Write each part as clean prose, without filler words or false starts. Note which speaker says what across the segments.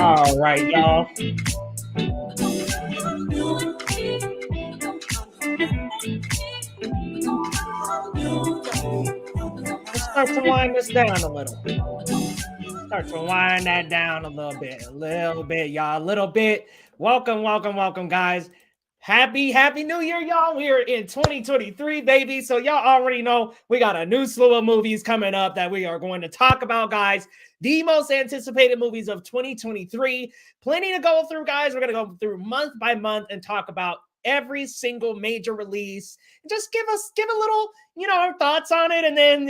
Speaker 1: All right, y'all. Let's start to wind this down a little. Start to wind that down a little bit, y'all, a little bit. Welcome, guys. Happy New Year, y'all. We're in 2023, baby. So y'all already know we got a new slew of movies coming up that we are going to talk about, guys. The most anticipated movies of 2023. Plenty to go through, guys. We're going to go through month by month and talk about every single major release. Just give a little, our thoughts on it. And then,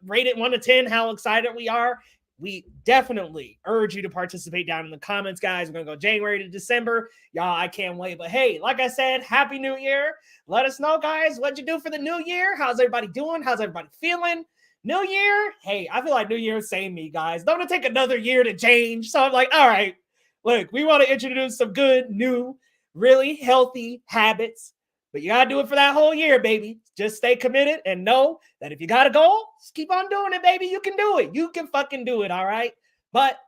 Speaker 1: rate it 1 to 10, how excited we are. We definitely urge you to participate down in the comments, guys. We're going to go January to December. Y'all, I can't wait. But hey, like I said, Happy New Year. Let us know, guys, what'd you do for the new year? How's everybody doing? How's everybody feeling? New year? Hey, I feel like New Year is saying me, guys. Don't it take another year to change? So I'm like, all right, look, we want to introduce some good, new, really healthy habits. But you got to do it for that whole year, baby. Just stay committed and know that if you got a goal, just keep on doing it, baby. You can do it. You can fucking do it, all right? But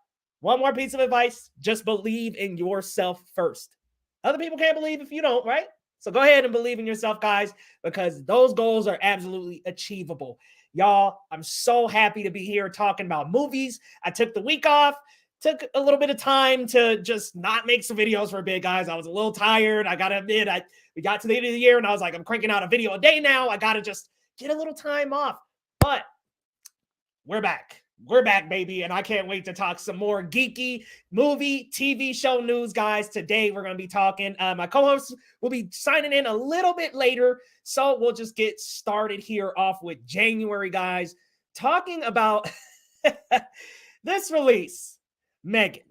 Speaker 1: one more piece of advice, just believe in yourself first. Other people can't believe if you don't, right? So go ahead and believe in yourself, guys, because those goals are absolutely achievable. Y'all, I'm so happy to be here talking about movies. I took the week off. Took a little bit of time to just not make some videos for a bit, guys. I was a little tired. I got to admit, we got to the end of the year and I was like, I'm cranking out a video a day now. I got to just get a little time off. But we're back. We're back, baby. And I can't wait to talk some more geeky movie, TV show news, guys. Today, we're going to be talking. My co-hosts will be signing in a little bit later. So we'll just get started here off with January, guys. Talking about this release. Megan,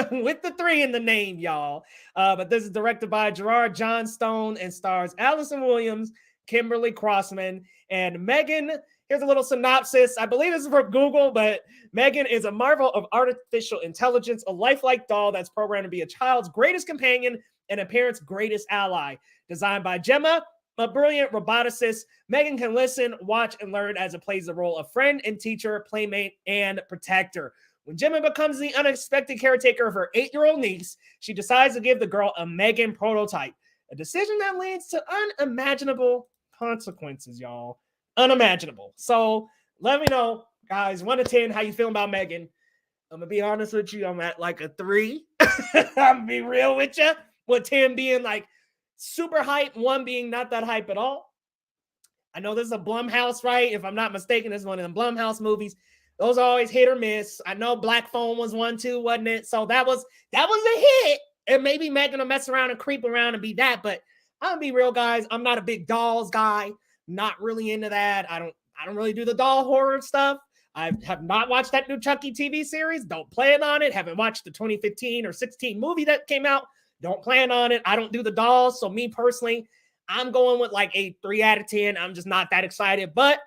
Speaker 1: with the 3 in the name, y'all. But this is directed by Gerard Johnstone and stars Allison Williams, Kimberly Crossman, and Megan. Here's a little synopsis. I believe this is from Google, but Megan is a marvel of artificial intelligence, a lifelike doll that's programmed to be a child's greatest companion and a parent's greatest ally. Designed by Gemma, a brilliant roboticist, Megan can listen, watch, and learn as it plays the role of friend and teacher, playmate, and protector. When Gemma becomes the unexpected caretaker of her 8-year-old niece, she decides to give the girl a Megan prototype, a decision that leads to unimaginable consequences, y'all. Unimaginable. So let me know, guys, 1 to 10, how you feeling about Megan. I'm going to be honest with you. I'm at like a 3. I'm going to be real with you. With 10 being like super hype, 1 being not that hype at all. I know this is a Blumhouse, right? If I'm not mistaken, it's one of them Blumhouse movies. Those are always hit or miss. I know Black Phone was one too, wasn't it? So that was a hit. And maybe Megan will mess around and creep around and be that. But I'm gonna be real, guys. I'm not a big dolls guy. Not really into that. I don't really do the doll horror stuff. I have not watched that new Chucky TV series. Don't plan on it. Haven't watched the 2015 or 16 movie that came out. Don't plan on it. I don't do the dolls. So me personally, I'm going with like a 3 out of 10. I'm just not that excited, but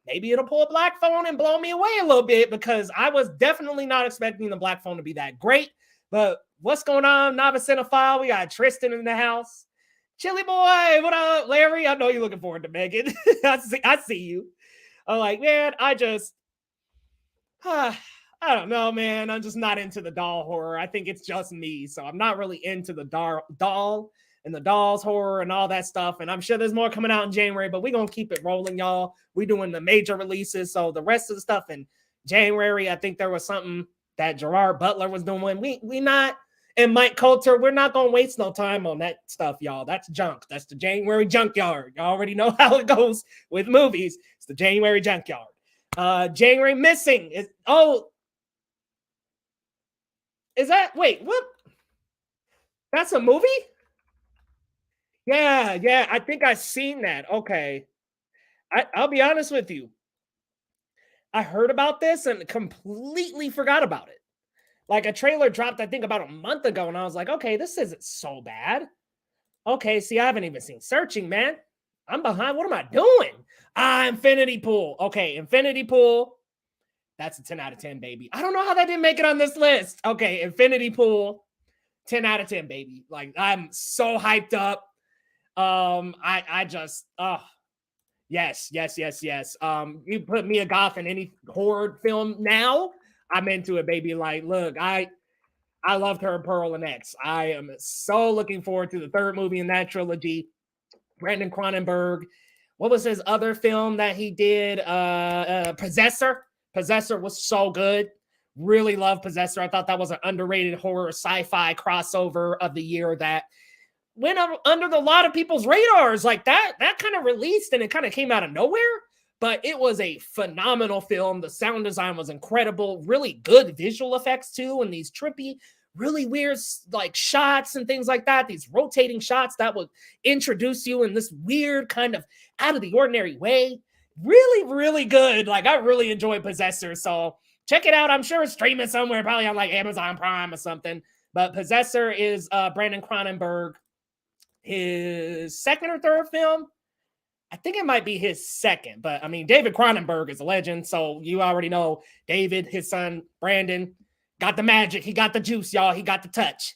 Speaker 1: maybe it'll pull a Black Phone and blow me away a little bit because I was definitely not expecting the Black Phone to be that great. But what's going on, Novice Cinephile? We got Tristan in the house. Chili boy, what up, Larry? I know you're looking forward to Megan. I see you. I'm like, man, I don't know, man. I'm just not into the doll horror. I think it's just me. So I'm not really into the doll and the dolls horror and all that stuff. And I'm sure there's more coming out in January, but we're going to keep it rolling, y'all. We're doing the major releases. So the rest of the stuff in January, I think there was something that Gerard Butler was doing. We not, and Mike Coulter, we're not going to waste no time on that stuff, y'all. That's junk. That's the January junkyard. You already know how it goes with movies. It's the January junkyard. January missing is that wait, what? That's a movie? Yeah, I think I've seen that. Okay. I'll be honest with you. I heard about this and completely forgot about it. Like a trailer dropped, I think, about a month ago, and I was like, okay, this isn't so bad. Okay, see, I haven't even seen Searching, man. I'm behind. What am I doing? Infinity Pool. Okay, Infinity Pool. That's a 10 out of 10, baby. I don't know how that didn't make it on this list. Okay, Infinity Pool, 10 out of 10, baby. Like, I'm so hyped up. I just, yes. You put Mia Goth in any horror film now, I'm into it, baby. Like, look, I loved her in Pearl and X. I am so looking forward to the third movie in that trilogy. Brandon Cronenberg. What was his other film that he did? Possessor. Possessor was so good. Really love Possessor. I thought that was an underrated horror sci-fi crossover of the year that went under a lot of people's radars. Like that kind of released and it kind of came out of nowhere. But it was a phenomenal film. The sound design was incredible. Really good visual effects too. And these trippy, really weird like shots and things like that. These rotating shots that would introduce you in this weird kind of out of the ordinary way. Really, really good. Like I really enjoyed Possessor. So check it out. I'm sure it's streaming somewhere, probably on like Amazon Prime or something. But Possessor is Brandon Cronenberg, his second or third film. I think it might be his second, but I mean, David Cronenberg is a legend. So you already know David, his son, Brandon, got the magic. He got the juice, y'all. He got the touch.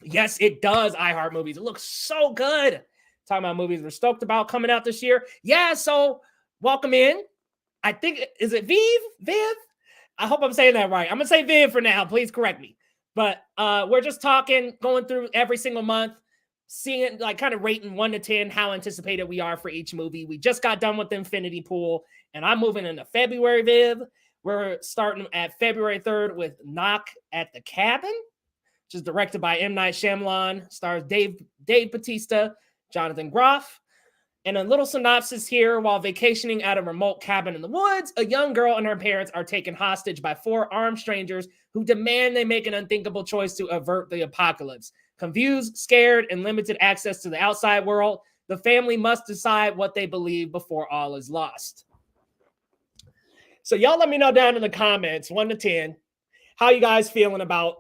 Speaker 1: Yes, it does. iHeart Movies. It looks so good. Talking about movies we're stoked about coming out this year. Yeah, so welcome in. I think, is it Viv? I hope I'm saying that right. I'm going to say Viv for now. Please correct me. But we're just talking, going through every single month, seeing, like, kind of rating 1 to 10 how anticipated we are for each movie. We just got done with the Infinity Pool, and I'm moving into February, Viv. We're starting at February 3rd with Knock at the Cabin, which is directed by M. Night Shyamalan, stars Dave Bautista, Jonathan Groff. And a little synopsis here. While vacationing at a remote cabin in the woods, a young girl and her parents are taken hostage by 4 armed strangers who demand they make an unthinkable choice to avert the apocalypse. Confused, scared, and limited access to the outside world, the family must decide what they believe before all is lost. So y'all let me know down in the comments, 1 to 10, how you guys feeling about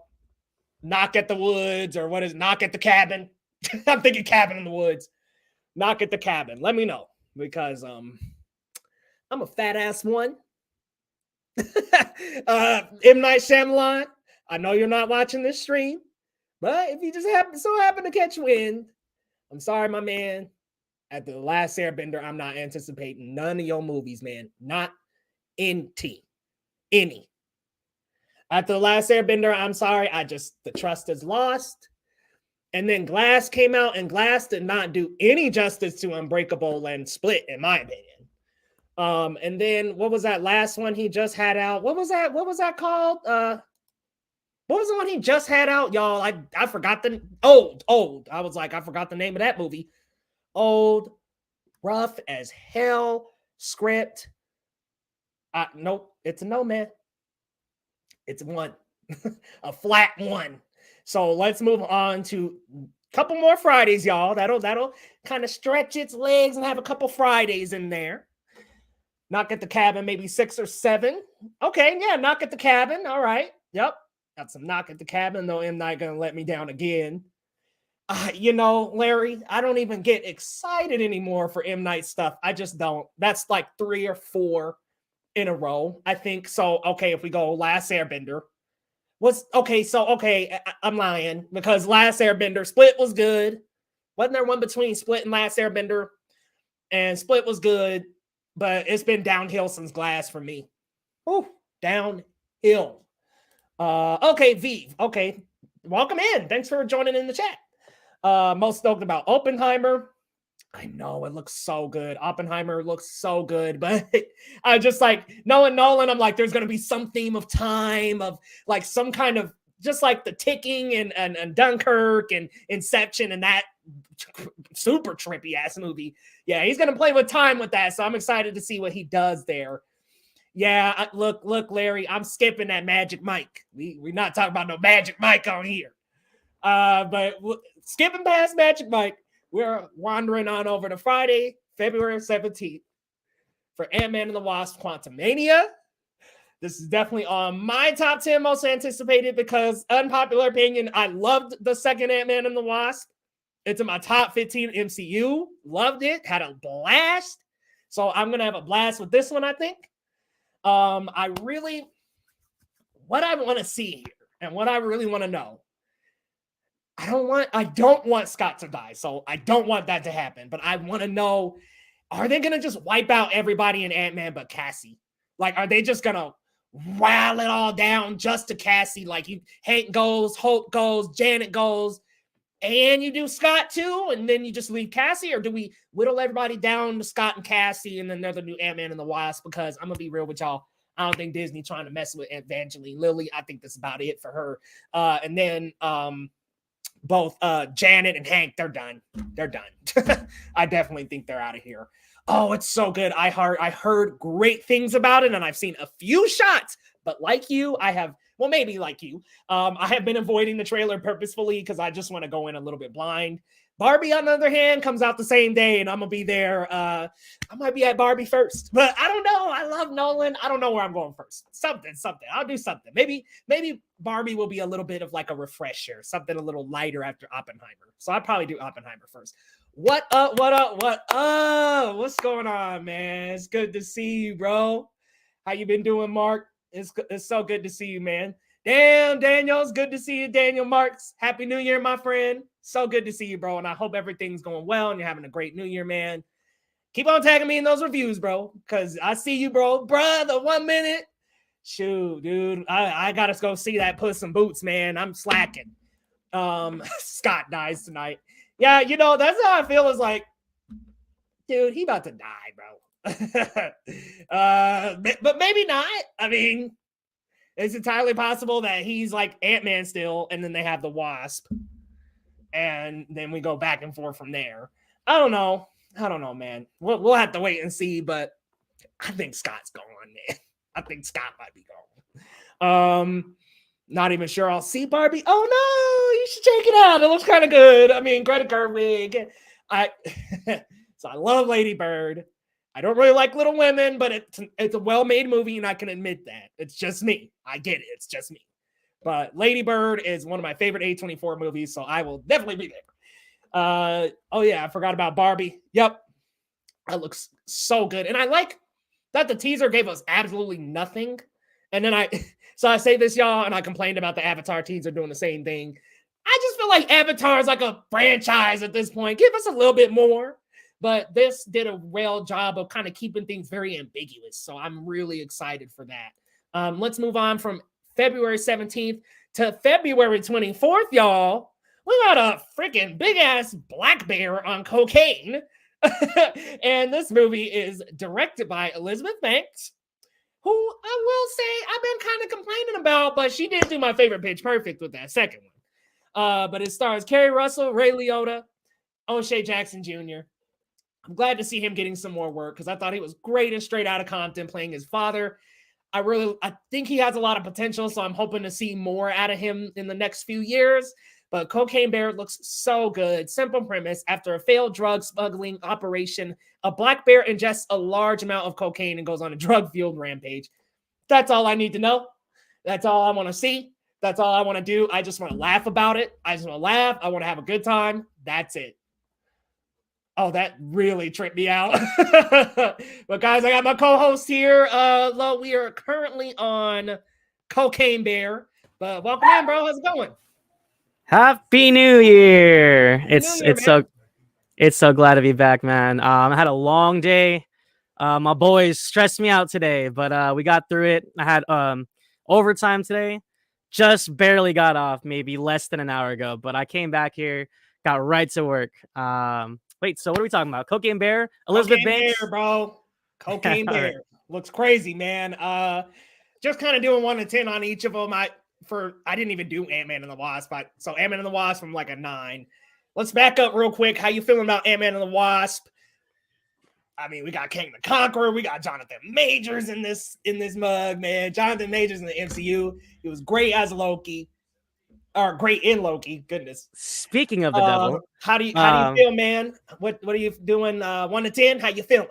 Speaker 1: Knock at the Woods, or what is Knock at the Cabin? I'm thinking Cabin in the Woods. Knock at the Cabin. Let me know, because I'm a fat ass one. M. Night Shyamalan, I know you're not watching this stream, but if you just happen to catch wind, I'm sorry, my man. At The Last Airbender, I'm not anticipating none of your movies, man. Not any. At The Last Airbender, I'm sorry. The trust is lost. And then Glass came out, and Glass did not do any justice to Unbreakable and Split, in my opinion. And then what was that last one he just had out? What was that called? What was the one he just had out, y'all? I forgot the Old. I was like, I forgot the name of that movie. Old. rough as hell script. Nope, it's a no, man. It's 1, a flat 1. So let's move on to a couple more Fridays, y'all. That'll kind of stretch its legs and have a couple Fridays in there. Knock at the Cabin, maybe 6 or 7. Okay, yeah, Knock at the Cabin. All right. Yep. Got some Knock at the Cabin, though M. Night gonna let me down again. Larry, I don't even get excited anymore for M. Night stuff. I just don't. That's like 3 or 4 in a row, I think. So, okay, if we go Last Airbender. I'm lying because Last Airbender, Split was good. Wasn't there one between Split and Last Airbender? And Split was good, but it's been downhill since Glass for me. Ooh, downhill. Okay, Vive. Okay, welcome in. Thanks for joining in the chat. Most stoked about Oppenheimer. I know it looks so good. Oppenheimer looks so good, but I just like knowing Nolan, I'm like, there's gonna be some theme of time, of like some kind of just like the ticking and Dunkirk and Inception and that super trippy ass movie. Yeah, he's gonna play with time with that. So I'm excited to see what he does there. Yeah, look, Larry, I'm skipping that Magic Mike. We're not talking about no Magic Mike on here. But skipping past Magic Mike, we're wandering on over to Friday, February 17th for Ant-Man and the Wasp: Quantumania. This is definitely on my top 10 most anticipated because, unpopular opinion, I loved the second Ant-Man and the Wasp. It's in my top 15 MCU. Loved it. Had a blast. So I'm going to have a blast with this one, I think. What I want to see here and what I really want to know, I don't want Scott to die, so I don't want that to happen. But I want to know, are they going to just wipe out everybody in Ant-Man but Cassie? Like, are they just going to wow it all down just to Cassie? Like, Hank goes, Hope goes, Janet goes, and you do Scott too, and then you just leave Cassie? Or do we whittle everybody down to Scott and Cassie, and then they're the new Ant-Man and the Wasp? Because I'm going to be real with y'all, I don't think Disney trying to mess with Evangeline Lilly. I think that's about it for her. And then both Janet and Hank, they're done. They're done. I definitely think they're out of here. Oh, it's so good. I heard great things about it, and I've seen a few shots. But like you, maybe like you, I have been avoiding the trailer purposefully because I just want to go in a little bit blind. Barbie, on the other hand, comes out the same day, and I'm going to be there. I might be at Barbie first, but I don't know. I love Nolan. I don't know where I'm going first. Something. I'll do something. Maybe Barbie will be a little bit of like a refresher, something a little lighter after Oppenheimer. So I'll probably do Oppenheimer first. What up? What's going on, man? It's good to see you, bro. How you been doing, Mark? It's so good to see you, man. Damn, Daniel, it's good to see you, Daniel Marks. Happy New Year, my friend. So good to see you, bro. And I hope everything's going well and you're having a great New Year, man. Keep on tagging me in those reviews, bro, because I see you, bro. Brother, 1 minute. Shoot, dude. I got to go see that Puss in Boots, man. I'm slacking. Scott dies tonight. Yeah, that's how I feel. Is like, dude, he about to die, bro. But maybe not. I mean, it's entirely possible that he's like Ant-Man still, and then they have the Wasp, and then we go back and forth from there. I don't know, man. We'll have to wait and see, but I think Scott's gone, man. I think Scott might be gone. Not even sure I'll see Barbie. Oh no, you should check it out. It looks kind of good. I mean, Greta Gerwig. So I love Lady Bird. I don't really like Little Women, but it's a well-made movie, and I can admit that. It's just me. I get it. It's just me. But Lady Bird is one of my favorite A24 movies, so I will definitely be there. Oh, yeah, I forgot about Barbie. Yep. That looks so good. And I like that the teaser gave us absolutely nothing. And then I say this, y'all, and I complained about the Avatar teaser doing the same thing. I just feel like Avatar is like a franchise at this point. Give us a little bit more. But this did a real job of kind of keeping things very ambiguous. So I'm really excited for that. Let's move on from February 17th to February 24th, y'all. We got a freaking big-ass black bear on cocaine. And this movie is directed by Elizabeth Banks, who I will say I've been kind of complaining about, but she did do my favorite Pitch Perfect with that second one. But it stars Kerry Russell, Ray Liotta, O'Shea Jackson Jr., I'm glad to see him getting some more work because I thought he was great in Straight Outta Compton playing his father. I think he has a lot of potential, so I'm hoping to see more out of him in the next few years. But Cocaine Bear looks so good. Simple premise: after a failed drug smuggling operation, a black bear ingests a large amount of cocaine and goes on a drug-fueled rampage. That's all I need to know. That's all I want to see. That's all I want to do. I just want to laugh about it. I just want to laugh. I want to have a good time. That's it. Oh, that really tripped me out. But guys, I got my co-host here. We are currently on Cocaine Bear. But welcome in, bro. How's it going?
Speaker 2: Happy New Year!
Speaker 1: Happy New Year, man.
Speaker 2: It's so glad to be back, man. I had a long day. My boys stressed me out today, but we got through it. I had overtime today. Just barely got off, maybe less than an hour ago. But I came back here, got right to work. Wait, so what are we talking about? Cocaine Bear, Elizabeth
Speaker 1: Cocaine
Speaker 2: Banks,
Speaker 1: Bear, bro. Cocaine Bear
Speaker 2: right.
Speaker 1: looks crazy, man. Just kind of doing 1 to 10 on each of them. I didn't even do Ant-Man and the Wasp. So Ant-Man and the Wasp from like a 9. Let's back up real quick. How you feeling about Ant-Man and the Wasp? I mean, we got King the Conqueror. We got Jonathan Majors in this mug, man. Jonathan Majors in the MCU. He was great as Loki. Or great in Loki. Goodness.
Speaker 2: Speaking of the devil,
Speaker 1: how do you feel, man? What are you doing? 1 to 10? How you feeling?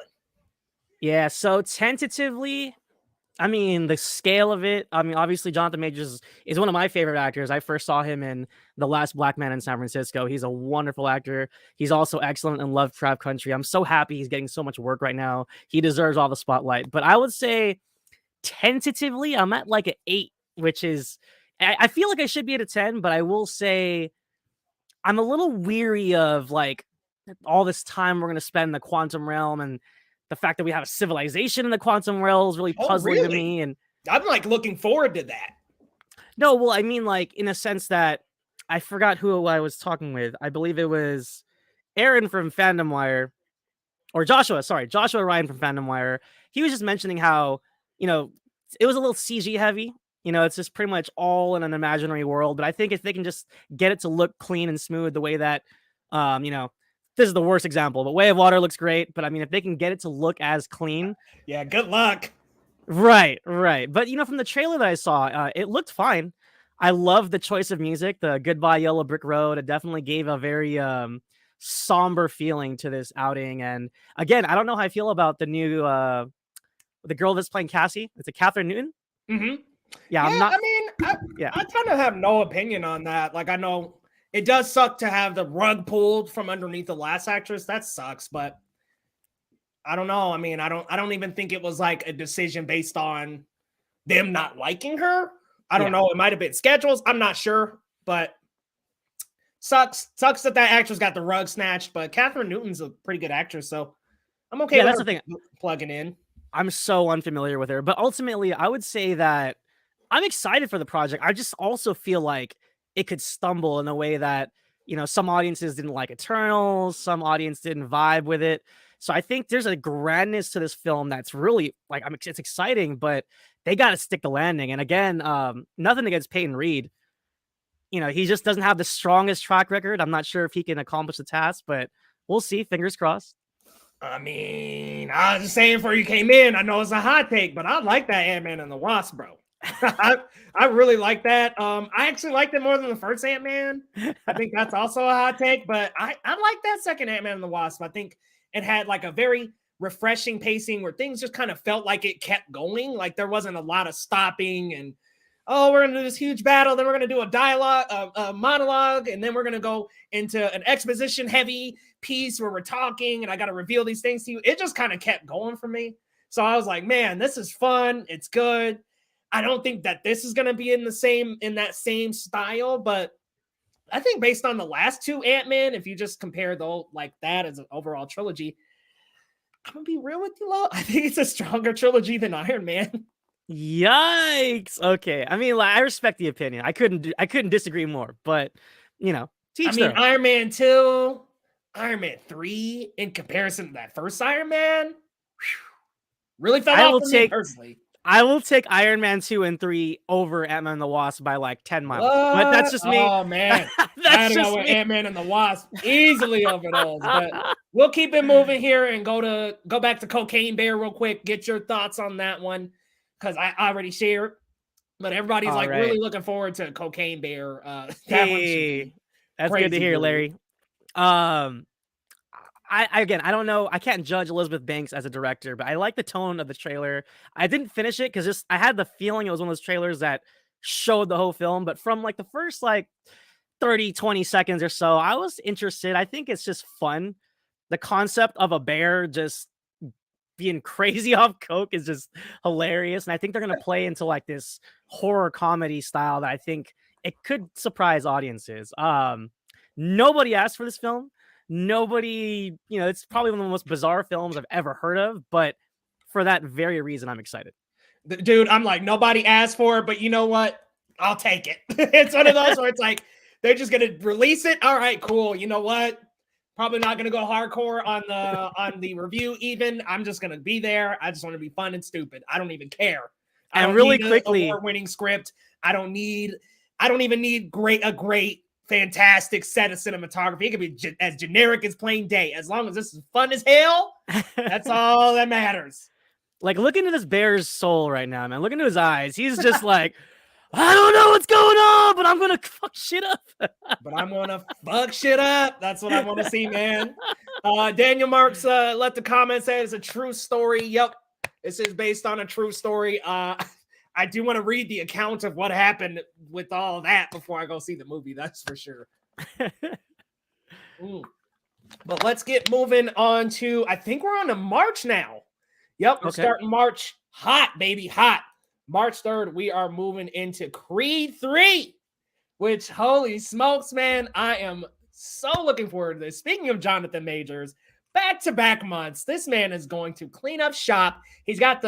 Speaker 2: yeah. So tentatively, I mean, the scale of it, I mean, obviously, Jonathan Majors is one of my favorite actors. I first saw him in The Last Black Man in San Francisco. He's a wonderful actor. He's also excellent in Lovecraft Country. I'm so happy he's getting so much work right now. He deserves all the spotlight. But I would say, tentatively, I'm at like an 8, which is, I feel like I should be at a 10, but I will say I'm a little weary of like all this time we're going to spend in the quantum realm, and the fact that we have a civilization in the quantum realm is really puzzling to me. And
Speaker 1: I'm like looking forward to that.
Speaker 2: No, well, I mean, like in a sense that I forgot who I was talking with. I believe it was Aaron from Fandom Wire, or Joshua. Sorry, Joshua Ryan from Fandom Wire. He was just mentioning how it was a little CG heavy. It's just pretty much all in an imaginary world. But I think if they can just get it to look clean and smooth the way that, this is the worst example, but Way of Water looks great. But I mean, if they can get it to look as clean.
Speaker 1: Yeah, good luck.
Speaker 2: Right. But, from the trailer that I saw, it looked fine. I love the choice of music, the Goodbye Yellow Brick Road. It definitely gave a very somber feeling to this outing. And again, I don't know how I feel about the new, the girl that's playing Cassie. It's a Catherine Newton.
Speaker 1: Mm-hmm.
Speaker 2: Yeah,
Speaker 1: I kind of have no opinion on that. Like, I know it does suck to have the rug pulled from underneath the last actress. That sucks, but I don't know. I mean, I don't even think it was like a decision based on them not liking her. I don't know. It might have been schedules. I'm not sure, but sucks that actress got the rug snatched. But Catherine Newton's a pretty good actress, so I'm okay.
Speaker 2: Yeah, that's the thing.
Speaker 1: Plugging in.
Speaker 2: I'm so unfamiliar with her, but ultimately, I would say that I'm excited for the project. I just also feel like it could stumble in a way that, some audiences didn't like Eternals, some audience didn't vibe with it. So I think there's a grandness to this film that's really like, it's exciting, but they got to stick the landing. And again, nothing against Peyton Reed. He just doesn't have the strongest track record. I'm not sure if he can accomplish the task, but we'll see. Fingers crossed.
Speaker 1: I mean, I was just saying before you came in, I know it's a hot take, but I like that Ant-Man and the Wasp, bro. I really like that. I actually liked it more than the first Ant-Man. I think that's also a hot take, but I like that second Ant-Man and the Wasp. I think it had like a very refreshing pacing where things just kind of felt like it kept going. Like there wasn't a lot of stopping and, oh, we're going to do this huge battle. Then we're going to do a dialogue, a monologue. And then we're going to go into an exposition heavy piece where we're talking and I got to reveal these things to you. It just kind of kept going for me. So I was like, man, this is fun. It's good. I don't think that this is going to be in that same style, but I think based on the last two Ant-Man, if you just compare like that as an overall trilogy, I'm going to be real with you, Lo. I think it's a stronger trilogy than Iron Man.
Speaker 2: Yikes. Okay. I mean, like, I respect the opinion. I couldn't disagree more, but
Speaker 1: Iron Man 2, Iron Man 3 in comparison to that first Iron Man, really fell off for me personally.
Speaker 2: I will take Iron Man 2 and 3 over Ant-Man and the Wasp by like 10 miles.
Speaker 1: What?
Speaker 2: But that's just me.
Speaker 1: Oh man, I
Speaker 2: That's
Speaker 1: gotta go
Speaker 2: just
Speaker 1: with
Speaker 2: me.
Speaker 1: Ant-Man and the Wasp easily over those. But we'll keep it moving here and go back to Cocaine Bear real quick. Get your thoughts on that one because I already shared. But everybody's
Speaker 2: All
Speaker 1: like
Speaker 2: right.
Speaker 1: really looking forward to Cocaine Bear. That one should be
Speaker 2: Hey, that's
Speaker 1: crazy
Speaker 2: good to hear,
Speaker 1: good.
Speaker 2: Larry. I again, I don't know. I can't judge Elizabeth Banks as a director, but I like the tone of the trailer. I didn't finish it because just I had the feeling it was one of those trailers that showed the whole film, but from like the first like 30, 20 seconds or so, I was interested. I think it's just fun. The concept of a bear just being crazy off coke is just hilarious. And I think they're gonna play into like this horror comedy style that I think it could surprise audiences. Nobody asked for this film. Nobody, it's probably one of the most bizarre films I've ever heard of, but for that very reason, I'm excited.
Speaker 1: Dude, I'm like, nobody asked for it, but you know what? I'll take it. It's one of those where it's like, they're just gonna release it. All right, cool. You know what? Probably not gonna go hardcore on the review. Even I'm just gonna be there. I just want to be fun and stupid. I don't even care. I don't
Speaker 2: really
Speaker 1: need
Speaker 2: quickly,
Speaker 1: an award-winning script. I don't even need a great, fantastic set of cinematography. It could be as generic as plain day. As long as this is fun as hell, that's all that matters.
Speaker 2: Like, look into this bear's soul right now, man. Look into his eyes. He's just like, I don't know what's going on, but I'm gonna fuck shit up.
Speaker 1: But I'm gonna fuck shit up. That's what I want to see, man. Daniel Marks let the comment say it's a true story. Yep, this is based on a true story. I do want to read the account of what happened with all that before I go see the movie. That's for sure. But let's get moving on to, I think we're on to March now. Yep, we're starting March hot, baby, hot. March 3rd, we are moving into Creed 3, which, holy smokes, man, I am so looking forward to this. Speaking of Jonathan Majors, back-to-back months, this man is going to clean up shop. He's got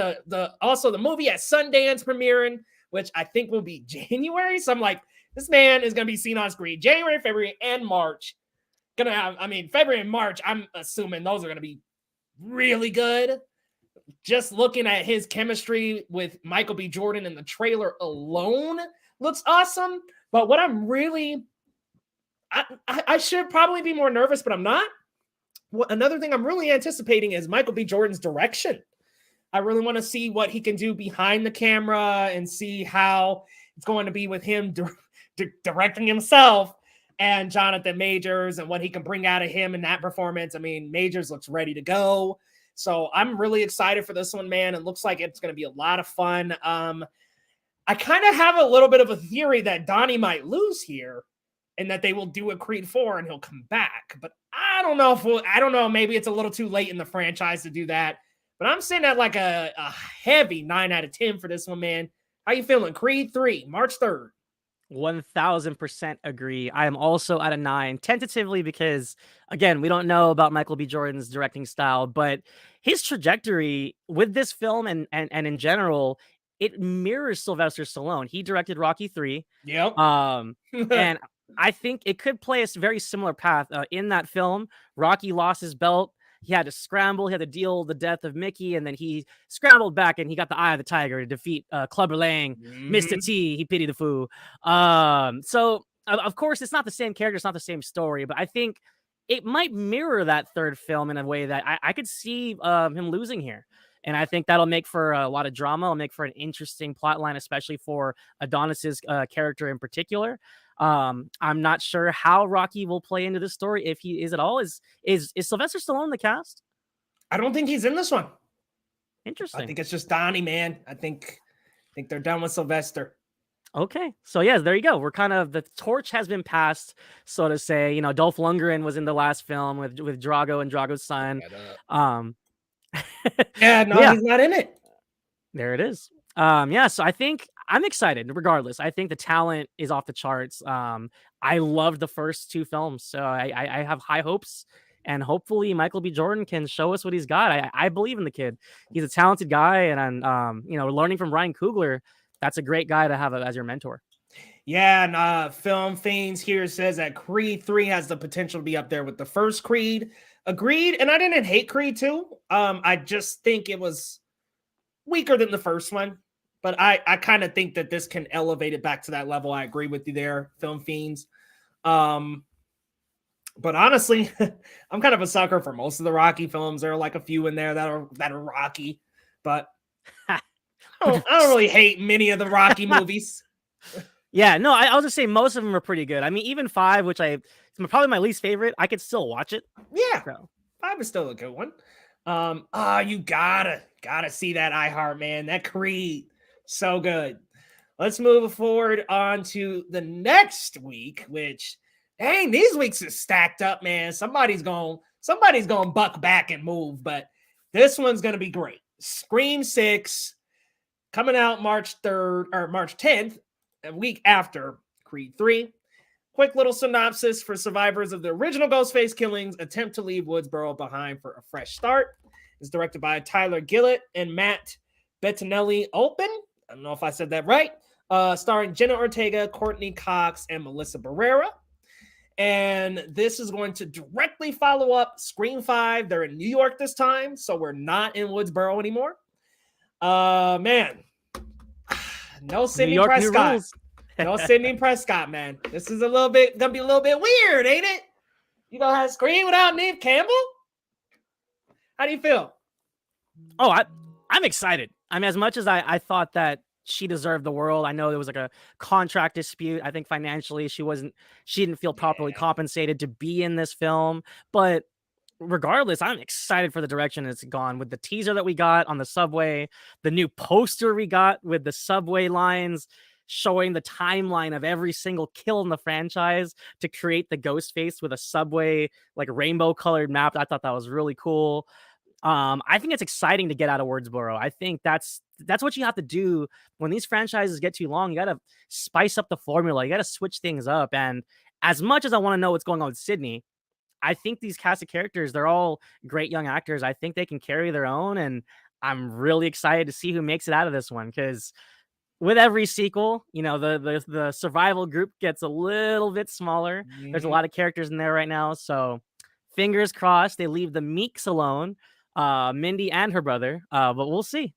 Speaker 1: also the movie at Sundance premiering, which I think will be January. So I'm like, this man is going to be seen on screen January, February, and March. February and March, I'm assuming those are going to be really good. Just looking at his chemistry with Michael B. Jordan in the trailer alone looks awesome. But what I'm really, I should probably be more nervous, but I'm not. Another thing I'm really anticipating is Michael B. Jordan's direction. I really want to see what he can do behind the camera and see how it's going to be with him directing himself and Jonathan Majors and what he can bring out of him in that performance. I mean, Majors looks ready to go. So I'm really excited for this one, man. It looks like it's going to be a lot of fun. I kind of have a little bit of a theory that Donnie might lose here and that they will do a Creed 4 and he'll come back. But I don't know. Maybe it's a little too late in the franchise to do that. But I'm sitting at like a heavy 9 out of 10 for this one, man. How you feeling? Creed 3, March 3rd.
Speaker 2: 1000% agree. I am also at a 9, tentatively, because again, we don't know about Michael B. Jordan's directing style, but his trajectory with this film and in general, it mirrors Sylvester Stallone. He directed Rocky 3.
Speaker 1: Yep.
Speaker 2: And I think it could play a very similar path. In that film, Rocky lost his belt. He had to scramble. He had to deal the death of Mickey, and then he scrambled back, and he got the eye of the tiger to defeat Clubber Lang, Mr. T. He pitied the fool. So of course, it's not the same character, it's not the same story, but I think it might mirror that third film in a way that I could see him losing here. And I think that'll make for a lot of drama. It'll make for an interesting plot line, especially for Adonis's character in particular. I'm not sure how Rocky will play into this story, if he is at all. Is Sylvester Stallone in the cast?
Speaker 1: I don't think he's in this one.
Speaker 2: Interesting.
Speaker 1: I think it's just Donnie, man. I think they're done with Sylvester.
Speaker 2: Okay, so yes, there you go. We're kind of, the torch has been passed, so to say. Dolph Lundgren was in the last film with Drago and Drago's son.
Speaker 1: He's not in it.
Speaker 2: There it is. So I think I'm excited regardless. I think the talent is off the charts. I loved the first 2 films, so I have high hopes, and hopefully Michael B. Jordan can show us what he's got. I believe in the kid. He's a talented guy, and learning from Ryan Coogler, that's a great guy to have as your mentor.
Speaker 1: Yeah, and Film Fiends here says that Creed 3 has the potential to be up there with the first Creed. Agreed, and I didn't hate Creed 2. I just think it was weaker than the first one. but I kind of think that this can elevate it back to that level. I agree with you there, Film Fiends. But honestly, I'm kind of a sucker for most of the Rocky films. There are like a few in there that are Rocky, but I don't really hate many of the Rocky movies.
Speaker 2: Yeah, no, I'll just say most of them are pretty good. I mean, even 5, which it's probably my least favorite, I could still watch it.
Speaker 1: Yeah,
Speaker 2: So.
Speaker 1: 5 is still a good one. You gotta see that iHeart, man. That Creed, so good. Let's move forward on to the next week, which, dang, these weeks are stacked up, man. Somebody's going buck back and move, but this one's gonna be great. Scream 6 coming out March 3rd or March 10th, a week after Creed 3. Quick little synopsis for survivors of the original Ghostface killings attempt to leave Woodsboro behind for a fresh start. It's directed by Tyler Gillett and Matt Bettinelli-Olpin. I don't know if I said that right. Starring Jenna Ortega, Courtney Cox, and Melissa Barrera. And this is going to directly follow up Scream 5. They're in New York this time, so we're not in Woodsboro anymore. Man. No Sidney Prescott. No Sidney Prescott, man. This is gonna be a little bit weird, ain't it? You gonna have Scream without Neve Campbell? How do you feel?
Speaker 2: Oh, I'm excited. I mean, as much as I thought that she deserved the world, I know there was like a contract dispute. I think financially she didn't feel properly compensated to be in this film. But regardless, I'm excited for the direction it's gone with the teaser that we got on the subway, the new poster we got with the subway lines showing the timeline of every single kill in the franchise to create the ghost face with a subway like rainbow colored map. I thought that was really cool. I think it's exciting to get out of Woodsboro. I think that's what you have to do when these franchises get too long. You got to spice up the formula. You got to switch things up. And as much as I want to know what's going on with Sydney, I think these cast of characters, they're all great young actors. I think they can carry their own. And I'm really excited to see who makes it out of this one, because with every sequel, you know, the survival group gets a little bit smaller. Mm-hmm. There's a lot of characters in there right now. So fingers crossed they leave the Meeks alone, Mindy and her brother. But we'll see.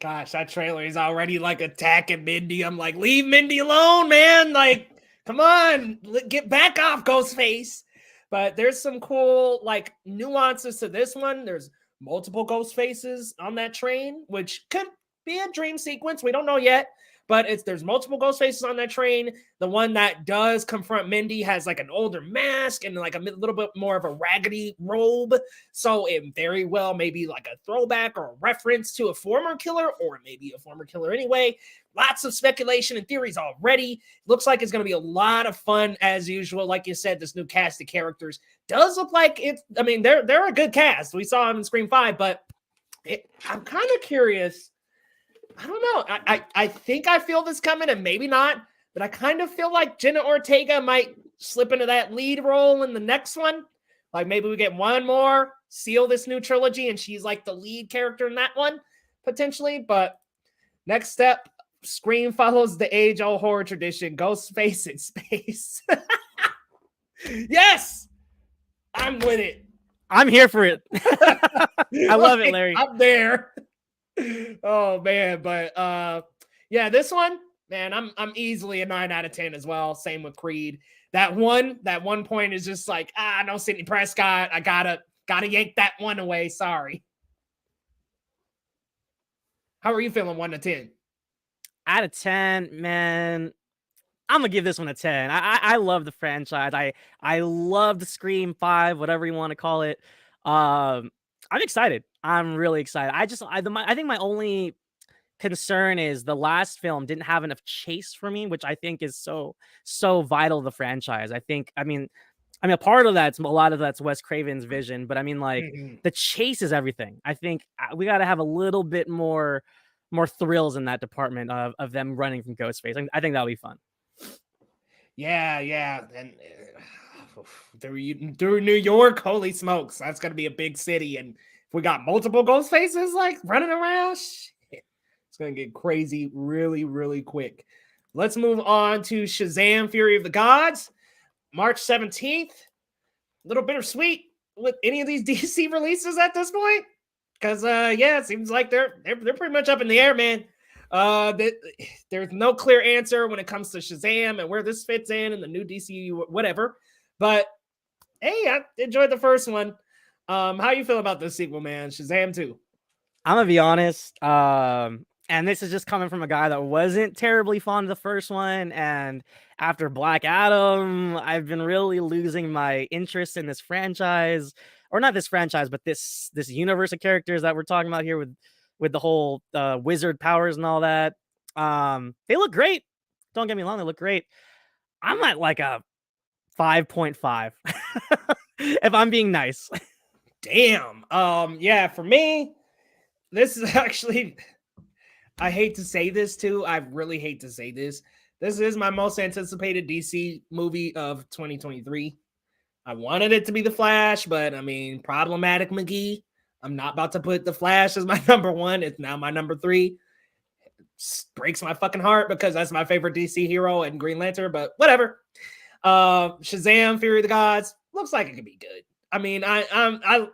Speaker 1: Gosh, that trailer is already like attacking Mindy. I'm like, leave Mindy alone, man. Like, come on, get back off Ghostface. But there's some cool like nuances to this one. There's multiple ghost faces on that train, which could be a dream sequence. We don't know yet, but there's multiple ghost faces on that train. The one that does confront Mindy has like an older mask and like a little bit more of a raggedy robe. So it very well may be like a throwback or a reference to a former killer, or maybe a former killer anyway. Lots of speculation and theories already. Looks like it's going to be a lot of fun as usual. Like you said, this new cast of characters does look like it's, I mean, they're a good cast. We saw them in Scream 5, but I'm kind of curious. I don't know. I think I feel this coming, and maybe not, but I kind of feel like Jenna Ortega might slip into that lead role in the next one. Like maybe we get one more, seal this new trilogy, and she's like the lead character in that one, potentially. But next step, Scream follows the age-old horror tradition, Ghostface in space. Yes! I'm with it.
Speaker 2: I'm here for it. I love it, Larry.
Speaker 1: I'm there. Oh man, but yeah, this one, man, I'm easily a 9 out of 10 as well. Same with Creed. That one point is just like, no Sidney Prescott. I gotta yank that one away. Sorry. How are you feeling 1 to 10?
Speaker 2: Out of 10, man, I'm gonna give this one a 10. I love the franchise. I love the Scream 5, whatever you want to call it. I'm excited. I'm really excited. I think my only concern is the last film didn't have enough chase for me, which I think is so vital to the franchise. I mean, a part of a lot of that's Wes Craven's vision, but I mean, like the chase is everything. I think we got to have a little bit more thrills in that department of them running from Ghostface. I think that'll be fun. Yeah,
Speaker 1: and through New York, holy smokes, that's gonna be a big city, and if we got multiple ghost faces like running around, shit, it's gonna get crazy really, really quick. Let's move on to Shazam: Fury of the Gods, March 17th. A little bittersweet with any of these DC releases at this point, because it seems like they're pretty much up in the air, man. There's no clear answer when it comes to Shazam and where this fits in and the new DCU, whatever. But hey, I enjoyed the first one. How you feel about this sequel, man? Shazam 2.
Speaker 2: I'm gonna be honest. And this is just coming from a guy that wasn't terribly fond of the first one. And after Black Adam, I've been really losing my interest in this franchise, or not this franchise, but this universe of characters that we're talking about here with the whole wizard powers and all that. They look great. Don't get me wrong, they look great. I'm at like a 5.5 if I'm being nice.
Speaker 1: Damn. Yeah, for me, this is actually, I hate to say this too. I really hate to say this. This is my most anticipated DC movie of 2023. I wanted it to be The Flash, but I mean, problematic McGee. I'm not about to put The Flash as my number one. It's now my number 3. Breaks my fucking heart because that's my favorite DC hero and Green Lantern, but whatever. Shazam, Fury of the Gods, looks like it could be good. I mean, I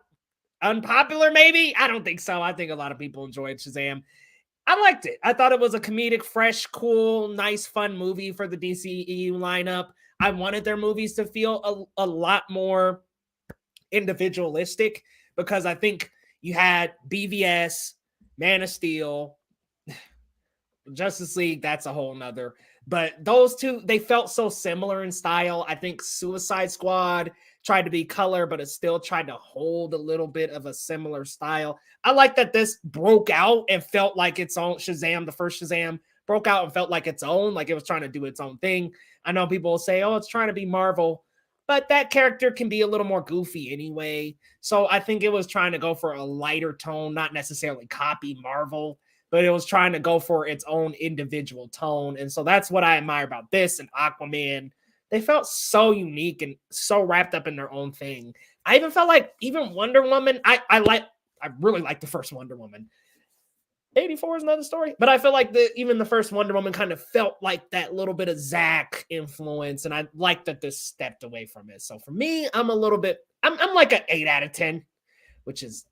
Speaker 1: unpopular maybe. I don't think so. I think a lot of people enjoyed Shazam. I liked it. I thought it was a comedic, fresh, cool, nice, fun movie for the DCEU lineup. I wanted their movies to feel a lot more individualistic because I think you had BVS, Man of Steel, Justice League, that's a whole nother. But those two, they felt so similar in style. I think Suicide Squad tried to be color, but it still tried to hold a little bit of a similar style. I like that this broke out and felt like its own. Shazam, the first Shazam, broke out and felt like its own, like it was trying to do its own thing. I know people will say, oh, it's trying to be Marvel, but that character can be a little more goofy anyway. So I think it was trying to go for a lighter tone, not necessarily copy Marvel, but it was trying to go for its own individual tone. And so that's what I admire about this and Aquaman. They felt so unique and so wrapped up in their own thing. I even felt like even Wonder Woman, I really like the first Wonder Woman. 84 is another story, but I feel like even the first Wonder Woman kind of felt like that little bit of Zack influence, and I like that this stepped away from it. So for me, I'm like an 8 out of 10, which is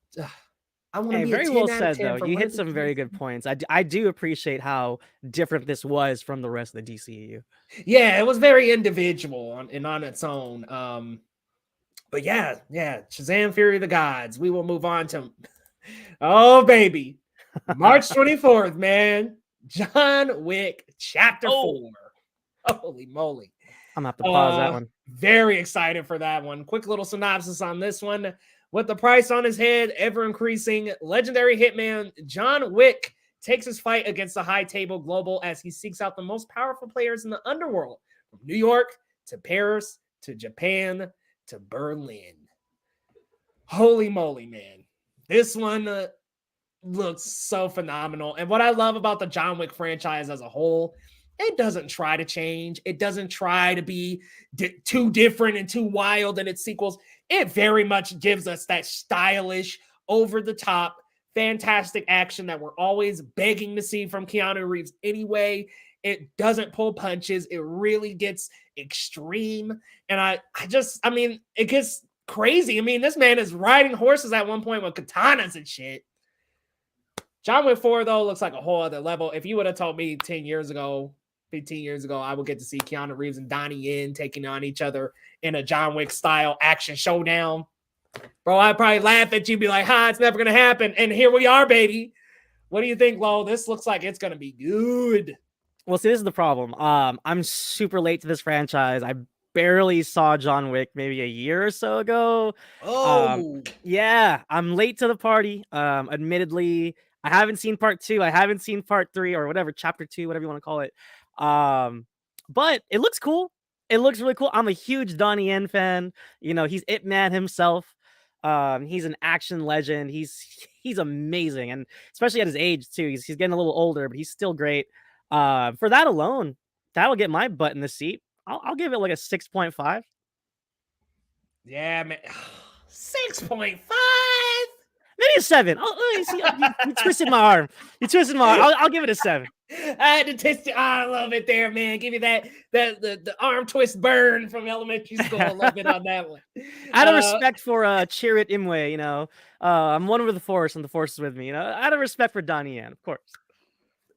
Speaker 1: I want to be
Speaker 2: very
Speaker 1: a 10
Speaker 2: well
Speaker 1: out
Speaker 2: said
Speaker 1: of 10
Speaker 2: though.
Speaker 1: for
Speaker 2: You
Speaker 1: one
Speaker 2: hit
Speaker 1: of the
Speaker 2: some very good points. I do appreciate how different this was from the rest of the DCEU.
Speaker 1: Yeah, it was very individual and on its own. But yeah, Shazam, Fury of the Gods. We will move on to, oh baby, March 24th, man. John Wick Chapter 4. Holy moly.
Speaker 2: I'm gonna have to pause that one.
Speaker 1: Very excited for that one. Quick little synopsis on this one. With the price on his head ever increasing, legendary hitman John Wick takes his fight against the high table global as he seeks out the most powerful players in the underworld, from New York to Paris to Japan to Berlin. Holy moly, man. This one looks so phenomenal. And what I love about the John Wick franchise as a whole, it doesn't try to change. It doesn't try to be too different and too wild in its sequels. It very much gives us that stylish, over-the-top, fantastic action that we're always begging to see from Keanu Reeves anyway. It doesn't pull punches. It really gets extreme. And I mean, it gets crazy. I mean, this man is riding horses at one point with katanas and shit. John Wick 4, though, looks like a whole other level. If you would have told me 10 years ago, 15 years ago, I would get to see Keanu Reeves and Donnie Yen taking on each other in a John Wick style action showdown, bro, I'd probably laugh at you and be like, it's never going to happen. And here we are, baby. What do you think, Lo? This looks like it's going to be good.
Speaker 2: Well, see, this is the problem. I'm super late to this franchise. I barely saw John Wick maybe a year or so ago. Yeah, I'm late to the party. Admittedly, I haven't seen part 2. I haven't seen part 3 or whatever, chapter 2, whatever you want to call it. But it looks cool. It looks really cool. I'm a huge Donnie Yen fan. You know, he's Ip Man himself. He's an action legend. He's amazing, and especially at his age too. He's getting a little older, but he's still great. For that alone, that'll get my butt in the seat. I'll give it like a 6.5.
Speaker 1: Yeah, man. 6.5.
Speaker 2: Maybe a 7. You twisted my arm. You twisted my arm. I'll give it a 7.
Speaker 1: I had to test it. I love it there, man. Give you the arm twist burn from elementary school. I love it on that one.
Speaker 2: Out of respect for Chirrut Imwe, you know, I'm one with the Force and the Force is with me. You know, out of respect for Donnie Yen, of course.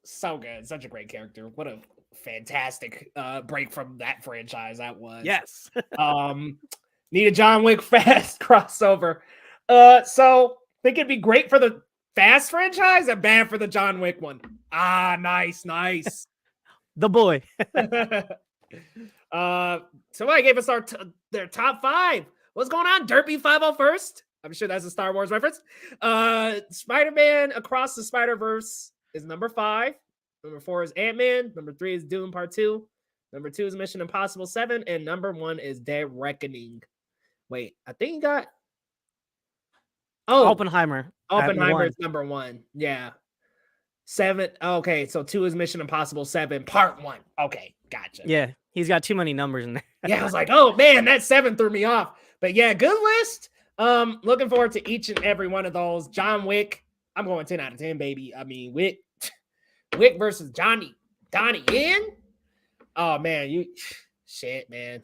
Speaker 1: So good. Such a great character. What a fantastic break from that franchise that was.
Speaker 2: Yes.
Speaker 1: Need a John Wick Fast crossover. So think it'd be great for the Fast franchise and bad for the John Wick one. Ah, nice.
Speaker 2: The boy.
Speaker 1: Somebody gave us their top 5. What's going on, Derpy 501st? I'm sure that's a Star Wars reference. Spider-Man Across the Spider-Verse is number 5. Number 4 is Ant-Man. Number 3 is Doom Part 2. Number 2 is Mission Impossible 7. And number 1 is Dead Reckoning. Wait, I think you got...
Speaker 2: Oppenheimer.
Speaker 1: Oppenheimer is number 1. Yeah. 7. Okay, so 2 is Mission Impossible 7, Part 1. Okay, gotcha.
Speaker 2: Yeah, he's got too many numbers in there.
Speaker 1: Yeah, I was like, oh man, that 7 threw me off. But yeah, good list. Looking forward to each and every one of those. John Wick, I'm going 10 out of 10, baby. I mean, Wick versus Donnie Yen. Oh man, shit, man.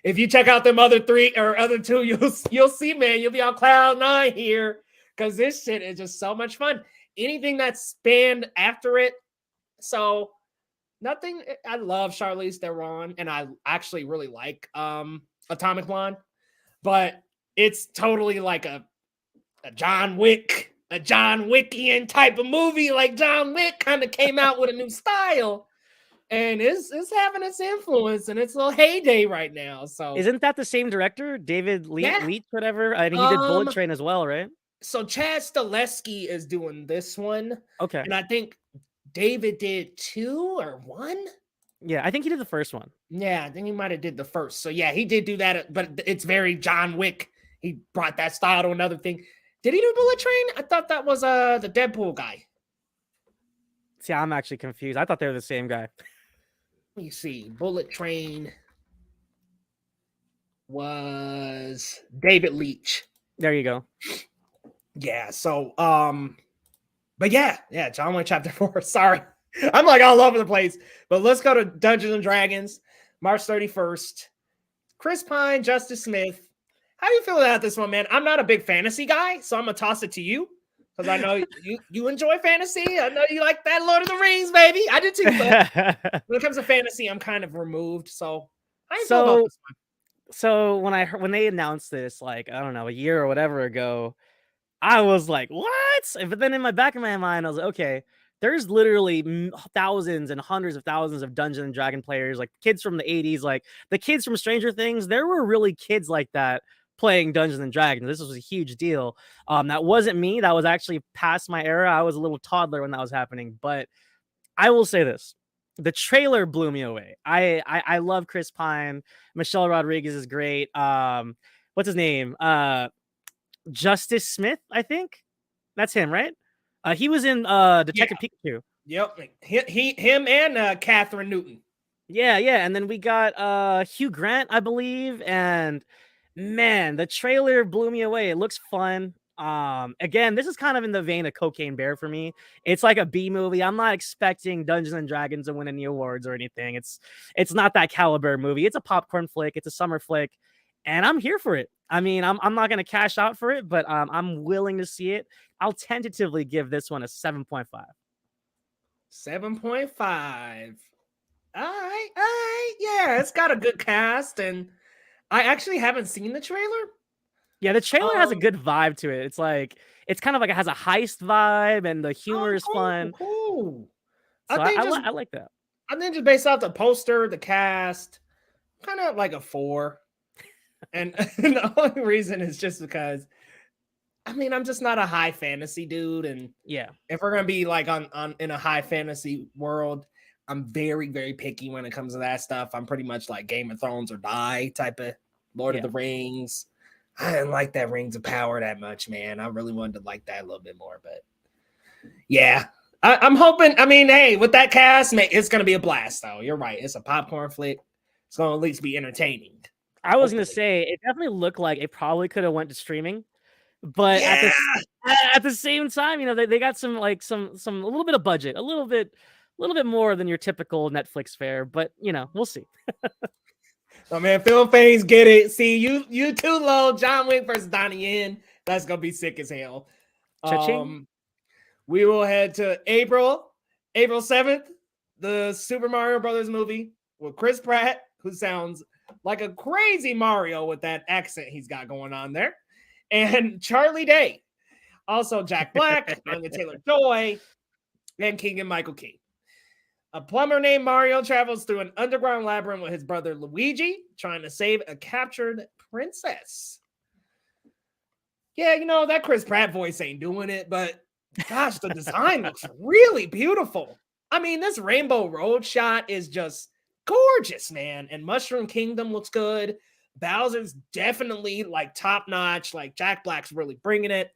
Speaker 1: If you check out them other 3 or other 2, you'll see, man. You'll be on cloud 9 here because this shit is just so much fun. Anything that spanned after it, so nothing. I love Charlize Theron, and I actually really like Atomic Blonde, but it's totally like a John Wickian type of movie. Like John Wick kind of came out with a new style, and it's having its influence and its little heyday right now. So
Speaker 2: isn't that the same director, David Leitch, whatever? I mean, he did Bullet Train as well, right?
Speaker 1: So Chad Stahelski is doing this one.
Speaker 2: Okay.
Speaker 1: And I think David did 2 or 1.
Speaker 2: Yeah, I think he did the first one.
Speaker 1: Yeah, I think he might have did the first. So yeah, he did do that, but it's very John Wick. He brought that style to another thing. Did he do Bullet Train? I thought that was the Deadpool guy.
Speaker 2: See, I'm actually confused. I thought they were the same guy.
Speaker 1: Let me see. Bullet Train was David Leitch.
Speaker 2: There you go.
Speaker 1: Yeah, so but yeah, John Wick Chapter 4. Sorry. I'm like all over the place. But let's go to Dungeons and Dragons, March 31st. Chris Pine, Justice Smith. How do you feel about this one, man? I'm not a big fantasy guy, so I'm gonna toss it to you. Because I know you enjoy fantasy. I know you like that Lord of the Rings, baby. I do too. But when it comes to fantasy, I'm kind of removed. So how do you feel about this one?
Speaker 2: So when they announced this, like, I don't know, a year or whatever ago, I was like, what? But then in my back of my mind, I was like, okay, there's literally thousands and hundreds of thousands of Dungeons and Dragon players, like kids from the 80s, like the kids from Stranger Things. There were really kids like that playing Dungeons and Dragons. This was a huge deal. That wasn't me. That was actually past my era. I was a little toddler when that was happening. But I will say this. The trailer blew me away. I love Chris Pine. Michelle Rodriguez is great. What's his name? Justice Smith, I think. That's him, right? He was in Detective Pikachu.
Speaker 1: Yep. Him and Catherine Newton.
Speaker 2: Yeah. And then we got Hugh Grant, I believe. And man, the trailer blew me away. It looks fun. Again, this is kind of in the vein of Cocaine Bear for me. It's like a B movie. I'm not expecting Dungeons and Dragons to win any awards or anything. It's not that caliber movie. It's a popcorn flick. It's a summer flick. And I'm here for it. I mean, I'm not going to cash out for it, but I'm willing to see it. I'll tentatively give this one a 7.5.
Speaker 1: 7.5. All right. Yeah, it's got a good cast, and I actually haven't seen the trailer.
Speaker 2: Yeah, the trailer has a good vibe to it. It's like it has a heist vibe, and the humor is fun.
Speaker 1: Cool.
Speaker 2: So I like that.
Speaker 1: I think just based off the poster, the cast, kind of like a 4. And the only reason is just because, I mean, I'm just not a high fantasy dude. And
Speaker 2: yeah,
Speaker 1: if we're gonna be like on in a high fantasy world, I'm very, very picky when it comes to that stuff. I'm pretty much like Game of Thrones or die type of Lord of the Rings. I didn't like that Rings of Power that much, man. I really wanted to like that a little bit more, but yeah. I'm hoping. I mean, hey, with that cast, man, it's gonna be a blast, though. You're right. It's a popcorn flick. It's gonna at least be entertaining.
Speaker 2: I was gonna say it definitely looked like it probably could have went to streaming, but at the same time, you know, they got some a little bit of budget, a little bit more than your typical Netflix fare. But you know, we'll see.
Speaker 1: Oh man, film fans get it. See you too low. John Wick versus Donnie Yen. That's gonna be sick as hell.
Speaker 2: Cha-ching.
Speaker 1: We will head to April. April 7th, the Super Mario Brothers movie with Chris Pratt, who sounds like a crazy Mario with that accent he's got going on there, and Charlie Day. Also, Jack Black, Anya Taylor-Joy, and Keegan-Michael Key. A plumber named Mario travels through an underground labyrinth with his brother Luigi, trying to save a captured princess. Yeah, you know, that Chris Pratt voice ain't doing it, but gosh, the design looks really beautiful. I mean, this Rainbow Road shot is just gorgeous, man. And Mushroom Kingdom looks good. Bowser's definitely like top notch. Like Jack Black's really bringing it.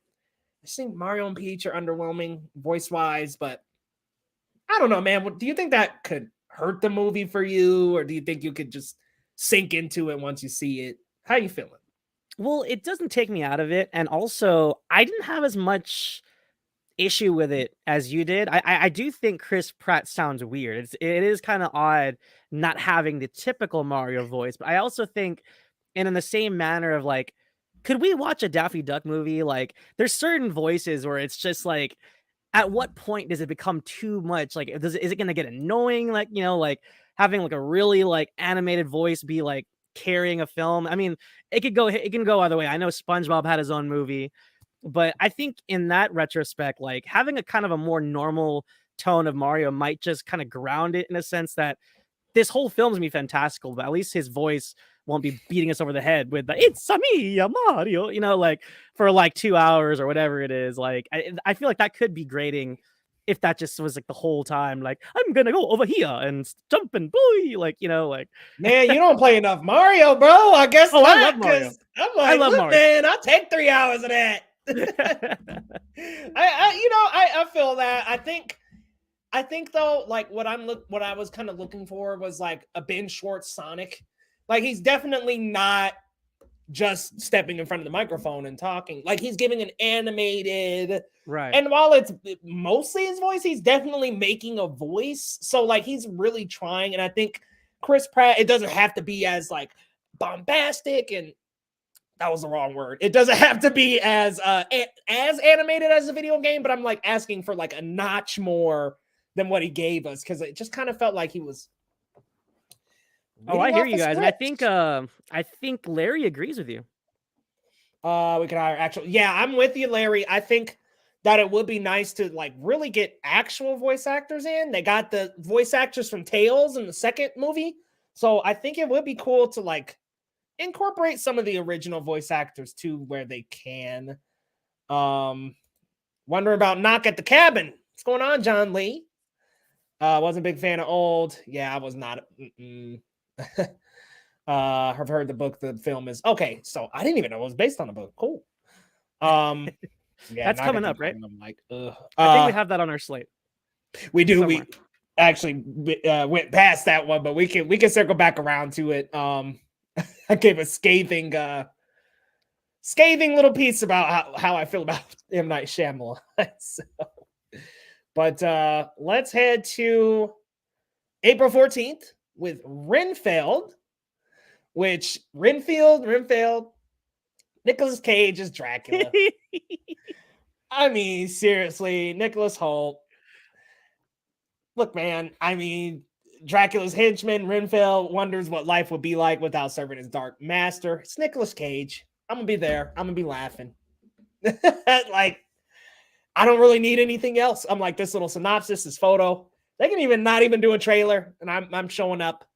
Speaker 1: I think Mario and Peach are underwhelming voice wise, but I don't know, man. Do you think that could hurt the movie for you, or do you think you could just sink into it once you see it? How you feeling?
Speaker 2: Well, it doesn't take me out of it, and also I didn't have as much issue with it as you did. I do think Chris Pratt sounds weird. It is kind of odd not having the typical Mario voice, but I also think, and in the same manner of like, could we watch a Daffy Duck movie? Like, there's certain voices where it's just like, at what point does it become too much? Like, is it going to get annoying? Like, you know, like having like a really like animated voice be like carrying a film. I mean, it can go either way. I know SpongeBob had his own movie, but I think in that retrospect, like having a kind of a more normal tone of Mario might just kind of ground it in a sense that this whole film's gonna be fantastical, but at least his voice won't be beating us over the head with the "It's a me, a Mario," you know, like for like 2 hours or whatever it is. Like I feel like that could be grating if that just was like the whole time, like I'm gonna go over here and jump and boy, like, you know, like
Speaker 1: man, you don't play enough Mario, bro. I guess
Speaker 2: oh,
Speaker 1: not,
Speaker 2: I love Mario.
Speaker 1: I'm like, I love Mario. Man, I'll take 3 hours of that. I feel that. I think though, like what I was kind of looking for was like a Ben Schwartz Sonic. Like he's definitely not just stepping in front of the microphone and talking. Like he's giving an animated,
Speaker 2: right.
Speaker 1: And while it's mostly his voice, he's definitely making a voice. So like he's really trying. And I think Chris Pratt, it doesn't have to be as like bombastic, and that was the wrong word. It doesn't have to be as animated as a video game, but I'm like asking for like a notch more than what he gave us, because it just kind of felt like he was.
Speaker 2: Oh, I hear you guys, and I think Larry agrees with you.
Speaker 1: We could hire actual. Yeah, I'm with you, Larry. I think that it would be nice to like really get actual voice actors in. They got the voice actors from Tales in the second movie, so I think it would be cool to like incorporate some of the original voice actors too where they can. Wondering about Knock at the Cabin. What's going on, John Lee? Wasn't a big fan of Old. Yeah, I was not. I've heard the book, the film is okay. So I didn't even know it was based on a book. Cool. Yeah,
Speaker 2: that's coming up, right?
Speaker 1: I'm like,
Speaker 2: I think we have that on our slate.
Speaker 1: We do. Somewhere. We actually went past that one, but we can circle back around to it. I gave a scathing little piece about how I feel about M. Night Shyamalan. So, but let's head to April 14th with Renfield, which Renfield, Nicolas Cage is Dracula. I mean, seriously, Nicholas Hoult. Look, man, I mean, Dracula's henchman, Renfield, wonders what life would be like without serving his dark master. It's Nicolas Cage. I'm going to be there. I'm going to be laughing. Like, I don't really need anything else. I'm like, this little synopsis, this photo. They can not even do a trailer, and I'm showing up.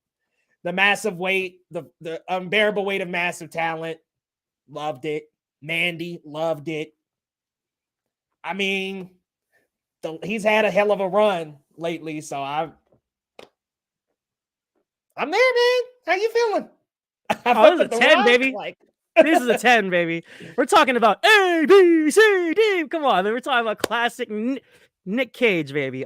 Speaker 1: The massive weight, the unbearable weight of massive talent. Loved it. Mandy, loved it. I mean, he's had a hell of a run lately, so I'm there, man. How you feeling?
Speaker 2: Oh, this is a 10, baby. Like. This is a 10, baby. We're talking about A, B, C, D. Come on, we're talking about classic Nick Cage, baby.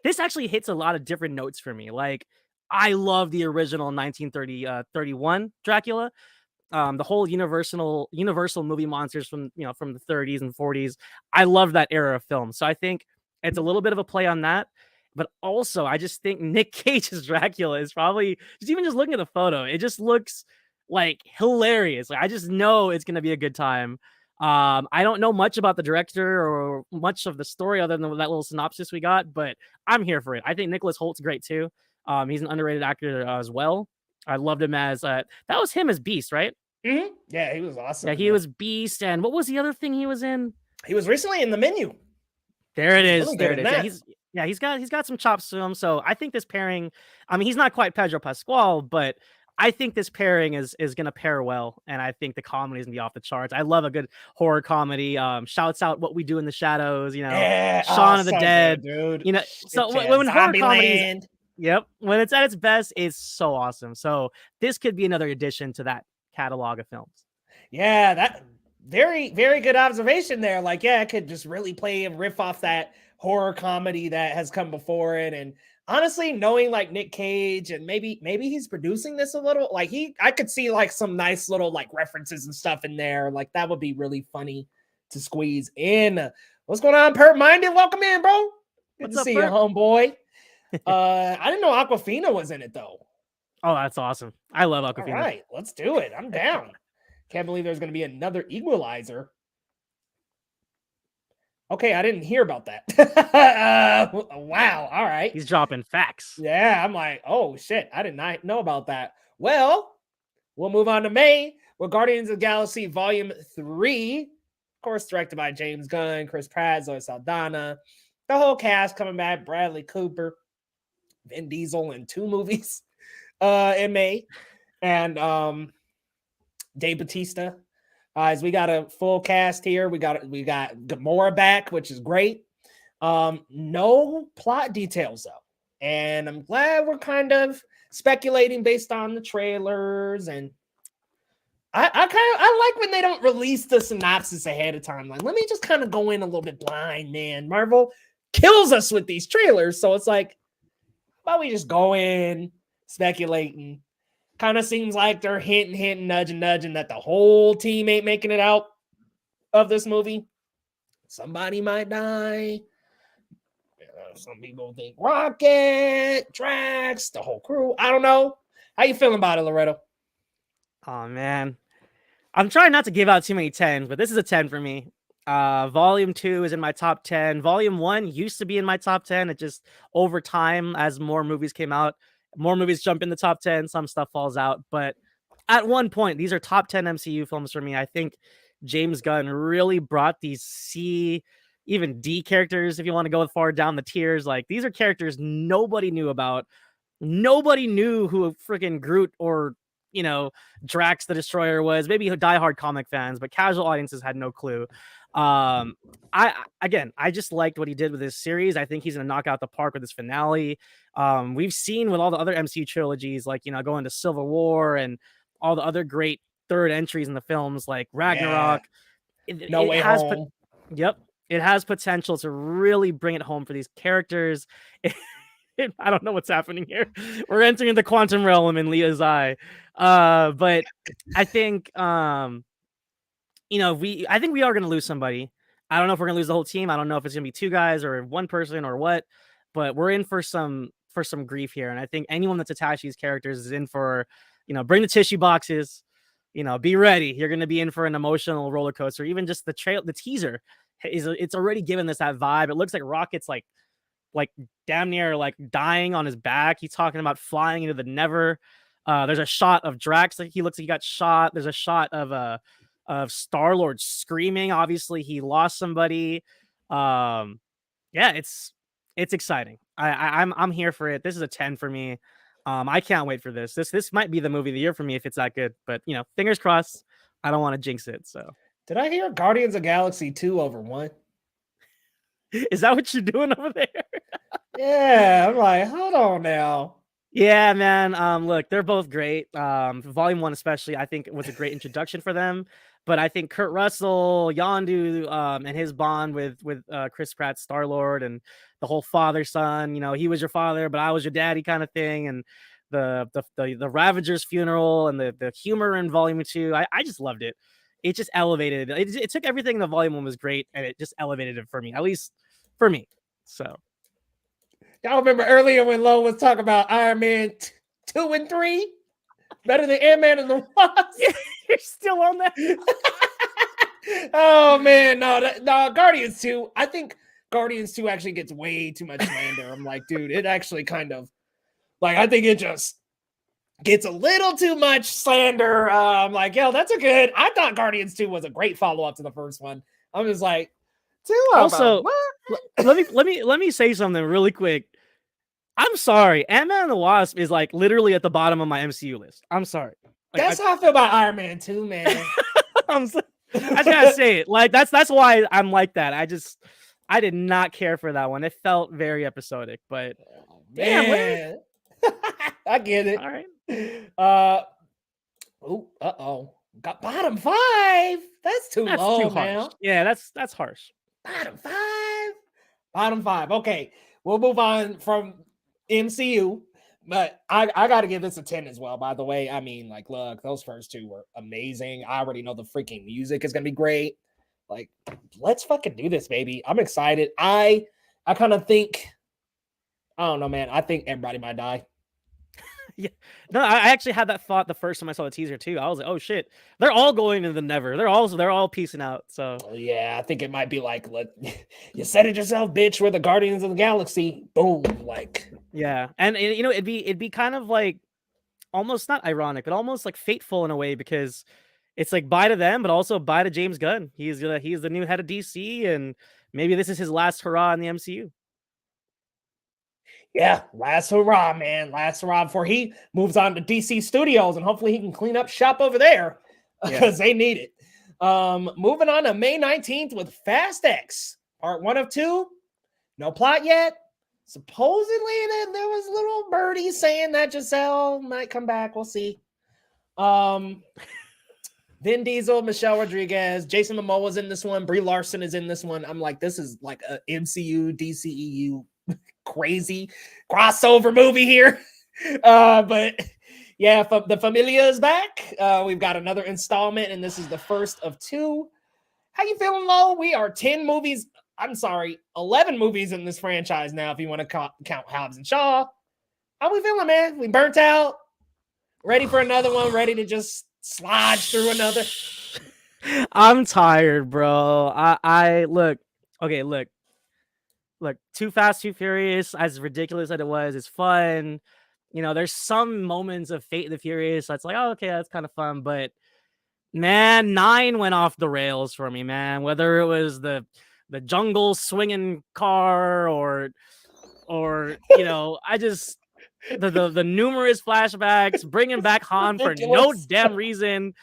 Speaker 2: This actually hits a lot of different notes for me. Like, I love the original 1931 Dracula. The whole Universal movie monsters from the 30s and 40s. I love that era of film. So I think it's a little bit of a play on that. But also, I just think Nick Cage's Dracula is probably just looking at the photo. It just looks like hilarious. Like, I just know it's gonna be a good time. I don't know much about the director or much of the story other than that little synopsis we got, but I'm here for it. I think Nicholas Holt's great too. He's an underrated actor as well. I loved him as that was him as Beast, right?
Speaker 1: Mm-hmm. Yeah, he was awesome.
Speaker 2: Yeah, he was Beast, and what was the other thing he was in?
Speaker 1: He was recently in The Menu.
Speaker 2: There it is.
Speaker 1: Really
Speaker 2: there it is. Yeah, he's got some chops to him. So I think this pairing, I mean, he's not quite Pedro Pascal, but I think this pairing is gonna pair well, and I think the comedy is gonna be off the charts. I love a good horror comedy. Shouts out What We Do in the Shadows,
Speaker 1: Yeah,
Speaker 2: Shaun of the Dead,
Speaker 1: good,
Speaker 2: dude. So when horror comedies,
Speaker 1: yep,
Speaker 2: when it's at its best, it's so awesome. So this could be another addition to that catalog of films.
Speaker 1: Yeah, that very, very good observation there. Like, yeah, it could just really play and riff off that horror comedy that has come before it. And honestly, knowing like Nick Cage and maybe he's producing this a little, like I could see like some nice little like references and stuff in there. Like that would be really funny to squeeze in. What's going on, Perp Minded? Welcome in, bro. Good to see you, homeboy. I didn't know Aquafina was in it though.
Speaker 2: Oh, that's awesome. I love Aquafina.
Speaker 1: All right, let's do it. I'm down. Can't believe there's going to be another Equalizer. Okay, I didn't hear about that. Wow. All right.
Speaker 2: He's dropping facts.
Speaker 1: Yeah, I'm like, oh, shit. I did not know about that. Well, we'll move on to May with Guardians of the Galaxy Volume 3. Of course, directed by James Gunn, Chris Pratt, Zoe Saldana. The whole cast coming back. Bradley Cooper, Vin Diesel in 2 movies in May. And Dave Bautista. As we got a full cast here. We got Gamora back, which is great. No plot details though. And I'm glad we're kind of speculating based on the trailers. And I like when they don't release the synopsis ahead of time. Like, let me just kind of go in a little bit blind, man. Marvel kills us with these trailers. So it's like, how about we just go in speculating? Kind of seems like they're hinting, nudging that the whole team ain't making it out of this movie. Somebody might die. Some people think Rocket, Drax, the whole crew. I don't know. How you feeling about it, Loretto?
Speaker 2: Oh, man. I'm trying not to give out too many 10s, but this is a 10 for me. Volume 2 is in my top 10. Volume 1 used to be in my top 10. It just, over time, as more movies came out, more movies jump in the top 10, some stuff falls out. But at one point, these are top 10 MCU films for me. I think James Gunn really brought these C, even D characters, if you want to go far down the tiers. Like, these are characters nobody knew about. Nobody knew who freaking Groot or, Drax the Destroyer was. Maybe diehard comic fans, but casual audiences had no clue. I just liked what he did with this series. I think he's gonna knock out the park with his finale. We've seen with all the other MCU trilogies, like going to Civil War and all the other great third entries in the films, like Ragnarok.
Speaker 1: Yeah.
Speaker 2: It has potential to really bring it home for these characters. I don't know what's happening here. We're entering the quantum realm in Leah's eye. But I think I think we are going to lose somebody. I don't know if we're going to lose the whole team. I don't know if it's going to be 2 guys or 1 person or what, but we're in for some grief here. And I think anyone that's attached to these characters is in for, bring the tissue boxes, be ready. You're going to be in for an emotional roller coaster. Even just the teaser it's already given this that vibe. It looks like Rocket's like damn near like dying on his back. He's talking about flying into the never. There's a shot of Drax. Like he looks like he got shot. There's a shot of Star-Lord screaming. Obviously he lost somebody. Yeah, it's exciting. I'm here for it. This is a 10 for me. I can't wait for this. This might be the movie of the year for me if it's that good, but fingers crossed. I don't want to jinx it. So
Speaker 1: did I hear Guardians of Galaxy 2 over 1?
Speaker 2: Is that what you're doing over there?
Speaker 1: Yeah, I'm like, hold on now.
Speaker 2: Yeah, man. Look, they're both great. Volume 1 especially, I think, was a great introduction for them. But I think Kurt Russell, Yondu, and his bond with Chris Pratt, Star-Lord, and the whole father-son, he was your father, but I was your daddy kind of thing, and the Ravager's funeral and the humor in Volume 2, I just loved it. It just elevated it. It took everything in the Volume 1 was great, and it just elevated it for me, at least for me. So
Speaker 1: y'all remember earlier when Lo was talking about Iron Man 2 and 3? Better than Ant-Man and the Wasp?
Speaker 2: You're still on that?
Speaker 1: Oh man, no, Guardians 2. I think Guardians 2 actually gets way too much slander. I'm like, dude, it actually kind of like I think it just gets a little too much slander. I'm like, yo, that's a good. I thought Guardians 2 was a great follow-up to the first one. I'm just like, two of them.
Speaker 2: Also,
Speaker 1: What?
Speaker 2: let me say something really quick. I'm sorry, Ant-Man and the Wasp is like literally at the bottom of my MCU list. I'm sorry. Like,
Speaker 1: That's how I feel about Iron Man 2, man.
Speaker 2: I just gotta say it. Like that's why I'm like that. I did not care for that one. It felt very episodic, but
Speaker 1: Oh,
Speaker 2: damn, Larry.
Speaker 1: I get it.
Speaker 2: All right.
Speaker 1: Got bottom 5. That's too
Speaker 2: That's
Speaker 1: low
Speaker 2: too harsh.
Speaker 1: now.
Speaker 2: Yeah, that's harsh.
Speaker 1: Bottom 5. Bottom 5. Okay, we'll move on from MCU, but I got to give this a 10 as well. By the way, I mean, like, look, those first two were amazing. I already know the freaking music is gonna be great. Like, let's fucking do this, baby. I'm excited. I kind of think, I don't know, man. I think everybody might die.
Speaker 2: Yeah. No, I actually had that thought the first time I saw the teaser too. I was like, oh shit, they're all going to the never. They're all piecing out. So
Speaker 1: Yeah, I think it might be like, you said it yourself, bitch. We're the Guardians of the Galaxy. Boom, like.
Speaker 2: yeah, and you know, it'd be kind of like almost not ironic, but almost like fateful in a way because it's like bye to them, but also bye to James Gunn. He's the new head of DC, and maybe this is his last hurrah in the MCU.
Speaker 1: Yeah, last hurrah, man. Last hurrah before he moves on to DC Studios, and hopefully he can clean up shop over there because they need it. Moving on to May 19th with Fast X, part 1 of 2. No plot yet. Supposedly there was little birdie saying that Giselle might come back. We'll see. Vin Diesel, Michelle Rodriguez, Jason Momoa's in this one. Brie Larson is in this one. I'm like, this is like a MCU, DCEU crazy crossover movie here. But yeah, the Familia is back. We've got another installment, and this is the first of 2. How you feeling, Lo? We are 10 movies. I'm sorry, 11 movies in this franchise now, if you want to count Hobbs and Shaw. How we feeling, man? We burnt out? Ready for another one? Ready to just slide through another?
Speaker 2: I'm tired, bro. I look. Okay, look. Too Fast, Too Furious, as ridiculous as it was, is fun. You know, there's some moments of Fate and the Furious that's like, oh, okay, that's kind of fun. But man, 9 went off the rails for me, man. Whether it was the jungle swinging car or you know, I just the numerous flashbacks, bringing back Han for no damn reason.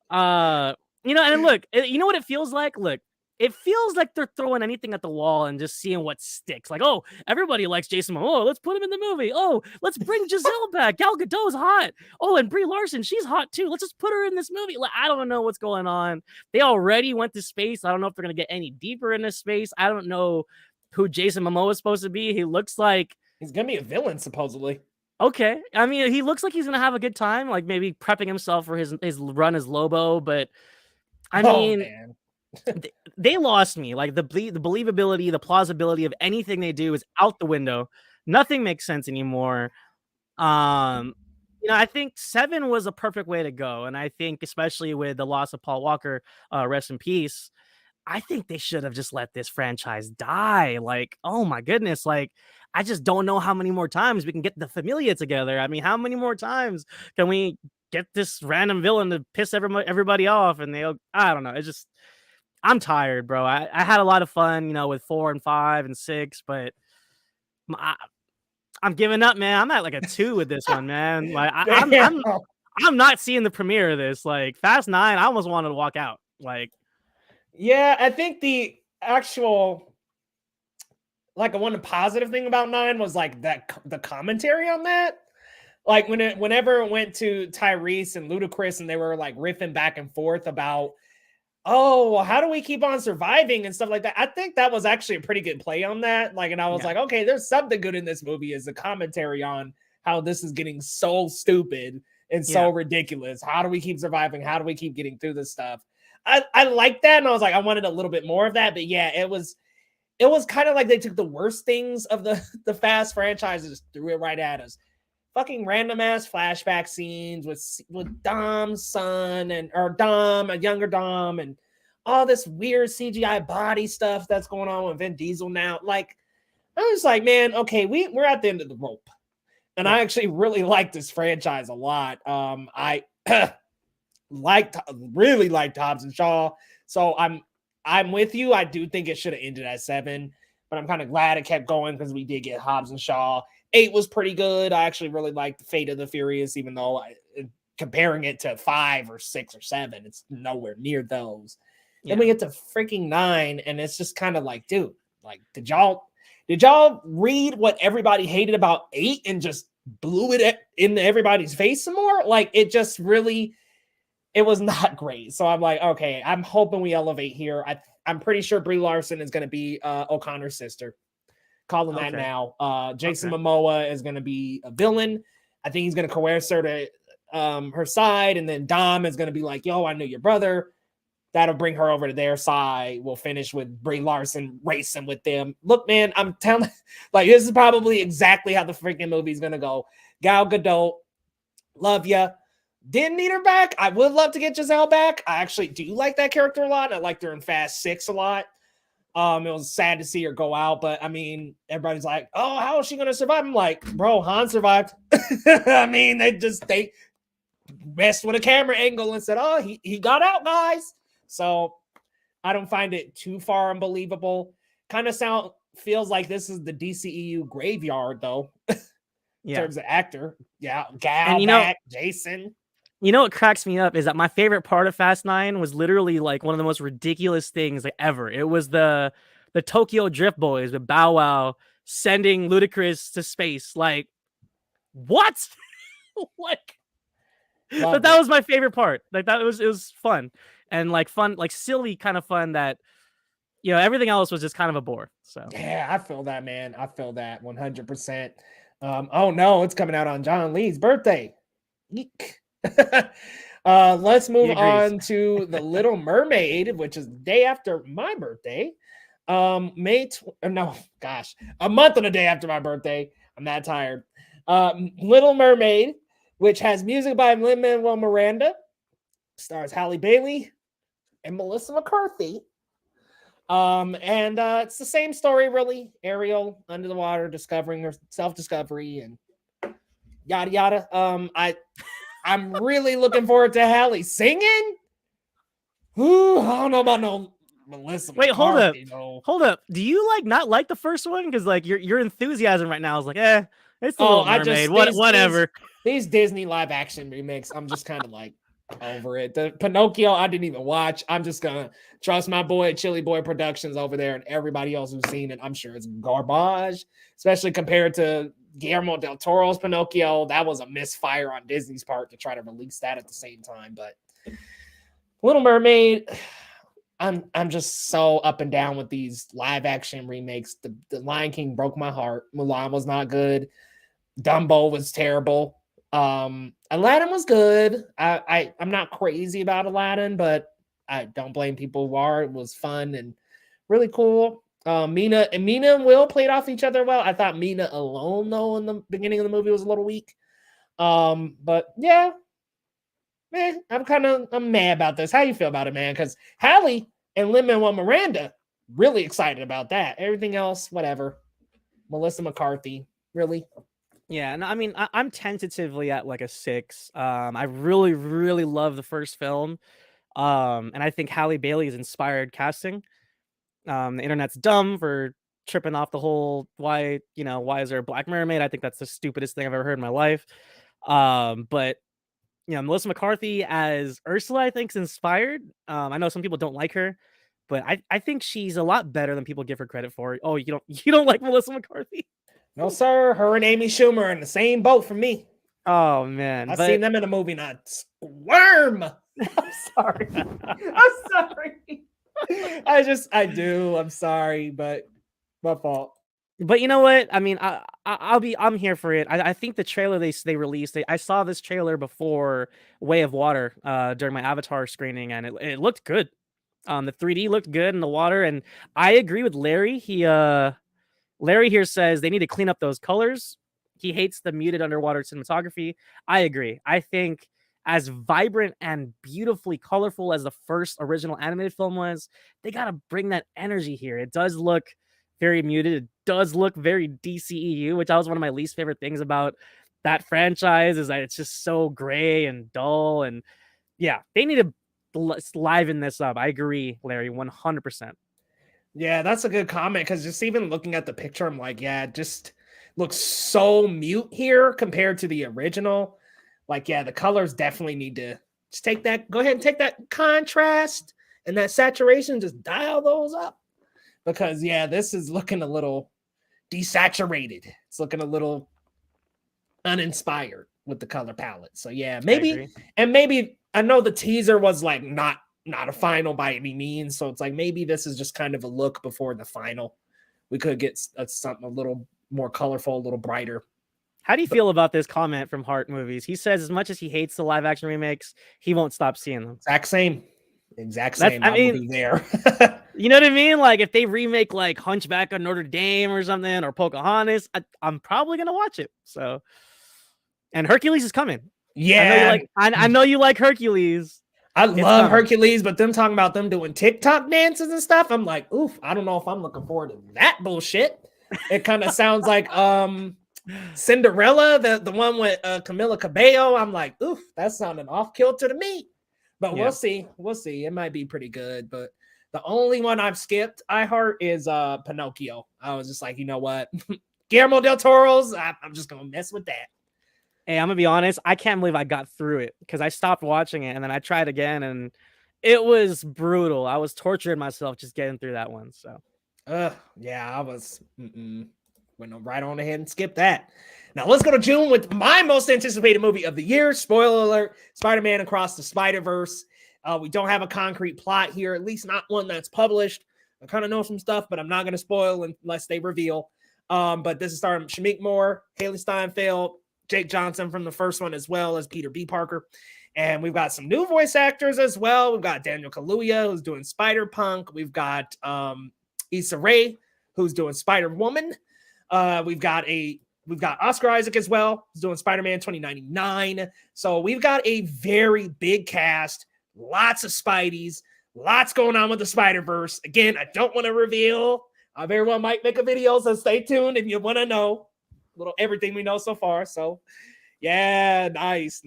Speaker 2: You know, and look, you know what it feels like? Look, it feels like they're throwing anything at the wall and just seeing what sticks. Like, oh, everybody likes Jason Momoa. Oh, let's put him in the movie. Oh, let's bring Giselle back. Gal Gadot's hot. Oh, and Brie Larson, she's hot too. Let's just put her in this movie. Like, I don't know what's going on. They already went to space. I don't know if they're gonna get any deeper into space. I don't know who Jason Momoa is supposed to be. He looks like
Speaker 1: he's gonna be a villain, supposedly.
Speaker 2: Okay, I mean, he looks like he's gonna have a good time, like maybe prepping himself for his run as Lobo. But I mean,
Speaker 1: man.
Speaker 2: they lost me. Like the believability, the plausibility of anything they do is out the window. Nothing makes sense anymore. You know, I think 7 was a perfect way to go, and I think especially with the loss of Paul Walker, rest in peace. I think they should have just let this franchise die. Like, oh my goodness, like I just don't know how many more times we can get the Familia together. I mean, how many more times can we get this random villain to piss everybody off? And I don't know. It's just, I'm tired, bro. I had a lot of fun, you know, with 4 and 5 and 6, but I'm giving up, man. I'm at like a 2 with this one, man. Like I'm not seeing the premiere of this. Like Fast 9, I almost wanted to walk out. Like,
Speaker 1: yeah, I think the actual, like, one positive thing about 9 was like that the commentary on that. Like whenever it went to Tyrese and Ludacris and they were like riffing back and forth about, oh, how do we keep on surviving and stuff like that. I think that was actually a pretty good play on that. Like, and I was like, okay, there's something good in this movie is the commentary on how this is getting so stupid and so ridiculous. How do we keep surviving? How do we keep getting through this stuff? I like that. And I was like, I wanted a little bit more of that. But yeah, it was kind of like they took the worst things of the Fast franchise and just threw it right at us. Fucking random ass flashback scenes with Dom's son or Dom, a younger Dom, and all this weird CGI body stuff that's going on with Vin Diesel now. Like, I was like, man, okay, we're at the end of the rope. And I actually really like this franchise a lot. I really liked Hobbs and Shaw. So I'm with you. I do think it should have ended at 7, but I'm kind of glad it kept going because we did get Hobbs and Shaw. 8 was pretty good. I actually really liked the Fate of the Furious, even though comparing it to 5 or 6 or 7, it's nowhere near those. Then we get to freaking 9, and it's just kind of like, dude, like, did y'all read what everybody hated about 8 and just blew it into everybody's face some more? Like, it just really, it was not great. So I'm like, okay, I'm hoping we elevate here. I'm pretty sure Brie Larson is going to be O'Connor's sister. Calling that now. Jason Momoa is going to be a villain. I think he's going to coerce her to her side, and then Dom is going to be like, yo, I knew your brother. That'll bring her over to their side. We'll finish with Brie Larson racing with them. Look, man, I'm telling, like, this is probably exactly how the freaking movie's going to go. Gal Gadot, love ya. Didn't need her back. I would love to get Giselle back. I actually do like that character a lot. I liked her in Fast 6 a lot. It was sad to see her go out, but I mean, everybody's like, oh, how is she going to survive? I'm like, bro, Han survived. I mean, they messed with a camera angle and said, oh, he got out, guys. So I don't find it too far unbelievable. Kind of feels like this is the DCEU graveyard, though. In terms of actor. Yeah, Gal, and back, Jason.
Speaker 2: You know what cracks me up is that my favorite part of Fast 9 was literally like one of the most ridiculous things like ever. It was the Tokyo Drift Boys with Bow Wow sending Ludacris to space. Like, what? Like, but that was my favorite part. Like, it was fun and like silly kind of fun that, you know, everything else was just kind of a bore. So
Speaker 1: yeah, I feel that, man. I feel that 100%. Oh no, it's coming out on John Lee's birthday. Geek. Let's move on to The Little Mermaid, which is the day after my birthday. A month and a day after my birthday. I'm that tired. Little Mermaid, which has music by Lin-Manuel Miranda, stars Halle Bailey and Melissa McCarthy. And it's the same story, really. Ariel under the water, discovering her self-discovery and yada yada. I'm really looking forward to Halle singing. Ooh, I don't know about no Melissa.
Speaker 2: Wait,
Speaker 1: McCarthy,
Speaker 2: hold up. Do you like not like the first one? Because like your enthusiasm right now is like, it's the Little Mermaid. Whatever.
Speaker 1: These Disney live action remakes, I'm just kind of like over it. The Pinocchio, I didn't even watch. I'm just gonna trust my boy Chili Boy Productions over there and everybody else who's seen it. I'm sure it's garbage, especially compared to Guillermo del Toro's Pinocchio. That was a misfire on Disney's part to try to release that at the same time. But Little Mermaid, I'm just so up and down with these live action remakes. The Lion King broke my heart. Mulan was not good. Dumbo was terrible. Aladdin was good. I'm not crazy about Aladdin, but I don't blame people who are. It was fun and really cool. Mina and Will played off each other well. I thought Mina alone, though, in the beginning of the movie was a little weak. But yeah, man, I'm mad about this. How you feel about it, man? Because Halle and Lin-Manuel Miranda, really excited about that. Everything else, whatever. Melissa McCarthy, really.
Speaker 2: Yeah, and I mean, I'm tentatively at like a 6. I really, really love the first film. And I think Halle Bailey's inspired casting. The internet's dumb for tripping off the whole why is there a Black Mermaid? I think that's the stupidest thing I've ever heard in my life. But you know, Melissa McCarthy as Ursula, I think, is inspired. I know some people don't like her, but I think she's a lot better than people give her credit for. Oh, you don't like Melissa McCarthy?
Speaker 1: No, sir. Her and Amy Schumer are in the same boat for me.
Speaker 2: Oh man,
Speaker 1: I've seen them in a movie, not squirm. I'm sorry. I'm sorry. I'm sorry, but my fault.
Speaker 2: But you know what? I mean, I'm here for it. I think the trailer they released, I saw this trailer before Way of Water during my Avatar screening, and it looked good. The 3D looked good in the water, and I agree with Larry. Larry here says they need to clean up those colors. He hates the muted underwater cinematography. I agree. I think as vibrant and beautifully colorful as the first original animated film was, they got to bring that energy here. It does look very muted. It does look very DCEU, which was one of my least favorite things about that franchise, is that it's just so gray and dull. And yeah, they need to liven this up. I agree, Larry, 100%.
Speaker 1: Yeah, that's a good comment, because just even looking at the picture, I'm like, yeah, it just looks so mute here compared to the original. Like, yeah, the colors definitely need to just go ahead and take that contrast and that saturation, just dial those up. Because, yeah, this is looking a little desaturated. It's looking a little uninspired with the color palette. So, yeah, maybe I know the teaser was like not a final by any means. So it's like maybe this is just kind of a look before the final. We could get something a little more colorful, a little brighter.
Speaker 2: How do you feel about this comment from Heart Movies? He says as much as he hates the live action remakes, he won't stop seeing them.
Speaker 1: Exact same. I mean, will be there.
Speaker 2: You know what I mean? Like if they remake like Hunchback of Notre Dame or something, or Pocahontas, I'm probably gonna watch it. So, and Hercules is coming.
Speaker 1: Yeah,
Speaker 2: I know you like Hercules.
Speaker 1: I love Hercules, but them talking about them doing TikTok dances and stuff, I'm like, oof, I don't know if I'm looking forward to that bullshit. It kind of sounds like Cinderella, the one with Camila Cabello. I'm like, oof, that sounded off kilter to me. But we'll see. It might be pretty good. But the only one I've skipped, is Pinocchio. I was just like, you know what? Guillermo del Toro's, I'm just gonna mess with that.
Speaker 2: Hey, I'm gonna be honest, I can't believe I got through it, because I stopped watching it and then I tried again and it was brutal. I was torturing myself just getting through that one. So
Speaker 1: yeah, I was went right on ahead and skipped that. Now let's go to June with my most anticipated movie of the year. Spoiler alert: Spider-Man Across the Spider-Verse. We don't have a concrete plot here, at least not one that's published. I kind of know some stuff, but I'm not going to spoil unless they reveal. But this is starring Shamik Moore, Haley Steinfeld, Jake Johnson from the first one, as well as Peter B. Parker. And we've got some new voice actors as well. We've got Daniel Kaluuya, who's doing Spider-Punk. We've got Issa Rae, who's doing Spider-Woman. We've got Oscar Isaac as well, who's doing Spider-Man 2099. So we've got a very big cast, lots of Spideys, lots going on with the Spider-Verse. Again, I don't want to reveal. Everyone might make a video, so stay tuned if you want to know everything we know so far. So yeah, nice.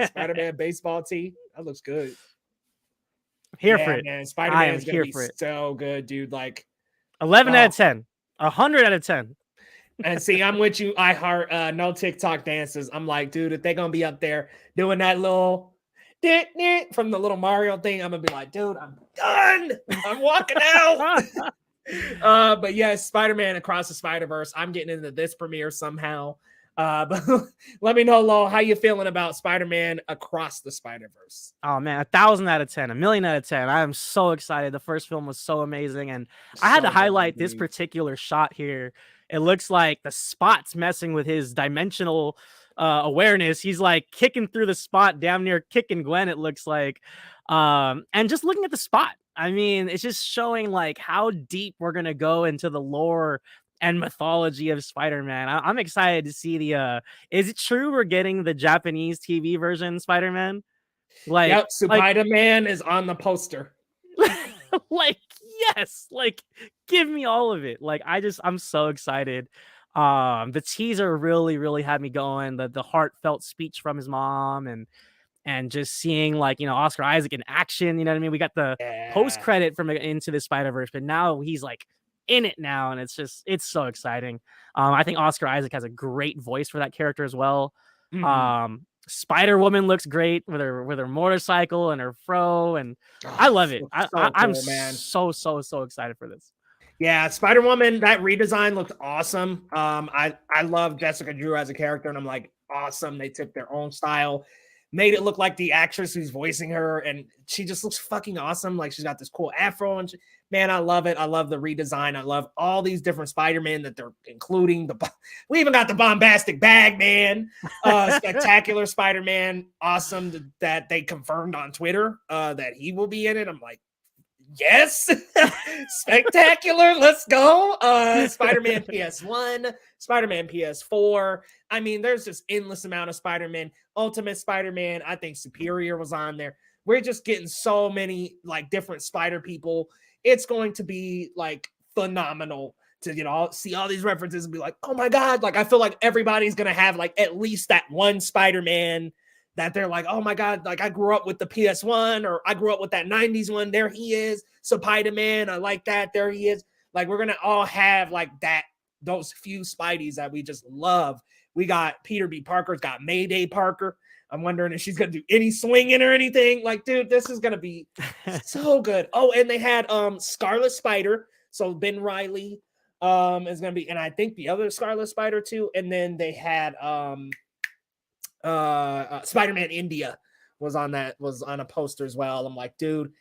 Speaker 1: Spider-Man baseball tee. That looks good.
Speaker 2: Here for it.
Speaker 1: Man, Spider-Man is gonna be so good, dude. Like
Speaker 2: 11 out of 10, 100 out of 10.
Speaker 1: And see, I'm with you. I heart no TikTok dances. I'm like, dude, if they're gonna be up there doing that little from the little Mario thing, I'm gonna be like, dude, I'm done. I'm walking out. But yes, Spider-Man Across the Spider-Verse. I'm getting into this premiere somehow. But let me know, Lowell, how you feeling about Spider-Man Across the Spider-Verse?
Speaker 2: Oh man, 1,000 out of 10, 1,000,000 out of 10. I am so excited. The first film was so amazing, and I had to highlight this particular shot here. It looks like the Spot's messing with his dimensional awareness. He's like kicking through the Spot, damn near kicking Gwen, it looks like. And just looking at the Spot, I mean, it's just showing like how deep we're gonna go into the lore and mythology of Spider-Man. I'm excited to see is it true we're getting the Japanese TV version Spider-Man? Like,
Speaker 1: yep, Spider-Man is on the poster.
Speaker 2: Like, yes, like give me all of it. Like, I'm so excited. The teaser really had me going. The heartfelt speech from his mom, and just seeing like, Oscar Isaac in action. You know what I mean? We got the post credit from Into the Spider-Verse, but now he's like in it now, and it's so exciting. I think Oscar Isaac has a great voice for that character as well. Spider-Woman looks great with her motorcycle and her fro, and I love it. I'm so excited for this.
Speaker 1: Yeah, Spider-Woman, that redesign looked awesome. I love Jessica Drew as a character, and I'm like, awesome. They took their own style, made it look like the actress who's voicing her, and she just looks fucking awesome. Like, she's got this cool afro, and man, I love it. I love the redesign. I love all these different Spider-Man that they're including. We even got the bombastic bag man, spectacular Spider-Man. Awesome that they confirmed on Twitter that he will be in it. I'm like, Yes. Spectacular. Let's go. Spider-Man PS1, Spider-Man PS4. I mean, there's just endless amount of Spider-Man. Ultimate Spider-Man. I think Superior was on there. We're just getting so many like different Spider people. It's going to be like phenomenal to see all these references and be like, oh my god, like I feel like everybody's gonna have like at least that one Spider-Man that they're like, oh my god, like I grew up with the PS1 or I grew up with that 90s one. There he is. Spider-Man, I like that. There he is. Like we're gonna all have like that, those few Spideys that we just love. We got Peter B. Parker's got Mayday Parker. I'm wondering if she's gonna do any swinging or anything. Like, dude, this is gonna be so good. Oh, and they had Scarlet Spider. So Ben Reilly is gonna be, and I think the other Scarlet Spider too. And then they had Spider-Man India was on a poster as well. I'm like, dude,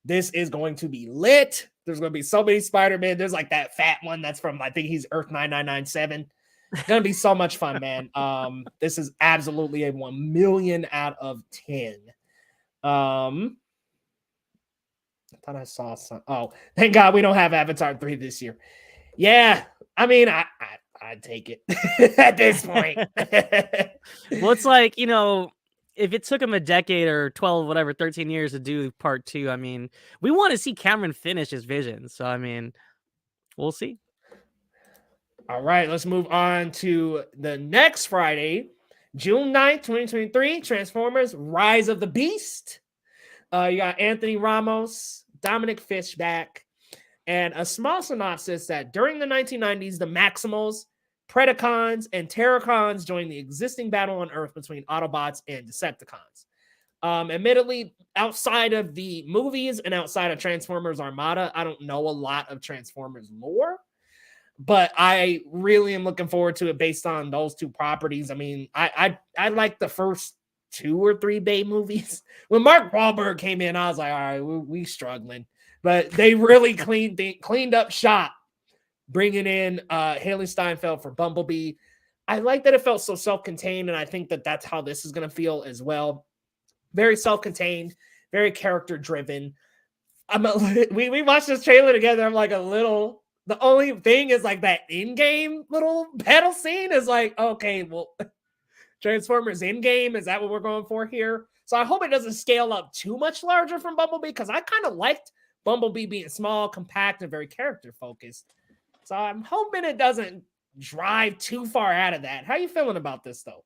Speaker 1: this is going to be lit. There's going to be so many Spider-Man. There's like that fat one that's from, I think he's Earth 9997. It's going to be so much fun, man. This is absolutely a 1 million out of 10. I thought I saw some. Oh, thank God we don't have Avatar 3 this year. Yeah, I mean, I'd take it at this point.
Speaker 2: Well, it's like, if it took him a decade or 12, whatever, 13 years to do part 2, I mean, we want to see Cameron finish his vision. So, I mean, we'll see.
Speaker 1: All right, let's move on to the next Friday, June 9th, 2023, Transformers Rise of the Beast. You got Anthony Ramos, Dominic Fishback, and a small synopsis that during the 1990s, the Maximals, Predacons, and Terracons joined the existing battle on Earth between Autobots and Decepticons. Admittedly, outside of the movies and outside of Transformers Armada, I don't know a lot of Transformers lore, but I really am looking forward to it based on those two properties. I mean, I like the first 2 or 3 Bay movies. When Mark Wahlberg came in, I was like, all right, we struggling. But they really cleaned up shop, bringing in Haley Steinfeld for Bumblebee. I like that it felt so self-contained, and I think that that's how this is going to feel as well. Very self-contained, very character-driven. We watched this trailer together. I'm like the only thing is like that in-game little battle scene is like, okay, well, Transformers in-game, is that what we're going for here? So I hope it doesn't scale up too much larger from Bumblebee, because I kind of liked Bumblebee being small, compact, and very character-focused. So I'm hoping it doesn't drive too far out of that. How are you feeling about this, though,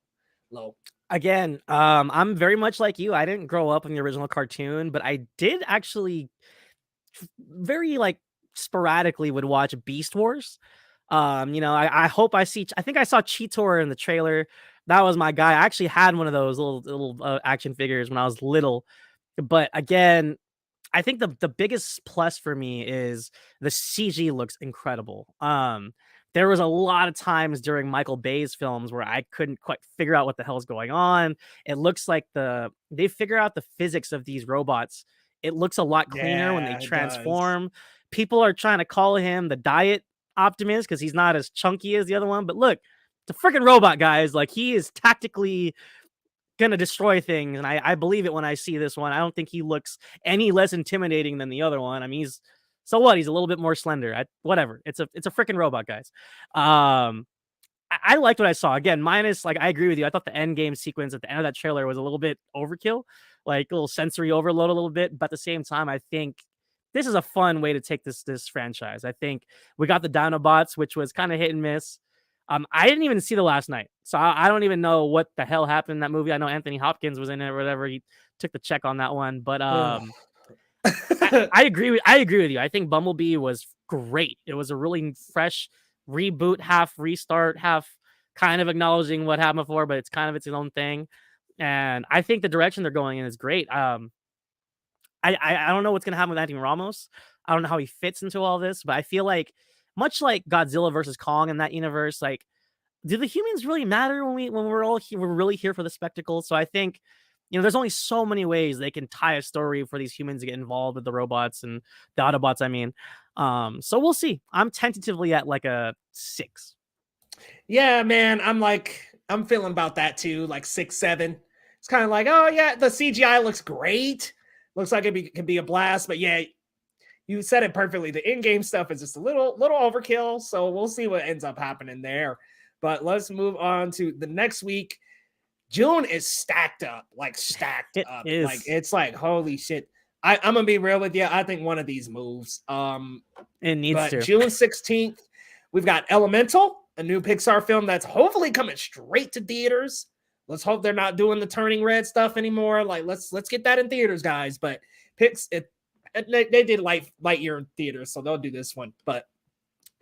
Speaker 1: Lo?
Speaker 2: Again, I'm very much like you. I didn't grow up in the original cartoon, but I did actually very like sporadically would watch Beast Wars. I hope I think I saw Cheetor in the trailer. That was my guy. I actually had one of those little action figures when I was little. But again, I think the biggest plus for me is the CG looks incredible. There was a lot of times during Michael Bay's films where I couldn't quite figure out what the hell's going on. It looks like they figure out the physics of these robots. It looks a lot cleaner when they transform. People are trying to call him the Diet Optimus because he's not as chunky as the other one. But look, it's a freaking robot, guys. Like, he is tactically gonna destroy things, and I believe it when I see this one. I don't think he looks any less intimidating than the other one. I mean, so what? He's a little bit more slender. Whatever. It's a freaking robot, guys. I liked what I saw. Again, minus, like, I agree with you. I thought the end game sequence at the end of that trailer was a little bit overkill, like a little sensory overload a little bit. But at the same time, I think this is a fun way to take this franchise. I think we got the Dinobots, which was kind of hit and miss. I didn't even see The Last Night, so I don't even know what the hell happened in that movie. I know Anthony Hopkins was in it or whatever. He took the check on that one, but I agree with you. I think Bumblebee was great. It was a really fresh reboot, half restart, half kind of acknowledging what happened before, but it's kind of its own thing. And I think the direction they're going in is great. I don't know what's gonna happen with Anthony Ramos. I don't know how he fits into all this, but I feel like, much like Godzilla versus Kong in that universe, like, do the humans really matter when we're all here? We're really here for the spectacle. So I think, there's only so many ways they can tie a story for these humans to get involved with the robots and the Autobots. I mean, so we'll see. I'm tentatively at like a 6.
Speaker 1: Yeah, man. I'm feeling about that too. Like 6, 7. It's kind of like, oh yeah, the CGI looks great. Looks like it can be a blast. But yeah, you said it perfectly. The in-game stuff is just a little overkill, so we'll see what ends up happening there. But let's move on to the next week. June is stacked up, like stacked
Speaker 2: It
Speaker 1: up.
Speaker 2: is.
Speaker 1: Like it's like holy shit. I'm gonna be real with you. I think one of these moves.
Speaker 2: It needs
Speaker 1: But
Speaker 2: to.
Speaker 1: June 16th, we've got Elemental, a new Pixar film that's hopefully coming straight to theaters. Let's hope they're not doing the Turning Red stuff anymore. Like let's get that in theaters, guys. But they did Lightyear in theaters, so they'll do this one. But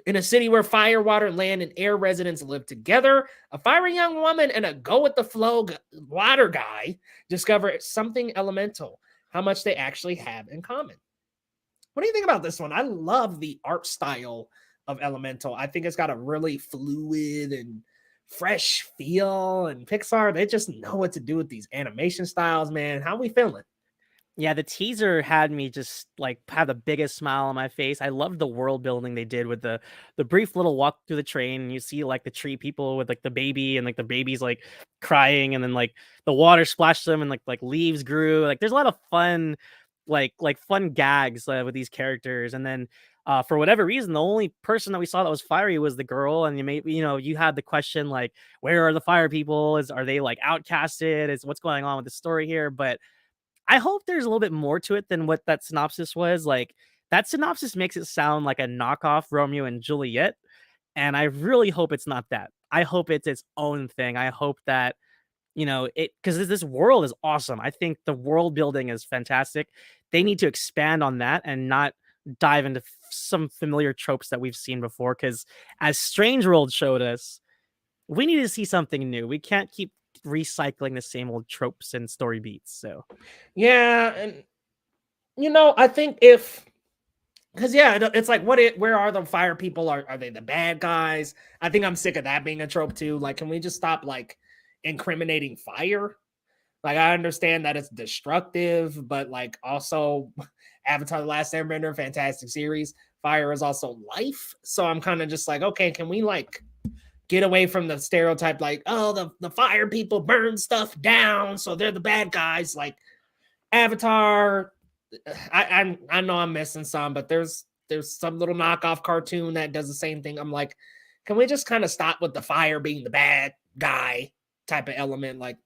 Speaker 1: in a city where fire, water, land, and air residents live together, a fiery young woman and a go-with-the-flow water guy discover something elemental, how much they actually have in common. What do you think about this one? I love the art style of Elemental. I think it's got a really fluid and fresh feel, and Pixar, they just know what to do with these animation styles, man. How we feeling?
Speaker 2: Yeah, the teaser had me just like have the biggest smile on my face. I love the world building they did with the brief little walk through the train, and you see like the tree people with like the baby, and like the baby's like crying, and then like the water splashed them, and like leaves grew. Like there's a lot of fun like fun gags with these characters. And then for whatever reason, the only person that we saw that was fiery was the girl. And you had the question like, where are the fire people? Are they like outcasted? Is what's going on with the story here? But I hope there's a little bit more to it than what that synopsis was. Like that synopsis makes it sound like a knockoff Romeo and Juliet, and I really hope it's not that. I hope it's its own thing. I hope that it, because this world is awesome. I think the world building is fantastic. They need to expand on that and not dive into some familiar tropes that we've seen before. Because as Strange World showed us, we need to see something new. We can't keep recycling the same old tropes and story beats. So
Speaker 1: Yeah, and I think because it's like where are the fire people? Are they the bad guys? I think I'm sick of that being a trope too. Like, can we just stop like incriminating fire? Like, I understand that it's destructive, but like also Avatar: The Last Airbender, fantastic series. Fire is also life. So I'm kind of just like, okay, can we like get away from the stereotype like, oh, the fire people burn stuff down, so they're the bad guys. Like Avatar, I know I'm missing some, but there's some little knockoff cartoon that does the same thing. I'm like, can we just kind of stop with the fire being the bad guy type of element? Like,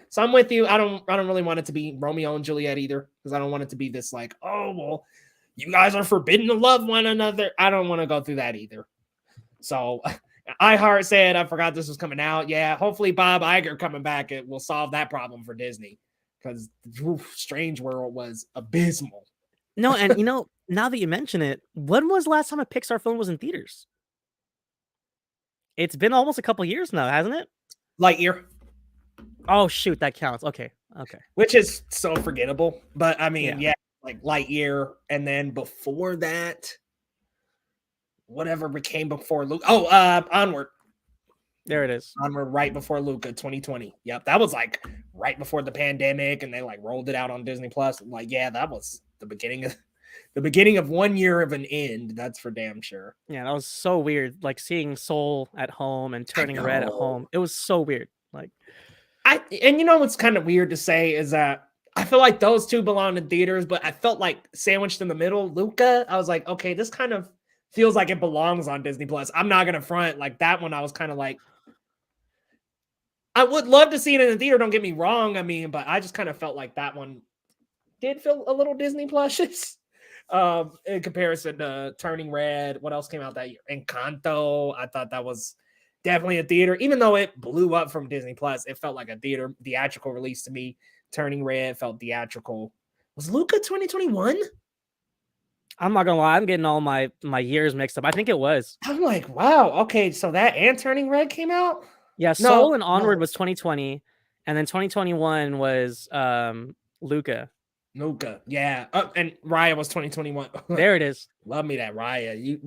Speaker 1: so I'm with you. I don't really want it to be Romeo and Juliet either, because I don't want it to be this like, oh well, you guys are forbidden to love one another. I don't want to go through that either. So iHeart said, I forgot this was coming out. Yeah, hopefully Bob Iger coming back, it will solve that problem for Disney, because Strange World was abysmal.
Speaker 2: no, and now that you mention it, when was the last time a Pixar film was in theaters? It's been almost a couple years now, hasn't it?
Speaker 1: Lightyear.
Speaker 2: Oh shoot, that counts. Okay.
Speaker 1: Which is so forgettable. But I mean,
Speaker 2: Yeah.
Speaker 1: like Lightyear, and then before that, whatever became before Luke. Oh, Onward.
Speaker 2: There it is.
Speaker 1: Onward, right before Luca, 2020. Yep, that was like right before the pandemic, and they like rolled it out on Disney Plus. Like, yeah, that was the beginning of 1 year of an end. That's for damn sure.
Speaker 2: Yeah, that was so weird. Like seeing Soul at home and Turning Red at home. It was so weird. Like,
Speaker 1: and what's kind of weird to say is that I feel like those two belong in theaters, but I felt like sandwiched in the middle, Luca, I was like, okay, this kind of feels like it belongs on Disney Plus. I'm not gonna front. Like that one, I was kind of like, I would love to see it in the theater, don't get me wrong. I mean, but I just kind of felt like that one did feel a little Disney Plus in comparison to Turning Red. What else came out that year? Encanto. I thought that was definitely a theater, even though it blew up from Disney Plus. It felt like a theatrical release to me. Turning Red felt theatrical. Was Luca 2021?
Speaker 2: I'm not gonna lie, I'm getting all my years mixed up. I think it was.
Speaker 1: I'm like, wow, okay, so that and Turning Red came out.
Speaker 2: Yeah, Soul and Onward was 2020, and then 2021 was Luca.
Speaker 1: Luca, yeah, and Raya was 2021.
Speaker 2: There it is.
Speaker 1: Love me that Raya.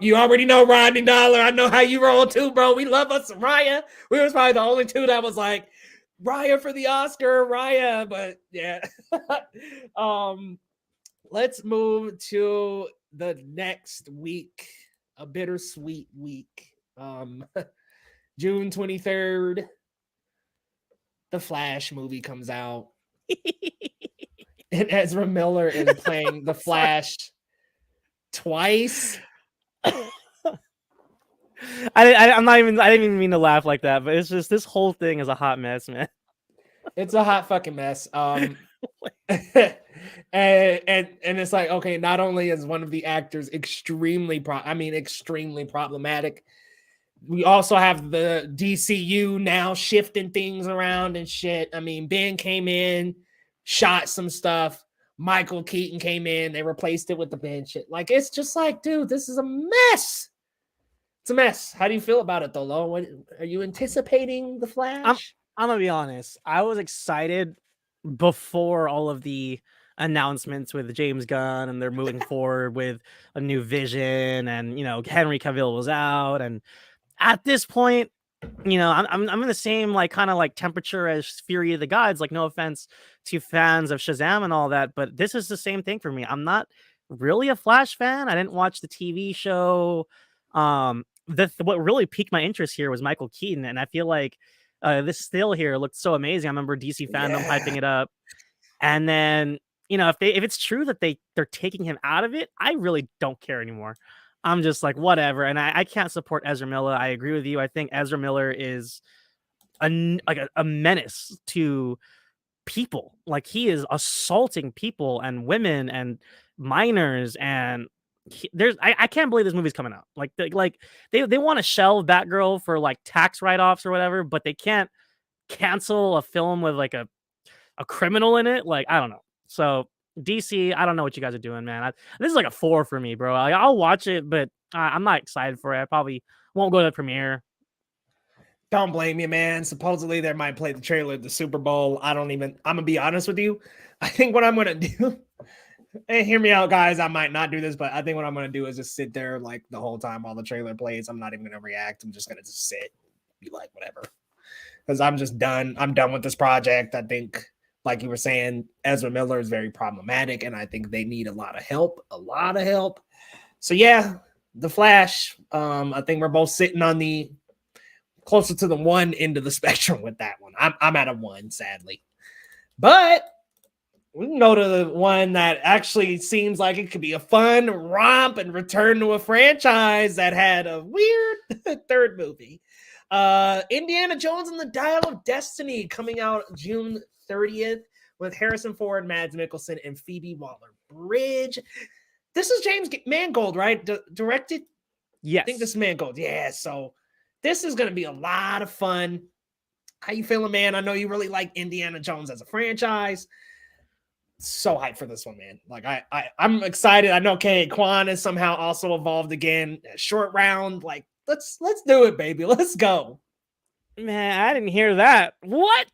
Speaker 1: You already know Rodney Dollar. I know how you roll too, bro. We love us some Raya. We was probably the only two that was like Raya for the Oscar, Raya. But yeah, let's move to the next week, a bittersweet week. June 23rd, the Flash movie comes out. And Ezra Miller is playing the Flash. twice.
Speaker 2: I'm not even. I didn't even mean to laugh like that, but it's just this whole thing is a hot mess, man.
Speaker 1: It's a hot fucking mess. And it's like, okay, not only is one of the actors extremely problematic, we also have the DCU now shifting things around and shit. I mean, Ben came in, shot some stuff. Michael Keaton came in, they replaced it with the Ben shit. Like, it's just like, dude, this is a mess. It's a mess. How do you feel about it, though, Lo? What, are you anticipating the Flash?
Speaker 2: I'm gonna be honest. I was excited before all of the announcements with James Gunn and they're moving forward with a new vision, and Henry Cavill was out, and at this point, I'm in the same kind of temperature as Fury of the Gods. Like, no offense to fans of Shazam and all that, but this is the same thing for me. I'm not really a Flash fan. I didn't watch the TV show. What really piqued my interest here was Michael Keaton, and I feel like this still here looked so amazing. I remember DC fandom hyping it up, and then if it's true that they're taking him out of it, I really don't care anymore. I'm just like, whatever. And I can't support Ezra Miller. I agree with you. I think Ezra Miller is a menace to people. Like, he is assaulting people and women and minors. And I can't believe this movie's coming out. Like they want to shelve Batgirl for tax write-offs or whatever, but they can't cancel a film with a criminal in it. Like, I don't know. So DC, I don't know what you guys are doing, man. This is a 4 for me, bro. I'll watch it, but I'm not excited for it. I probably won't go to the premiere.
Speaker 1: Don't blame you, man. Supposedly they might play the trailer at the Super Bowl. I'm gonna be honest with you. I think what I'm gonna do, and hear me out, guys. I might not do this, but I think what I'm gonna do is just sit there the whole time while the trailer plays. I'm not even gonna react. I'm just gonna just sit, be like, whatever. Because I'm just done. I'm done with this project. I think, like you were saying, Ezra Miller is very problematic, and I think they need a lot of help. So yeah, the Flash. I think we're both sitting on the closer to the 1 end of the spectrum with that one. I'm at a 1, sadly. But we can go to the one that actually seems like it could be a fun romp and return to a franchise that had a weird third movie. Indiana Jones and the Dial of Destiny, coming out June 30th with Harrison Ford, Mads Mikkelsen, and Phoebe Waller-Bridge. This is James Mangold, right? Directed?
Speaker 2: Yes.
Speaker 1: I think this is Mangold. Yeah, so this is going to be a lot of fun. How you feeling, man? I know you really like Indiana Jones as a franchise. So hyped for this one, man. Like, I'm excited. I know K. Kwan is somehow also evolved again. Short round. Like, let's do it, baby. Let's go.
Speaker 2: Man, I didn't hear that. What?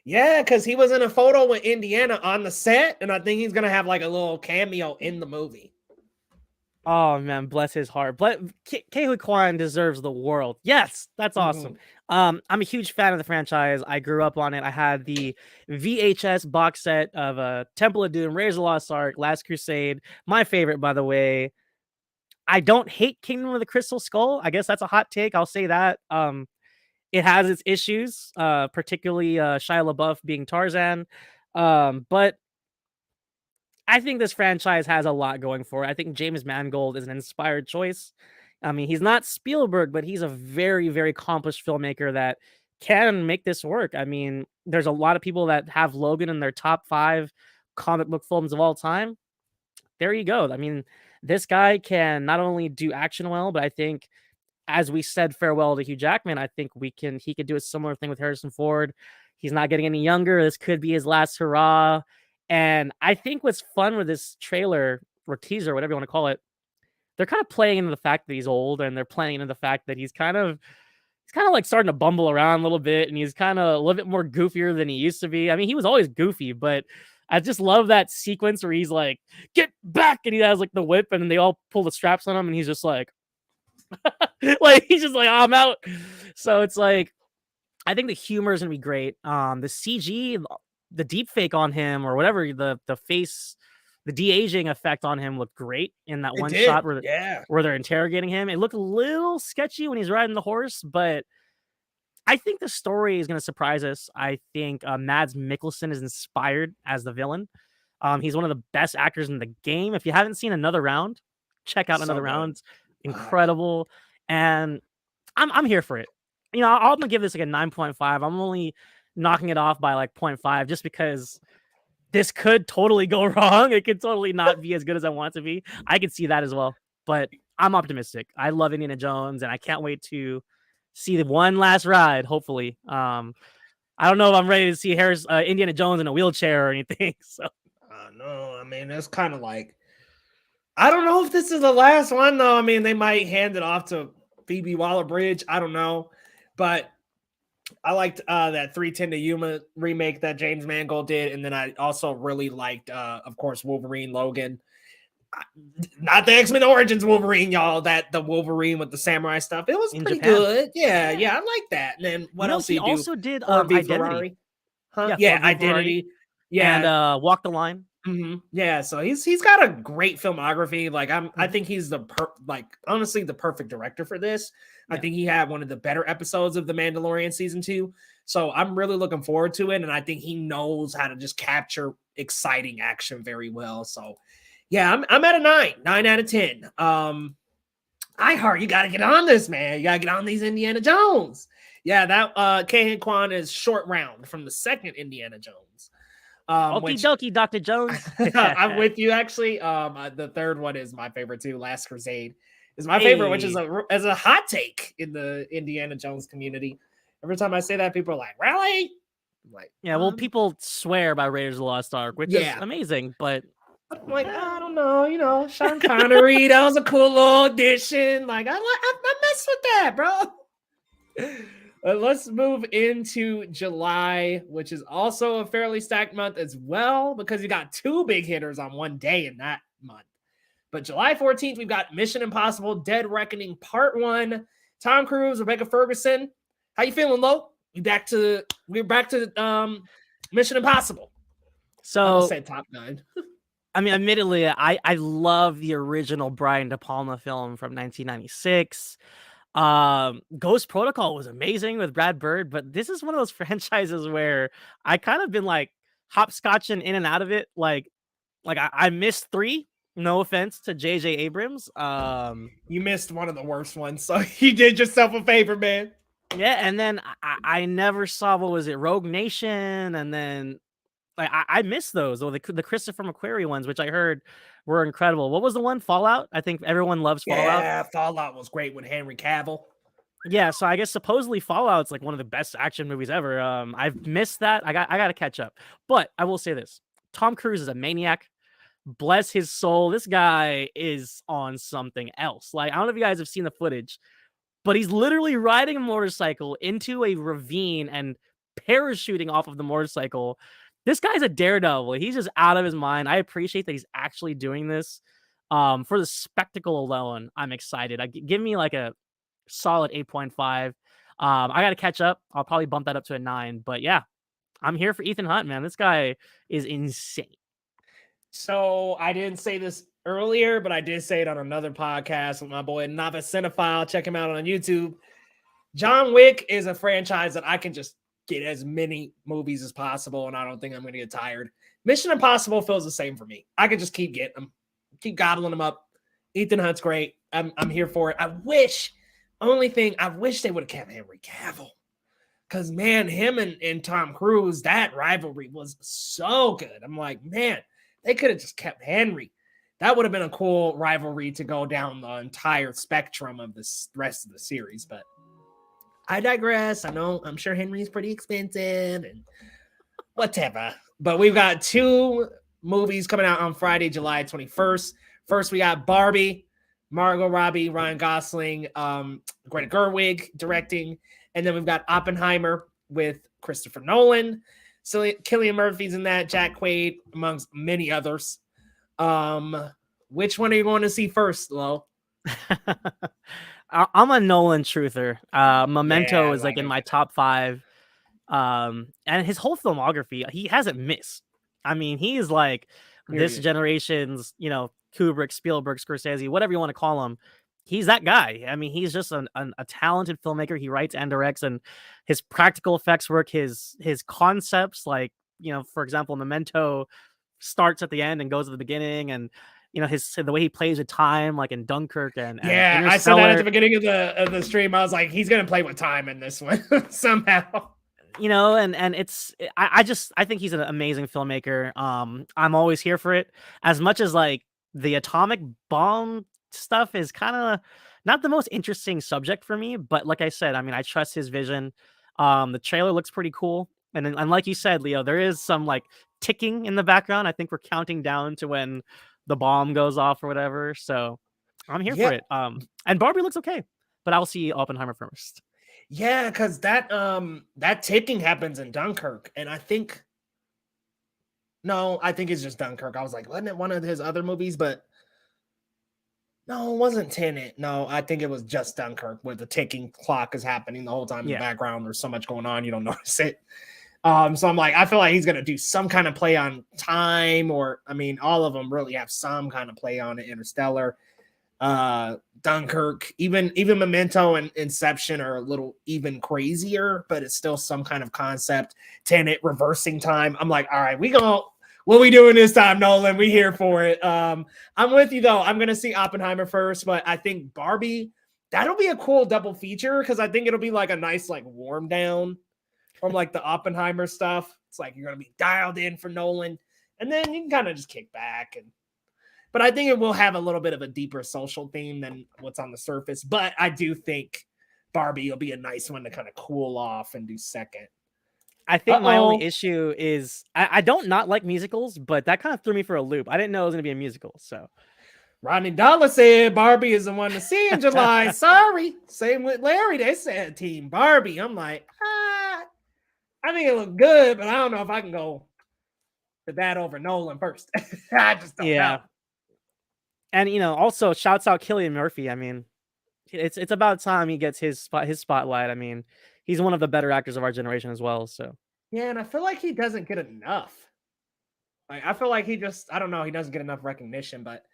Speaker 1: Yeah, because he was in a photo with Indiana on the set, and I think he's gonna have a little cameo in the movie.
Speaker 2: Oh man, bless his heart. But Ke Kwan deserves the world. Yes, that's awesome. I'm a huge fan of the franchise. I grew up on it. I had the VHS box set of Temple of Doom, Raiders of the Lost Ark, Last Crusade. My favorite, by the way. I don't hate Kingdom of the Crystal Skull. I guess that's a hot take. I'll say that. It has its issues, particularly Shia LaBeouf being Tarzan. But I think this franchise has a lot going for it. I think James Mangold is an inspired choice. I mean, he's not Spielberg, but he's a very, very accomplished filmmaker that can make this work. I mean, there's a lot of people that have Logan in their top 5 comic book films of all time. There you go. I mean, this guy can not only do action well, but I think, as we said farewell to Hugh Jackman, I think he could do a similar thing with Harrison Ford. He's not getting any younger. This could be his last hurrah. And I think what's fun with this trailer or teaser, whatever you want to call it, they're kind of playing into the fact that he's old, and they're playing into the fact that he's kind of starting to bumble around a little bit, and he's kind of a little bit more goofier than he used to be. I mean, he was always goofy, but I just love that sequence where he's like, "Get back!" and he has the whip, and they all pull the straps on him, and he's just like, he's just like, oh, I'm out. So it's I think the humor is gonna be great. The CG, the deep fake on him or whatever, the face, the de-aging effect on him looked great in that one shot where they're interrogating him. It looked a little sketchy when he's riding the horse, but I think the story is going to surprise us. I think Mads Mikkelsen is inspired as the villain. He's one of the best actors in the game. If you haven't seen Another Round, check out
Speaker 1: So
Speaker 2: another
Speaker 1: good.
Speaker 2: round. Incredible, and I'm here for it. You know, I'm gonna give this like a 9.5. I'm only knocking it off by like 0.5 just because this could totally go wrong. It could totally not be as good as I want it to be. I could see that as well, but I'm optimistic. I love Indiana Jones, and I can't wait to see the one last ride. Hopefully, I don't know if I'm ready to see Indiana Jones in a wheelchair or anything. So
Speaker 1: no, I mean, it's kind of like, I don't know if this is the last one though. I mean, they might hand it off to Phoebe Waller-Bridge. I don't know, but I liked that 310 to Yuma remake that James Mangold did, and then I also really liked, of course, Wolverine Logan. Not the X-Men Origins Wolverine, y'all. That the Wolverine with the samurai stuff. It was
Speaker 2: in
Speaker 1: pretty
Speaker 2: Japan,
Speaker 1: good. Yeah, I like that. And then what else did
Speaker 2: he
Speaker 1: he do?
Speaker 2: also did
Speaker 1: Ford v
Speaker 2: Identity.
Speaker 1: Ferrari. Huh?
Speaker 2: Yeah,
Speaker 1: Yeah,
Speaker 2: Ford v Ferrari.
Speaker 1: Identity.
Speaker 2: And
Speaker 1: Yeah.
Speaker 2: Walk the Line.
Speaker 1: Yeah, so he's got a great filmography. Like I think he's honestly the perfect director for this. I think he had one of the better episodes of The Mandalorian season 2. So I'm really looking forward to it, and I think he knows how to just capture exciting action very well. So yeah, I'm at a 9 out of 10. iHeart, you gotta get on this, man. You gotta get on these Indiana Jones. Yeah, that Kehan Kwan is Short Round from the second Indiana Jones.
Speaker 2: Okie dokie, Dr. Jones.
Speaker 1: I'm with you actually. The third one is my favorite too. Last Crusade is my favorite, which is a hot take in the Indiana Jones community. Every time I say that, people are like, "Really?" I'm like,
Speaker 2: yeah. Well, people swear by Raiders of the Lost Ark, which is amazing, but
Speaker 1: I'm like, I don't know. You know, Sean Connery, that was a cool little addition. Like, I mess with that, bro. Let's move into July, which is also a fairly stacked month as well, because you got 2 big hitters on one day in that month. But July 14th, we've got Mission Impossible: Dead Reckoning Part 1. Tom Cruise, Rebecca Ferguson. How you feeling, Lo? We're back to Mission Impossible.
Speaker 2: So
Speaker 1: I almost said Top Gun.
Speaker 2: I mean, admittedly, I love the original Brian De Palma film from 1996. Ghost Protocol was amazing with Brad Bird, but this is one of those franchises where I kind of been like hopscotching in and out of it. Like I missed 3. No offense to J.J. Abrams.
Speaker 1: You missed one of the worst ones, so you did yourself a favor, man.
Speaker 2: Yeah, and then I never saw, what was it, Rogue Nation, and then like I missed those, or the Christopher McQuarrie ones, which I heard were incredible. What was the one? Fallout? I think everyone loves Fallout.
Speaker 1: Yeah, Fallout was great with Henry Cavill.
Speaker 2: Yeah, so I guess supposedly Fallout's like one of the best action movies ever. I've missed that. I got to catch up. But I will say this: Tom Cruise is a maniac. Bless his soul. This guy is on something else. Like, I don't know if you guys have seen the footage, but he's literally riding a motorcycle into a ravine and parachuting off of the motorcycle. This guy's a daredevil. He's just out of his mind. I appreciate that he's actually doing this. For the spectacle alone, I'm excited. Give me like a solid 8.5. I got to catch up. I'll probably bump that up to a 9. But yeah, I'm here for Ethan Hunt, man. This guy is insane.
Speaker 1: So I didn't say this earlier, but I did say it on another podcast with my boy Novice Cinephile. Check him out on YouTube. John Wick is a franchise that I can just get as many movies as possible, and I don't think I'm going to get tired. Mission Impossible feels the same for me. I could just keep getting them, keep gobbling them up. Ethan Hunt's great. I'm here for it. I wish they would have kept Henry Cavill. Because, man, him and Tom Cruise, that rivalry was so good. I'm like, man, they could have just kept Henry. That would have been a cool rivalry to go down the entire spectrum of this rest of the series. But I digress. I know, I'm sure Henry's pretty expensive and whatever. But we've got 2 movies coming out on Friday, July 21st. First, we got Barbie, Margot Robbie, Ryan Gosling, Greta Gerwig directing. And then we've got Oppenheimer with Christopher Nolan. So Cillian Murphy's in that, Jack Quaid, amongst many others. Which one are you going to see first, Lo?
Speaker 2: I'm a Nolan truther. Memento is like in my top 5. And his whole filmography, he hasn't missed. I mean, he is like this generation's, Kubrick, Spielberg, Scorsese, whatever you want to call him. He's that guy. I mean, he's just a talented filmmaker. He writes and directs, and his practical effects work, his concepts, like, for example, Memento starts at the end and goes to the beginning, and you know, the way he plays with time, like in Dunkirk and
Speaker 1: Yeah, I said that at the beginning of the stream. I was like, he's gonna play with time in this one somehow.
Speaker 2: You know, and I think he's an amazing filmmaker. I'm always here for it. As much as like the atomic bomb stuff is kind of not the most interesting subject for me, but like I said, I mean, I trust his vision. The trailer looks pretty cool, and like you said, Leo, there is some like ticking in the background. I think we're counting down to when the bomb goes off or whatever. So I'm here for
Speaker 1: Yeah.
Speaker 2: it. And Barbie looks okay, but I'll see Oppenheimer first.
Speaker 1: Yeah, because that ticking happens in Dunkirk, and I think it's just Dunkirk. I was like, wasn't it one of his other movies? But no, it wasn't Tenet. No, I think it was just Dunkirk, where the ticking clock is happening the whole time in the background. There's so much going on, you don't notice it. So I'm like, I feel like he's gonna do some kind of play on time, or I mean, all of them really have some kind of play on it. Interstellar, Dunkirk, even Memento and Inception are a little even crazier, but it's still some kind of concept. Tenet, reversing time. I'm like, all right, what we doing this time, Nolan? We here for it. I'm with you though. I'm gonna see Oppenheimer first, but I think Barbie, that'll be a cool double feature because I think it'll be like a nice like warm down from like the Oppenheimer stuff. It's like you're gonna be dialed in for Nolan, and then you can kind of just kick back. But I think it will have a little bit of a deeper social theme than what's on the surface. But I do think Barbie will be a nice one to kind of cool off and do second.
Speaker 2: I think my only issue is I don't not like musicals, but that kind of threw me for a loop. I didn't know it was going to be a musical. So
Speaker 1: Rodney Dollar said Barbie is the one to see in July. Sorry. Same with Larry. They said Team Barbie. I'm like, I think it looked good, but I don't know if I can go for that over Nolan first. I just don't know.
Speaker 2: And you know, also shouts out Cillian Murphy. I mean, it's about time he gets his spotlight. I mean, he's one of the better actors of our generation as well. So
Speaker 1: yeah, and I feel like he doesn't get enough. Like I feel like he doesn't get enough recognition. But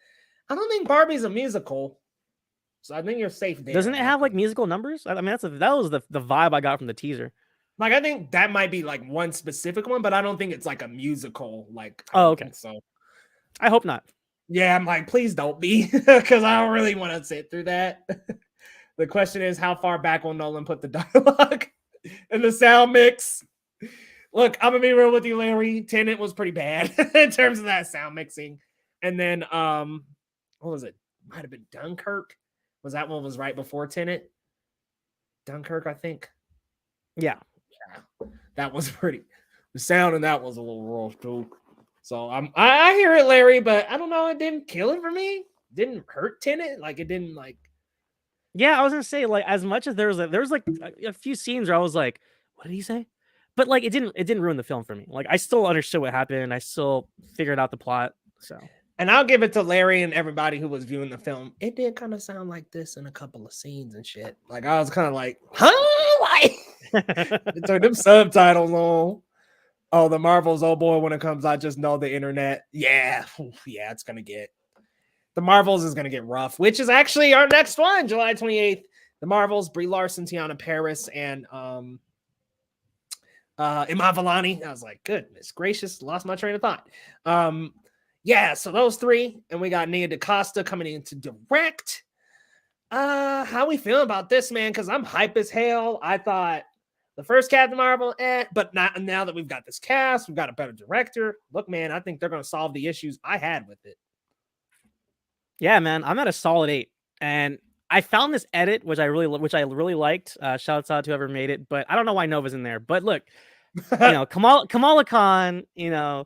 Speaker 1: I don't think Barbie's a musical, so I think you're safe there.
Speaker 2: Doesn't it have like musical numbers? I mean, that was the vibe I got from the teaser.
Speaker 1: Like I think that might be like one specific one, but I don't think it's like a musical. Like
Speaker 2: okay,
Speaker 1: so
Speaker 2: I hope not.
Speaker 1: Yeah, I'm like, please don't be, because I don't really want to sit through that. The question is, how far back will Nolan put the dialogue and the sound mix? Look, I'm gonna be real with you, Larry. Tenet was pretty bad in terms of that sound mixing. And then, what was it? Might have been Dunkirk. Was that one was right before Tenet? Dunkirk, I think.
Speaker 2: Yeah,
Speaker 1: that was pretty. The sound in that was a little rough too. So I hear it, Larry, but I don't know. It didn't kill it for me. It didn't hurt Tenet. Like it didn't like.
Speaker 2: Yeah, I was gonna say like as much as there was like a few scenes where I was like, what did he say? But like it didn't ruin the film for me. Like I still understood what happened. I still figured out the plot. So.
Speaker 1: And I'll give it to Larry and everybody who was viewing the film. It did kind of sound like this in a couple of scenes and shit. Like I was kind of like, huh? Like turn them subtitles on. Oh, the Marvels, oh boy, when it comes, I just know the internet. Yeah, it's going to get. The Marvels is going to get rough, which is actually our next one, July 28th. The Marvels, Brie Larson, Tiana Paris, and Iman Vellani. I was like, goodness gracious, lost my train of thought. Yeah, so those three, and we got Nia DaCosta coming in to direct. How we feeling about this, man? Because I'm hype as hell. I thought the first Captain Marvel, but not now that we've got this cast, we've got a better director. Look, man, I think they're going to solve the issues I had with it.
Speaker 2: Yeah, man, I'm at a solid 8, and I found this edit which I really liked. Shouts out to whoever made it, but I don't know why Nova's in there. But look, you know, Kamala Khan, you know,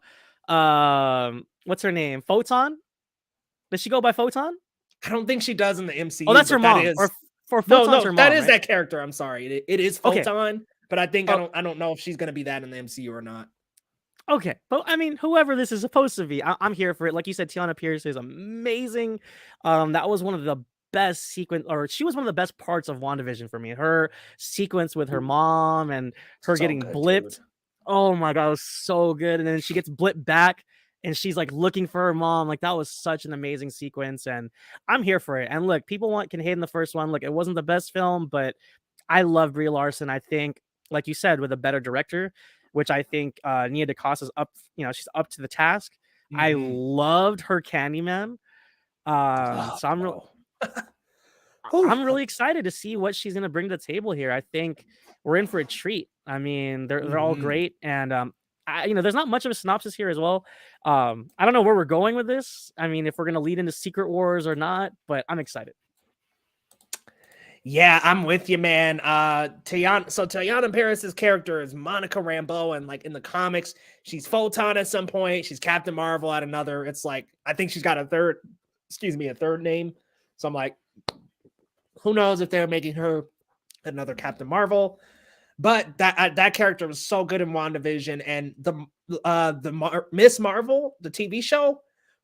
Speaker 2: what's her name? Photon? Does she go by Photon?
Speaker 1: I don't think she does in the MCU.
Speaker 2: Oh, that's her mom. Or Photon's her mom.
Speaker 1: That is
Speaker 2: right?
Speaker 1: that character. I'm sorry, it is Photon, but I think I don't know if she's going to be that in the MCU or not.
Speaker 2: Okay, but I mean, whoever this is supposed to be, I'm here for it. Like you said, Tiana Pierce is amazing. That was one of the best sequence, or she was one of the best parts of WandaVision for me. Her sequence with her mom and her getting blipped. Dude. Oh my god, it was so good. And then she gets blipped back, and she's like looking for her mom. Like that was such an amazing sequence, and I'm here for it. And look, people can hate in the first one. Look, it wasn't the best film, but I love Brie Larson. I think, like you said, with a better director, which I think Nia DaCosta's up. You know, she's up to the task. Mm-hmm. I loved her Candyman. So I'm
Speaker 1: bro.
Speaker 2: I'm really excited to see what she's gonna bring to the table here. I think we're in for a treat. I mean, they're all great, and there's not much of a synopsis here as well. I don't know where we're going with this. I mean, if we're gonna lead into Secret Wars or not, but I'm excited.
Speaker 1: Yeah, I'm with you, man. Teyana Paris's character is Monica Rambeau, and like in the comics, she's Photon at some point. She's Captain Marvel at another. It's like I think she's got a third name. So I'm like, who knows if they're making her another Captain Marvel? But that character was so good in WandaVision, and Miss Marvel, the TV show,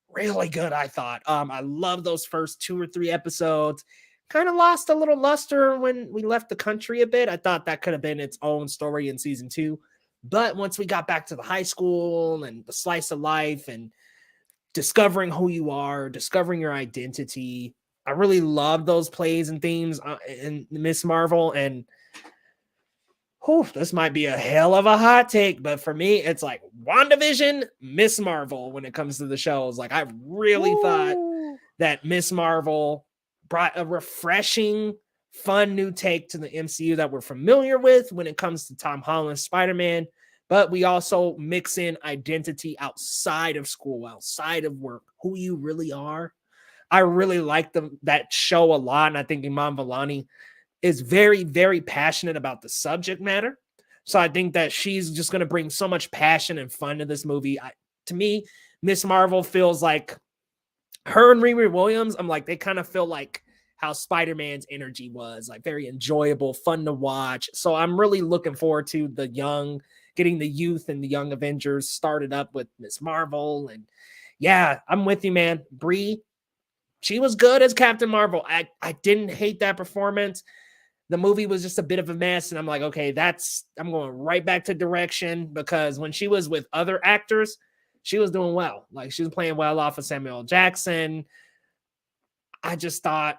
Speaker 1: really good. I thought. I love those first 2 or 3 episodes. Kind of lost a little luster when we left the country a bit. I thought that could have been its own story in season 2. But once we got back to the high school and the slice of life and discovering who you are, discovering your identity, I really love those plays and themes in Miss Marvel. And this might be a hell of a hot take, but for me, it's like WandaVision, Miss Marvel when it comes to the shows. Like, I really thought that Miss Marvel brought a refreshing, fun new take to the MCU that we're familiar with when it comes to Tom Holland's Spider-Man. But we also mix in identity outside of school, outside of work, who you really are. I really like that show a lot, and I think Iman Vellani is very, very passionate about the subject matter. So I think that she's just going to bring so much passion and fun to this movie. To me, Miss Marvel feels like her and Riri Williams. I'm like, they kind of feel like how Spider-Man's energy was, like very enjoyable, fun to watch. So I'm really looking forward to getting the youth and the young Avengers started up with Miss Marvel. And yeah, I'm with you, man. Brie, she was good as Captain Marvel. I didn't hate that performance. The movie was just a bit of a mess, and I'm like, okay, I'm going right back to direction, because when she was with other actors, she was doing well. Like, she was playing well off of Samuel L. Jackson. I just thought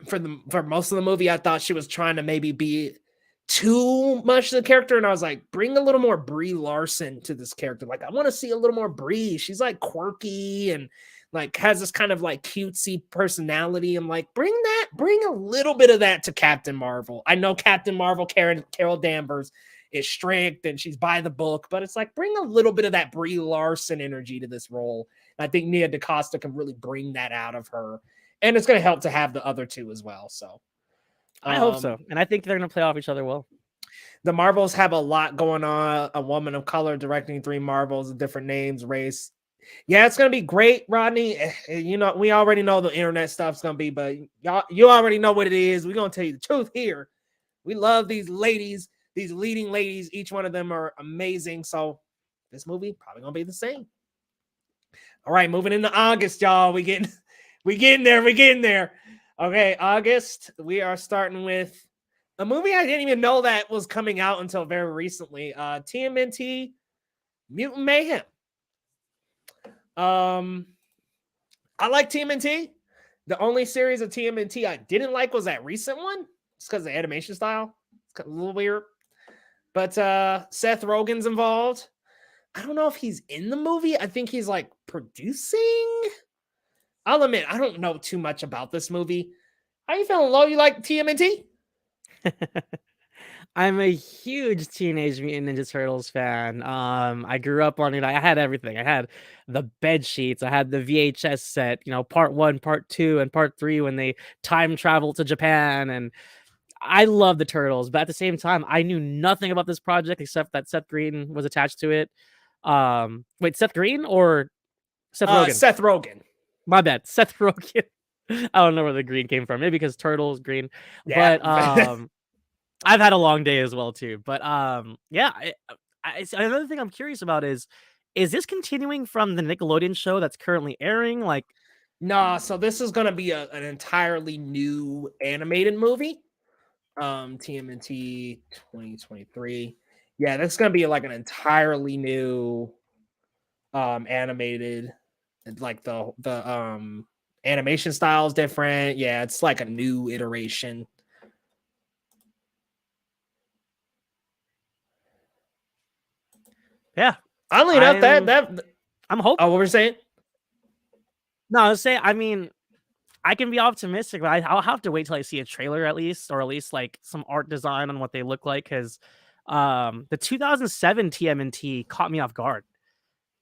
Speaker 1: for most of the movie, I thought she was trying to maybe be too much the character, and I was like, bring a little more Brie Larson to this character. Like, I want to see a little more Brie. She's like quirky and like has this kind of like cutesy personality. I'm like, bring a little bit of that to Captain Marvel. I know Captain Marvel, Carol Danvers, is strict and she's by the book, but it's like, bring a little bit of that Brie Larson energy to this role. And I think Nia DaCosta can really bring that out of her, and it's going to help to have the other two as well. So
Speaker 2: I hope so, and I think they're going to play off each other well.
Speaker 1: The Marvels have a lot going on. A woman of color directing 3 Marvels, different names, race. Yeah, it's gonna be great, Rodney. You know, we already know the internet stuff's gonna be, but you already know what it is. We're gonna tell you the truth here. We love these ladies, these leading ladies. Each one of them are amazing. So this movie probably gonna be the same. All right, moving into August, y'all. We getting there. Okay, August. We are starting with a movie I didn't even know that was coming out until very recently. TMNT Mutant Mayhem. I like TMNT. The only series of TMNT I didn't like was that recent one. It's because of the animation style. It's a little weird. But Seth Rogen's involved. I don't know if he's in the movie. I think he's like producing. I'll admit, I don't know too much about this movie. How you feeling, Lo? You like TMNT?
Speaker 2: I'm a huge Teenage Mutant Ninja Turtles fan. I grew up on it. I had everything. I had the bed sheets. I had the VHS set. Part 1, Part 2, and Part 3 when they time traveled to Japan. And I love the Turtles, but at the same time, I knew nothing about this project except that Seth Green was attached to it. Wait, Seth Green or Seth Rogen?
Speaker 1: Seth Rogen.
Speaker 2: My bad, Seth Rogen. I don't know where the green came from. Maybe because Turtles green.
Speaker 1: Yeah.
Speaker 2: But I've had a long day as well too. But yeah. Another thing I'm curious about is this continuing from the Nickelodeon show that's currently airing? Like,
Speaker 1: no. So this is gonna be an entirely new animated movie. TMNT 2023. Yeah, that's gonna be like an entirely new animated. Like the animation style is different. Yeah, it's like a new iteration.
Speaker 2: Yeah,
Speaker 1: oddly enough, that
Speaker 2: I'm hoping.
Speaker 1: Oh, what were you saying?
Speaker 2: No, I was saying, I mean, I can be optimistic, but I'll have to wait till I see a trailer at least, or at least like some art design on what they look like. Because the 2007 TMNT caught me off guard.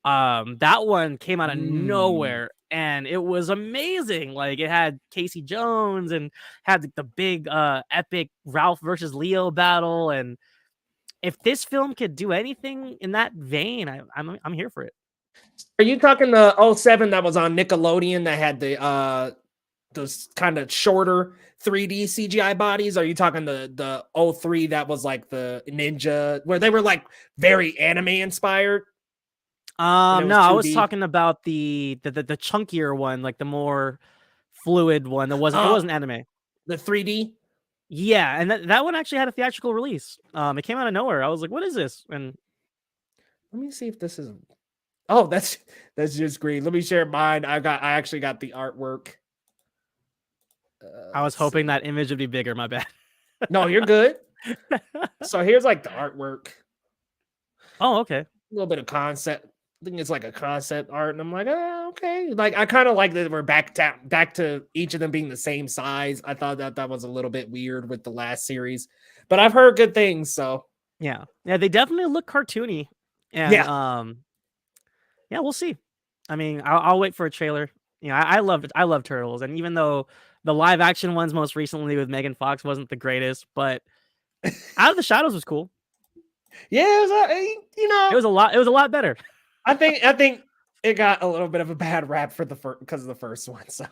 Speaker 2: That one came out of nowhere and it was amazing. Like it had Casey Jones and had the big epic Ralph versus Leo battle. And if this film could do anything in that vein, I'm here for it.
Speaker 1: Are you talking the 07 that was on Nickelodeon that had the those kind of shorter 3D CGI bodies? Are you talking the 03 that was like the ninja where they were like very anime inspired?
Speaker 2: No,
Speaker 1: was
Speaker 2: I was
Speaker 1: 2D?
Speaker 2: talking about the chunkier one, like the more fluid one. It wasn't anime.
Speaker 1: The 3D?
Speaker 2: Yeah, and that one actually had a theatrical release. It came out of nowhere. I was like, "What is this?" And
Speaker 1: let me see if this is. Oh, that's just green. Let me share mine. I actually got the artwork.
Speaker 2: I was hoping that image would be bigger. My bad.
Speaker 1: No, you're good. So here's like the artwork.
Speaker 2: Oh, okay.
Speaker 1: A little bit of concept. I think it's like a concept art, and I'm like, oh, okay. Like I kind of like that we're back to each of them being the same size. I thought that was a little bit weird with the last series, but I've heard good things. So
Speaker 2: yeah, they definitely look cartoony, and yeah, we'll see. I mean, I'll wait for a trailer. You know, I love Turtles, and even though the live action ones most recently with Megan Fox wasn't the greatest, but Out of the Shadows was cool.
Speaker 1: Yeah,
Speaker 2: it was a lot better.
Speaker 1: I think it got a little bit of a bad rap for because of the first one. So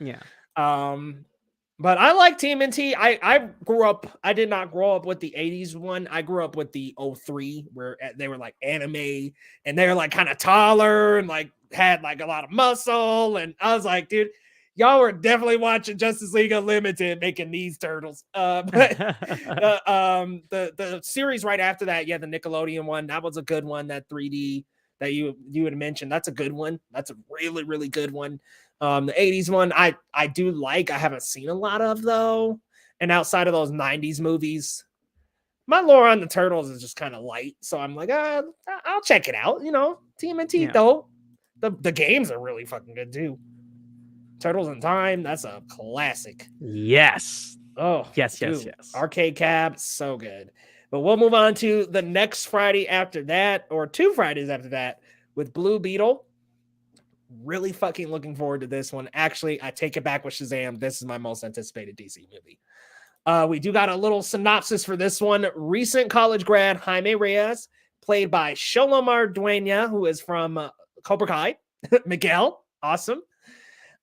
Speaker 2: yeah.
Speaker 1: But I like TMNT. I grew up. I did not grow up with the 80s one. I grew up with the 03 where they were like anime and they were like kind of taller and like had like a lot of muscle. And I was like, dude, y'all were definitely watching Justice League Unlimited making these turtles. But the series right after that, yeah, the Nickelodeon one, that was a good one. That 3D that you had mentioned, that's a good one. That's a really, really good one. The 80s one, I do like. I haven't seen a lot of though. And outside of those 90s movies, my lore on the Turtles is just kind of light. So I'm like, I'll check it out. You know, TMNT though. The games are really fucking good too. Turtles in Time, that's a classic.
Speaker 2: Yes.
Speaker 1: Oh,
Speaker 2: yes,
Speaker 1: dude.
Speaker 2: yes.
Speaker 1: Arcade Cab, so good. But we'll move on to the next Friday after that, or 2 Fridays after that, with Blue Beetle. Really fucking looking forward to this one. Actually, I take it back with Shazam. This is my most anticipated DC movie. We do got a little synopsis for this one. Recent college grad Jaime Reyes, played by Sholomar Dueña, who is from Cobra Kai. Miguel, awesome.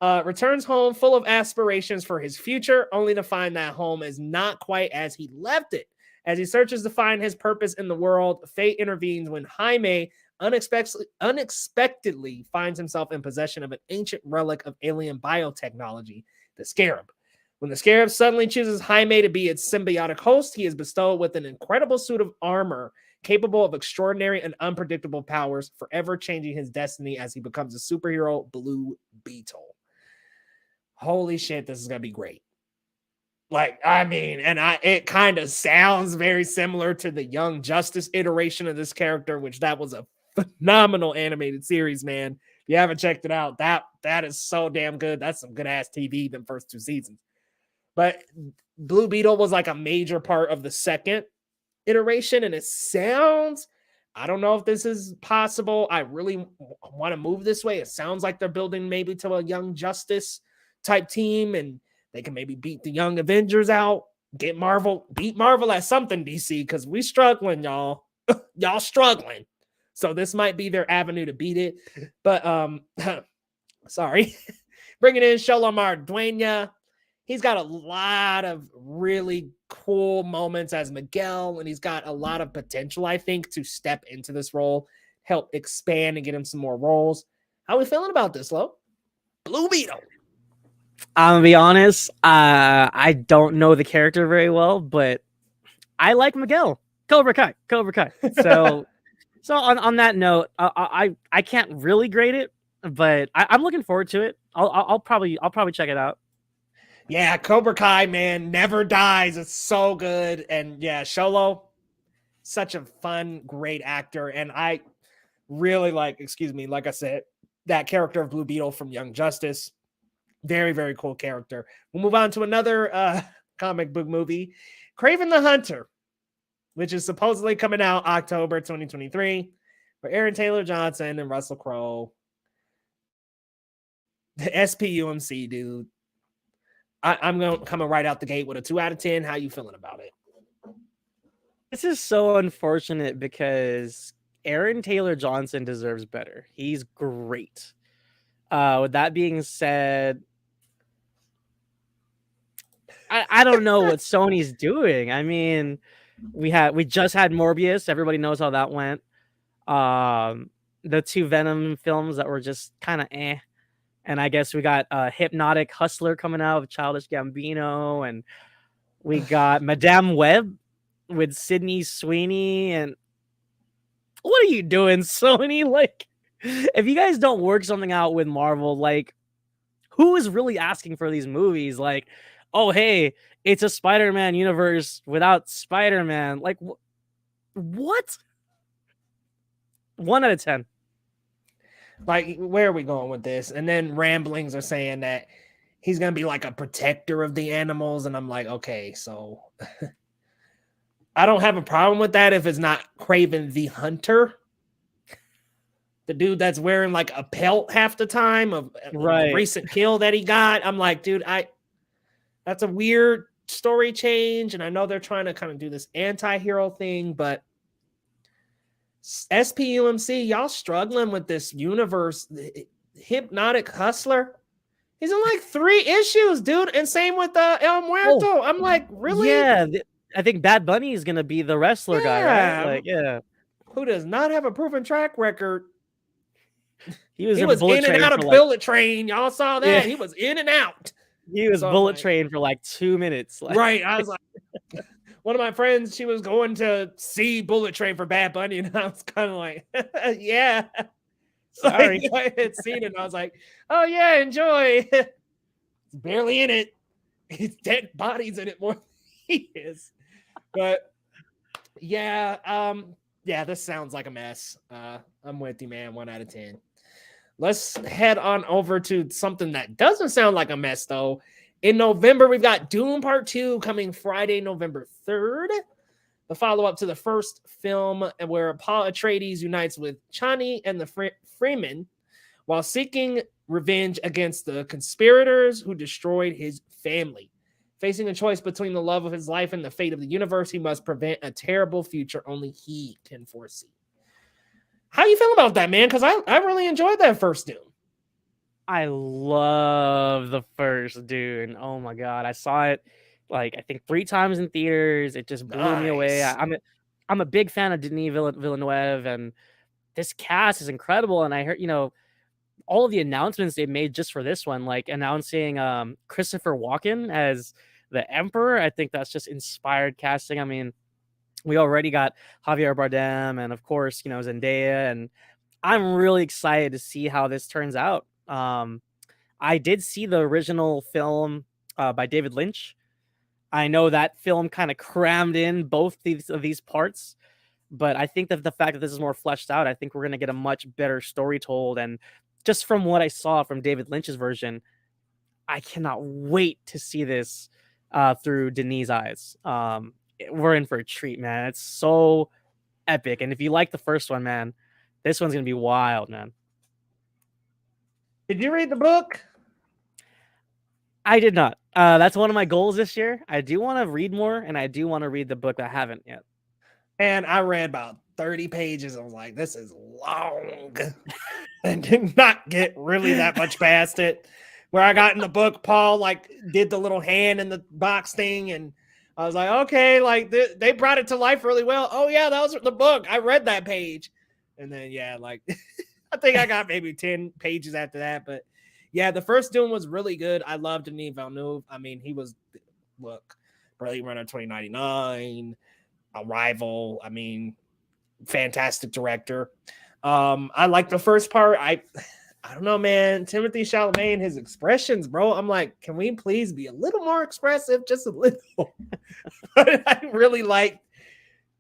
Speaker 1: Returns home full of aspirations for his future, only to find that home is not quite as he left it. As he searches to find his purpose in the world, fate intervenes when Jaime unexpectedly finds himself in possession of an ancient relic of alien biotechnology, the Scarab. When the Scarab suddenly chooses Jaime to be its symbiotic host, he is bestowed with an incredible suit of armor capable of extraordinary and unpredictable powers, forever changing his destiny as he becomes a superhero, Blue Beetle. Holy shit, this is going to be great. Like, I mean, and it kind of sounds very similar to the Young Justice iteration of this character, which that was a phenomenal animated series, man. If you haven't checked it out, that is so damn good. That's some good ass TV, them first 2 seasons. But Blue Beetle was like a major part of the second iteration, and it sounds, I don't know if this is possible. I really want to move this way. It sounds like they're building maybe to a Young Justice type team, and they can maybe beat the Young Avengers out, beat Marvel at something, DC, because we struggling, y'all. Y'all struggling. So this might be their avenue to beat it. But sorry. Bringing in Sholomar Dueña. He's got a lot of really cool moments as Miguel, and he's got a lot of potential, I think, to step into this role, help expand and get him some more roles. How are we feeling about this, Lo? Blue Beetle.
Speaker 2: I'm gonna be honest. I don't know the character very well, but I like Miguel. Cobra Kai. So on that note, I can't really grade it, but I'm looking forward to it. I'll probably check it out.
Speaker 1: Yeah, Cobra Kai, man, never dies. It's so good. And yeah, Sholo, such a fun, great actor. And I really like I said, that character of Blue Beetle from Young Justice. Very, very cool character. We'll move on to another comic book movie, Kraven the Hunter, which is supposedly coming out October 2023 for Aaron Taylor Johnson and Russell Crowe. The SPUMC, dude. I'm going coming right out the gate with a 2 out of 10. How you feeling about it?
Speaker 2: This is so unfortunate because Aaron Taylor Johnson deserves better. He's great. With that being said, I don't know what Sony's doing. I mean, we just had Morbius. Everybody knows how that went. The 2 Venom films that were just kind of eh. And I guess we got Hypnotic Hustler coming out with Childish Gambino, and we got Madame Web with Sydney Sweeney. And what are you doing, Sony? Like, if you guys don't work something out with Marvel, like, who is really asking for these movies? Like, oh, hey, it's a Spider-Man universe without Spider-Man. Like, what? 1 out of 10.
Speaker 1: Like, where are we going with this? And then ramblings are saying that he's going to be like a protector of the animals. And I'm like, okay, so I don't have a problem with that if it's not Kraven the Hunter. The dude that's wearing like a pelt half the time of the recent kill that he got. I'm like, dude, that's a weird story change. And I know they're trying to kind of do this anti-hero thing, but SPUMC, y'all struggling with this universe. Hypnotic Hustler, he's in like 3 issues, dude, and same with El Muerto. Oh, I'm like, really?
Speaker 2: Yeah, I think Bad Bunny is gonna be the wrestler guy, right? Like, yeah,
Speaker 1: who does not have a proven track record.
Speaker 2: He was
Speaker 1: in and out of Bullet Train. Y'all saw that? Yeah. He was in and out.
Speaker 2: He was Bullet Train for like 2 minutes. Like,
Speaker 1: right. I was like, one of my friends, she was going to see Bullet Train for Bad Bunny, and I was kind of like, yeah.
Speaker 2: Sorry.
Speaker 1: Like, I had seen it, and I was like, oh, yeah, enjoy. It's barely in it. His dead body's in it more than he is. But, yeah, this sounds like a mess. I'm with you, man. 1 out of 10. Let's head on over to something that doesn't sound like a mess, though. In November, we've got Doom Part 2 coming Friday, November 3rd. The follow-up to the first film, where Paul Atreides unites with Chani and the Freeman while seeking revenge against the conspirators who destroyed his family. Facing a choice between the love of his life and the fate of the universe, he must prevent a terrible future only he can foresee. How you feel about that, man? Because I really enjoyed that first Doom.
Speaker 2: I love the first Dune. Oh my god, I saw it like I think 3 times in theaters. It just blew me away. I'm a big fan of Denis Villeneuve, and this cast is incredible. And I heard, all of the announcements they made just for this one, like announcing Christopher Walken as the Emperor. I think that's just inspired casting. I mean, we already got Javier Bardem, and of course, Zendaya, and I'm really excited to see how this turns out. I did see the original film by David Lynch. I know that film kind of crammed in both of these parts, but I think that the fact that this is more fleshed out, I think we're going to get a much better story told. And just from what I saw from David Lynch's version, I cannot wait to see this through Denis' eyes. We're in for a treat, man. It's so epic. And if you like the first one, man, this one's going to be wild, man.
Speaker 1: Did you read the book?
Speaker 2: I did not. That's one of my goals this year. I do want to read more, and I do want to read the book. I haven't yet.
Speaker 1: And I read about 30 pages. I was like, this is long. And did not get really that much past it. Where I got in the book, Paul like did the little hand in the box thing, and I was like, okay, like they brought it to life really well. Oh yeah, that was the book. I read that page. And then like I think I got maybe 10 pages after that. But yeah, the first Doom was really good. I loved Denis Villeneuve. I mean, he was, Blade Runner 2099, Arrival. I mean, fantastic director. I like the first part. I don't know, man. Timothée Chalamet and his expressions, bro. I'm like, can we please be a little more expressive? Just a little. But I really like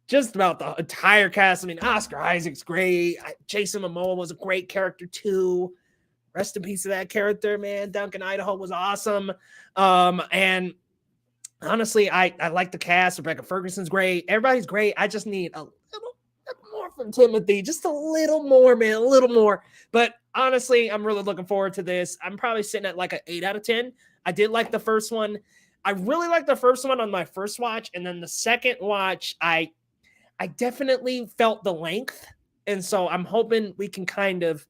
Speaker 1: just about the entire cast. I mean, Oscar Isaac's great. Jason Momoa was a great character too. rest in peace to that character, man. Duncan Idaho was awesome. And honestly, I like the cast. Rebecca Ferguson's great. Everybody's great. I just need a little more from Timothy, just a little more, man, a little more. But honestly, I'm really looking forward to this. I'm probably sitting at like an 8 out of 10. I did like the first one. I really liked the first one on my first watch, and then the second watch, I definitely felt the length, and so I'm hoping we can kind of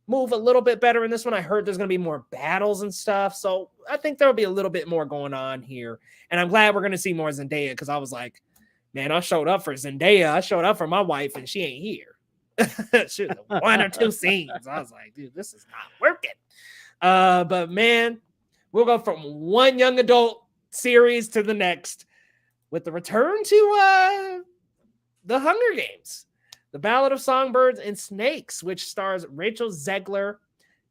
Speaker 1: move a little bit better in this one. I heard there's going to be more battles and stuff, so I think there'll be a little bit more going on here, and I'm glad we're going to see more Zendaya, because I was like, man, I showed up for Zendaya. I showed up for my wife, and she ain't here. She was 1 or 2 scenes. I was like, dude, this is not working. But man, we'll go from one young adult series to the next with the return to the Hunger Games, The Ballad of Songbirds and Snakes, which stars Rachel Zegler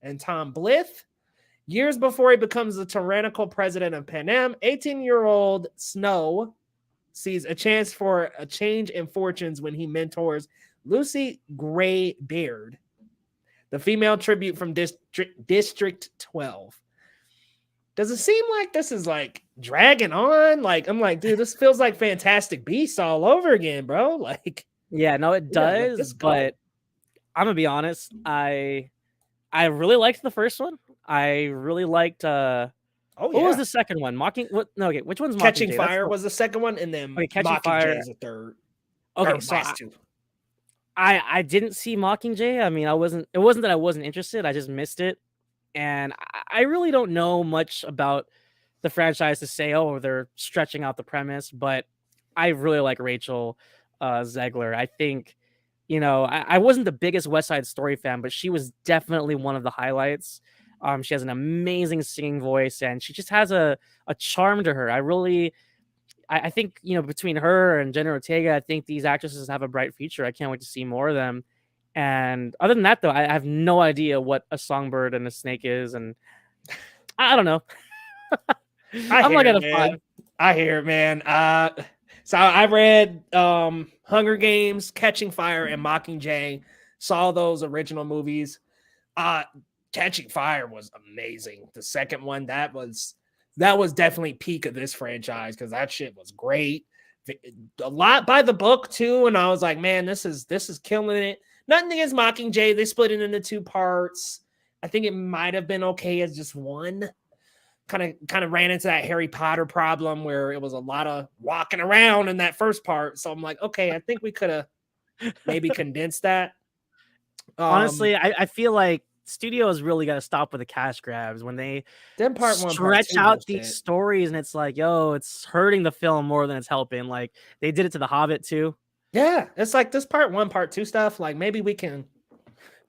Speaker 1: and Tom Blyth. Years before he becomes the tyrannical president of Panem, 18-year-old Snow sees a chance for a change in fortunes when he mentors Lucy Graybeard, the female tribute from District 12. Does it seem like this is like dragging on? Like, I'm like, dude, this feels like Fantastic Beasts all over again, bro. Like,
Speaker 2: Yeah, no, it does, but I'm gonna be honest. I really liked the first one. I really liked what was the second one? Which one's
Speaker 1: Catching
Speaker 2: Mockingjay?
Speaker 1: Fire was the second one, and then Mockingjay is the third.
Speaker 2: Okay, so I didn't see Mockingjay. I mean, it wasn't that I wasn't interested, I just missed it. And I really don't know much about the franchise to say, oh, they're stretching out the premise, but I really like Rachel Zegler. I think, I wasn't the biggest West Side Story fan, but she was definitely one of the highlights. She has an amazing singing voice, and she just has a charm to her. I think, between her and Jenna Ortega, I think these actresses have a bright future. I can't wait to see more of them. And other than that, though, I have no idea what a songbird and a snake is, and I don't know. I'm like at a 5.
Speaker 1: I hear it, man. So I read Hunger Games, Catching Fire, and Mockingjay. Saw those original movies. Catching Fire was amazing. The second one, that was definitely peak of this franchise, because that shit was great. A lot by the book too, and I was like, man, this is killing it. Nothing against Mockingjay. They split it into 2 parts. I think it might have been okay as just one. Kind of ran into that Harry Potter problem where it was a lot of walking around in that first part. So I'm like, okay, I think we could have maybe condensed that.
Speaker 2: Honestly, I feel like studios really got to stop with the cash grabs when they stretch out these stories, and it's like, yo, it's hurting the film more than it's helping. Like, they did it to The Hobbit too.
Speaker 1: Yeah, it's like this part 1, part 2 stuff. Like, maybe we can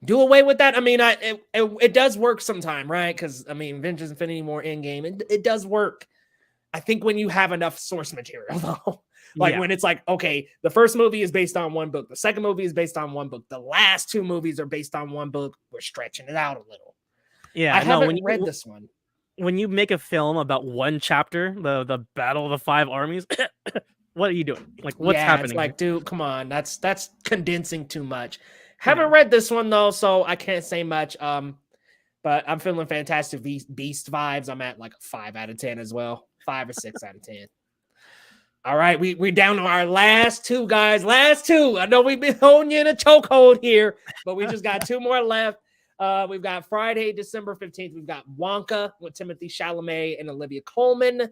Speaker 1: do away with that. I mean, it does work sometime, right? Because I mean, Avengers Infinity War Endgame, it does work. I think when you have enough source material, though, like when it's like, okay, the first movie is based on one book, the second movie is based on one book, the last 2 movies are based on one book. We're stretching it out a little.
Speaker 2: Yeah,
Speaker 1: I haven't read this one.
Speaker 2: When you make a film about one chapter, the Battle of the 5 Armies, what are you doing? Like, what's happening?
Speaker 1: It's like, dude, come on, that's condensing too much. Haven't read this one though, so I can't say much. But I'm feeling Fantastic Beast vibes. I'm at like a 5 out of 10 as well, 5 or 6 out of 10. All right, we're down to our last 2, guys. Last 2. I know we've been holding you in a chokehold here, but we just got 2 more left. We've got Friday, December 15th. We've got Wonka with Timothée Chalamet and Olivia Colman.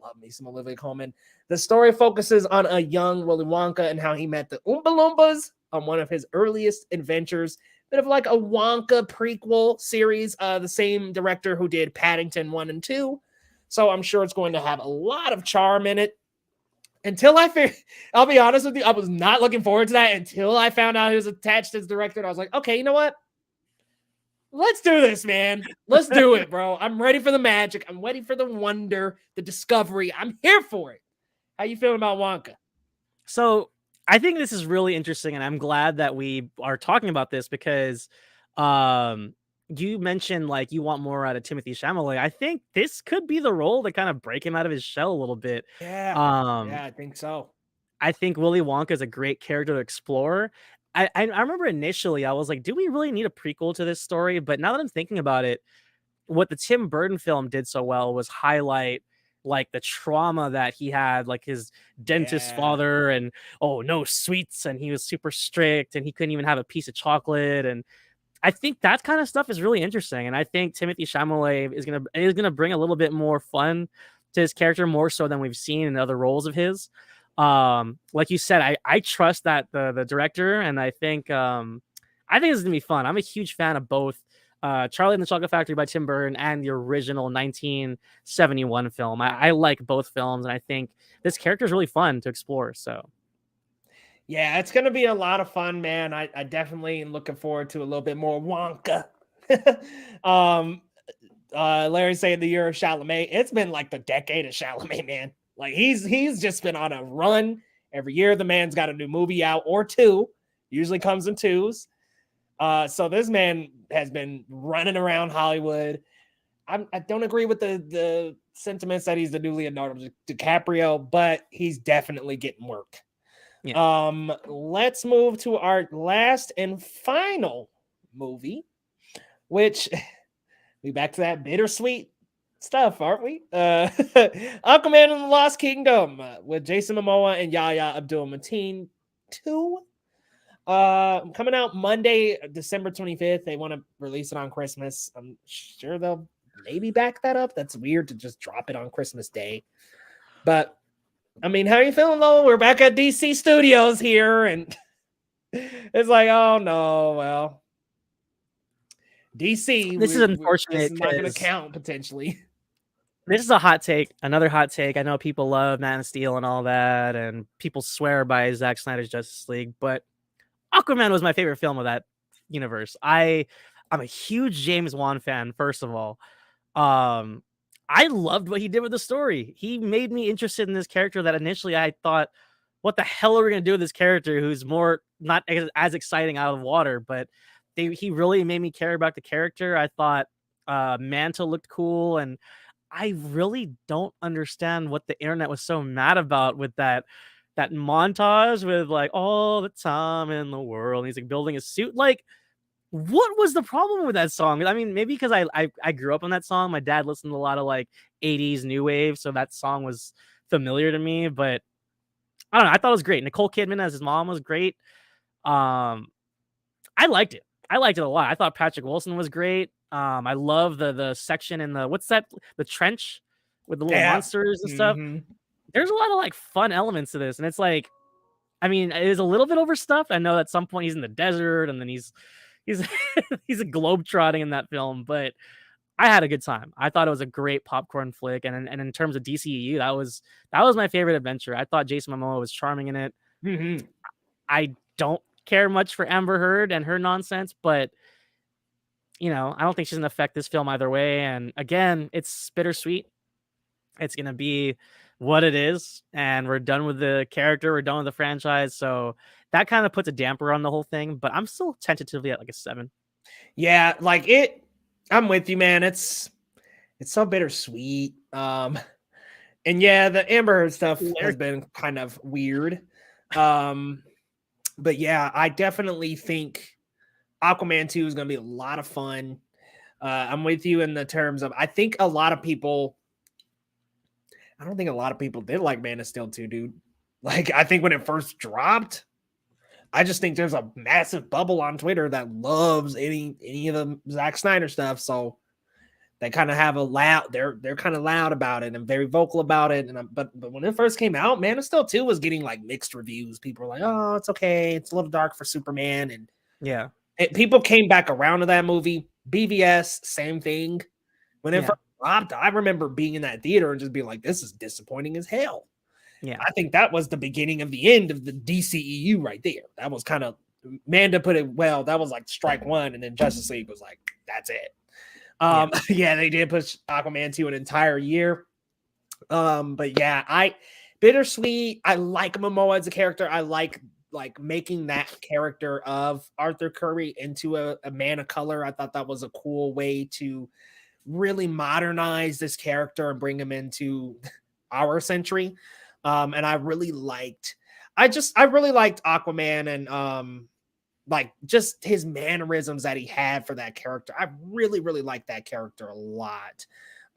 Speaker 1: Love me some Olivia Colman. The story focuses on a young Willy Wonka and how he met the Oompa Loompas on one of his earliest adventures. Bit of like a Wonka prequel series. The same director who did Paddington 1 and 2. So I'm sure it's going to have a lot of charm in it. I'll be honest with you, I was not looking forward to that until I found out he was attached as director. And I was like, okay, you know what? Let's do this, man. Let's do it, bro. I'm ready for the magic. I'm ready for the wonder, the discovery. I'm here for it. How you feeling about Wonka?
Speaker 2: So I think this is really interesting, and I'm glad that we are talking about this because you mentioned like you want more out of Timothée Chalamet. I think this could be the role to kind of break him out of his shell a little bit.
Speaker 1: Yeah, I think so.
Speaker 2: I think Willy Wonka is a great character to explore. I remember initially I was like, do we really need a prequel to this story? But now that I'm thinking about it, what the Tim Burton film did so well was highlight like the trauma that he had, like his dentist
Speaker 1: Yeah.
Speaker 2: father, and oh, no sweets, and he was super strict, and he couldn't even have a piece of chocolate. And I think that kind of stuff is really interesting, and I think Timothy Chalamet is gonna bring a little bit more fun to his character, more so than we've seen in other roles of his. Like you said, I trust that the director, and I think this is gonna be fun. I'm a huge fan of both Charlie and the Chocolate Factory by Tim Burton and the original 1971 film. I like both films, and I think this character is really fun to explore. So
Speaker 1: Yeah, it's gonna be a lot of fun, man. I definitely am looking forward to a little bit more Wonka. um, Larry saying the year of Chalamet. It's been like the decade of Chalamet, man. Like he's just been on a run. Every year, the man's got a new movie out or two. Usually comes in twos. So this man has been running around Hollywood. I don't agree with the sentiments that he's the new Leonardo DiCaprio, but he's definitely getting work.
Speaker 2: yeah,
Speaker 1: Let's move to our last and final movie, which we back to that bittersweet stuff, aren't we? Aquaman and the Lost Kingdom with Jason Momoa and Yahya Abdul-Mateen 2. Coming out Monday, December 25th. They want to release it on Christmas. I'm sure they'll maybe back that up. That's weird to just drop it on Christmas Day. But I mean, how are you feeling, though? We're back at DC Studios here, and it's like, oh no, well, DC.
Speaker 2: this is
Speaker 1: This
Speaker 2: unfortunate
Speaker 1: is not going to
Speaker 2: because
Speaker 1: count potentially.
Speaker 2: this is a hot take, another hot take. I know people love Man of Steel and all that, and people swear by Zack Snyder's Justice League, but Aquaman was my favorite film of that universe. I'm a huge James Wan fan, first of all. Um, I loved what he did with the story. He made me interested in this character that initially I thought, what the hell are we gonna do with this character who's more not as exciting out of the water? But he really made me care about the character. I thought Manta looked cool, and I really don't understand what the internet was so mad about with that montage with like all the time in the world. And he's like building a suit. Like, what was the problem with that song? I mean, maybe because I grew up on that song. My dad listened to a lot of like 80s new wave, so that song was familiar to me. But I don't know. I thought it was great. Nicole Kidman as his mom was great. Um, I liked it. I liked it a lot. I thought Patrick Wilson was great. I love the section in the trench with the little
Speaker 1: Yeah.
Speaker 2: monsters and stuff.
Speaker 1: Mm-hmm.
Speaker 2: There's a lot of like fun elements to this, and it's like, I mean, it is a little bit overstuffed. I know at some point he's in the desert, and then he's he's a globetrotting in that film, but I had a good time. I thought it was a great popcorn flick, and in terms of DCEU, that was my favorite adventure. I thought Jason Momoa was charming in it.
Speaker 1: Mm-hmm.
Speaker 2: I don't care much for Amber Heard and her nonsense, but I don't think she's gonna affect this film either way. And again, it's bittersweet. It's gonna be what it is, and we're done with the character. We're done with the franchise, so that kind of puts a damper on the whole thing. But I'm still tentatively at like a 7.
Speaker 1: Yeah, like it. I'm with you, man. It's so bittersweet. And yeah, the Amber Heard stuff has been kind of weird. But yeah, I definitely think Aquaman 2 is going to be a lot of fun. I'm with you in the terms of, I don't think a lot of people did like Man of Steel 2, dude. Like, I think when it first dropped, I just think there's a massive bubble on Twitter that loves any of the Zack Snyder stuff. So they kind of have they're kind of loud about it and very vocal about it. But when it first came out, Man of Steel 2 was getting like mixed reviews. People were like, oh, it's okay. It's a little dark for Superman. And
Speaker 2: Yeah.
Speaker 1: people came back around to that movie. BVS, same thing. When it first dropped, I remember being in that theater and just being like, this is disappointing as hell.
Speaker 2: Yeah.
Speaker 1: I think that was the beginning of the end of the DCEU right there. That was kind of, Manda put it well, that was like strike one, and then Justice League was like, that's it. Yeah, they did push Aquaman 2 an entire year. But yeah, bittersweet. I like Momoa as a character. I like making that character of Arthur Curry into a man of color. I thought that was a cool way to really modernize this character and bring him into our century. And I really liked Aquaman, and like just his mannerisms that he had for that character. I really, really like that character a lot.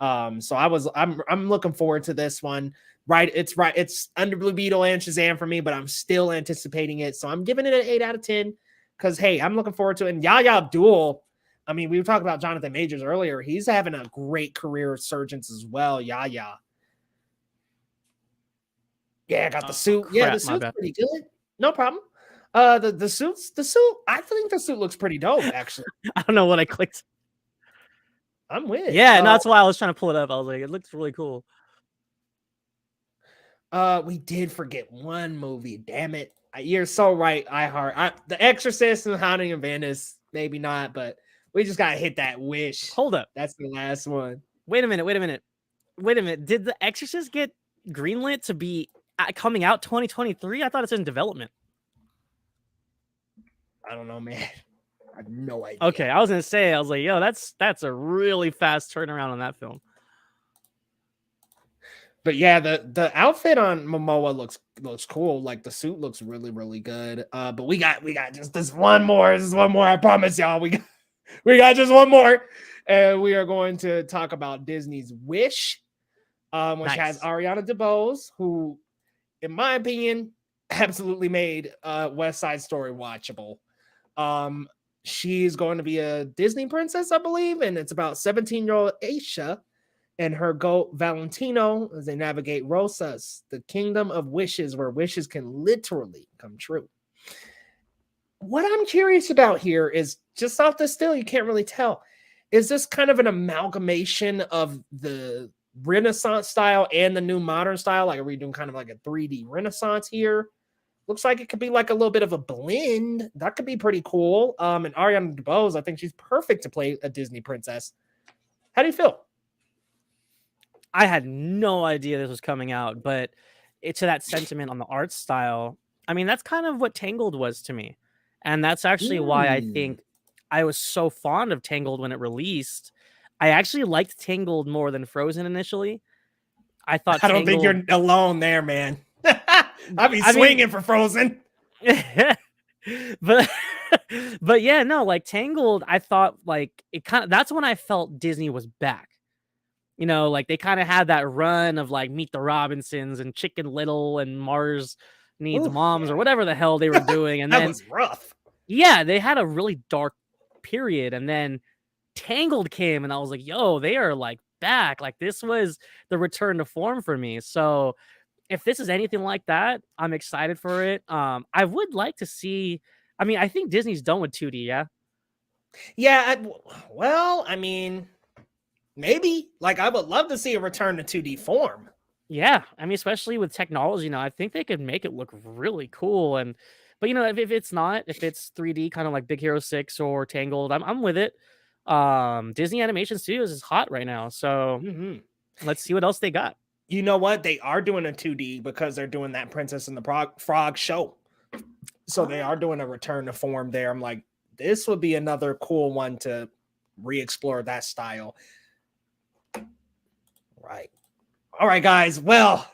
Speaker 1: So I'm looking forward to this one. It's under Blue Beetle and Shazam for me, but I'm still anticipating it. So I'm giving it an 8 out of 10 because hey, I'm looking forward to it. And Yahya Abdul, I mean, we were talking about Jonathan Majors earlier. He's having a great career resurgence as well. Yahya. Yeah, I got the suit. Yeah, the suit's pretty good. No problem. The suit, I think the suit looks pretty dope, actually.
Speaker 2: I don't know what I clicked.
Speaker 1: I'm with it.
Speaker 2: Yeah, no, that's why I was trying to pull it up. I was like, it looks really cool.
Speaker 1: We did forget one movie. Damn it. You're so right, The Exorcist and Haunting of Venice, maybe not, but we just gotta hit that wish.
Speaker 2: Hold up.
Speaker 1: That's the last one.
Speaker 2: Wait a minute. Did The Exorcist get greenlit to be coming out 2023? I thought it's in development.
Speaker 1: I don't know, man. I have no idea.
Speaker 2: Okay, I was gonna say, I was like, yo, that's a really fast turnaround on that film.
Speaker 1: But yeah, the outfit on Momoa looks cool. Like the suit looks really, really good. But we got just this one more. This is one more. I promise y'all. We got just one more. And we are going to talk about Disney's Wish, which has Ariana DeBose, who, in my opinion, absolutely made West Side Story watchable. She's going to be a Disney princess, I believe, and it's about 17-year-old Aisha and her goat Valentino as they navigate Rosas, the kingdom of wishes, where wishes can literally come true. What I'm curious about here is, just off the still, you can't really tell. Is this kind of an amalgamation of the Renaissance style and the new modern style? Like, are we doing kind of like a 3D Renaissance here? Looks like it could be like a little bit of a blend. That could be pretty cool. And Ariana DeBose, I think she's perfect to play a Disney princess. How do you feel?
Speaker 2: I had no idea this was coming out, but to that sentiment on the art style, I mean, that's kind of what Tangled was to me. And that's actually why I think I was so fond of Tangled when it released. I actually liked Tangled more than Frozen initially. I don't
Speaker 1: think you're alone there, man. I'd be swinging for Frozen.
Speaker 2: but yeah, no, like Tangled, I thought like it kind of, that's when I felt Disney was back. You know, like they kind of had that run of like Meet the Robinsons and Chicken Little and Mars Needs Moms or whatever the hell they were doing. And
Speaker 1: that was rough.
Speaker 2: Yeah, they had a really dark period. And then Tangled came and I was like, yo, they are like back. Like this was the return to form for me. So if this is anything like that, I'm excited for it. I would like to see, I mean, I think Disney's done with 2D, yeah?
Speaker 1: Yeah, well, I mean, maybe. Like, I would love to see a return to 2D form.
Speaker 2: Yeah, I mean, especially with technology now, I think they could make it look really cool. But you know, if it's not, if it's 3D, kind of like Big Hero 6 or Tangled, I'm with it. Disney Animation Studios is hot right now, so let's see what else they got.
Speaker 1: You know what? They are doing a 2D because they're doing that Princess and the Frog show. So they are doing a return to form there. I'm like, this would be another cool one to re-explore that style. Right. All right, guys. Well,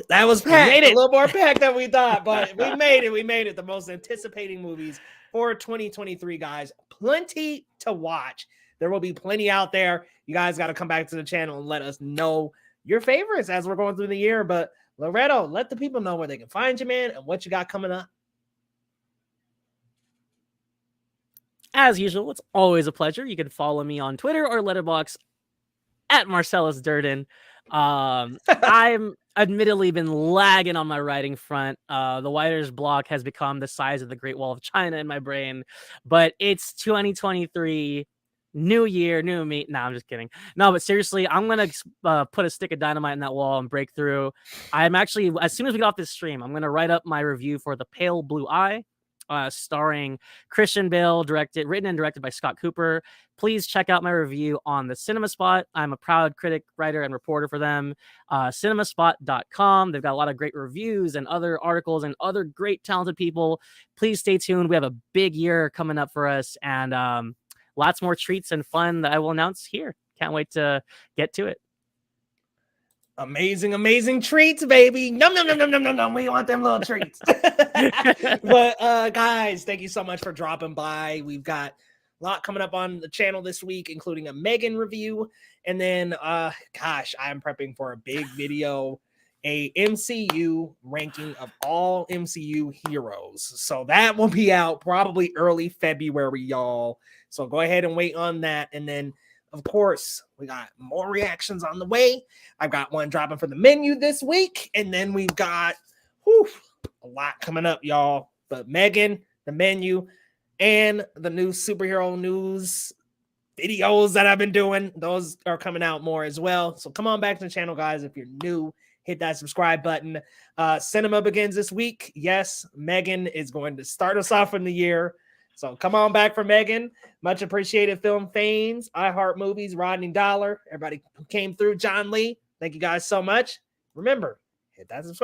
Speaker 1: that was packed. A little more packed than we thought, but we made it. We made it. The most anticipating movies for 2023, guys. Plenty to watch. There will be plenty out there. You guys got to come back to the channel and let us know your favorites as we're going through the year. But Loretto, let the people know where they can find you, man, and what you got coming up.
Speaker 2: As usual, it's always a pleasure. You can follow me on Twitter or Letterboxd at Marcellus Durden. I'm admittedly been lagging on my writing front. The writer's block has become the size of the Great Wall of China in my brain, but it's 2023, new year, new me. No, I'm just kidding. No, but seriously, I'm going to put a stick of dynamite in that wall and break through. I'm actually, as soon as we get off this stream, I'm going to write up my review for The Pale Blue Eye. Starring Christian Bale, written and directed by Scott Cooper. Please check out my review on the Cinema Spot. I'm a proud critic, writer, and reporter for them. Cinemaspot.com. They've got a lot of great reviews and other articles and other great talented people. Please stay tuned. We have a big year coming up for us, and lots more treats and fun that I will announce here. Can't wait to get to it.
Speaker 1: amazing treats, baby. Num num num num num num num. We want them little treats. But guys, thank you so much for dropping by. We've got a lot coming up on the channel this week, including a Megan review. And then gosh, I'm prepping for a big video, a MCU ranking of all MCU heroes. So that will be out probably early February, y'all. So go ahead and wait on that. And then of course, we got more reactions on the way. I've got one dropping for the menu this week. And then we've got a lot coming up, y'all. But Megan, the menu, and the new superhero news videos that I've been doing, those are coming out more as well. So come on back to the channel, guys. If you're new, hit that subscribe button. Cinema begins this week. Yes, Megan is going to start us off in the year. So come on back for Megan. Much appreciated, film fans, iHeart Movies, Rodney Dollar, everybody who came through, John Lee. Thank you guys so much. Remember, hit that subscribe.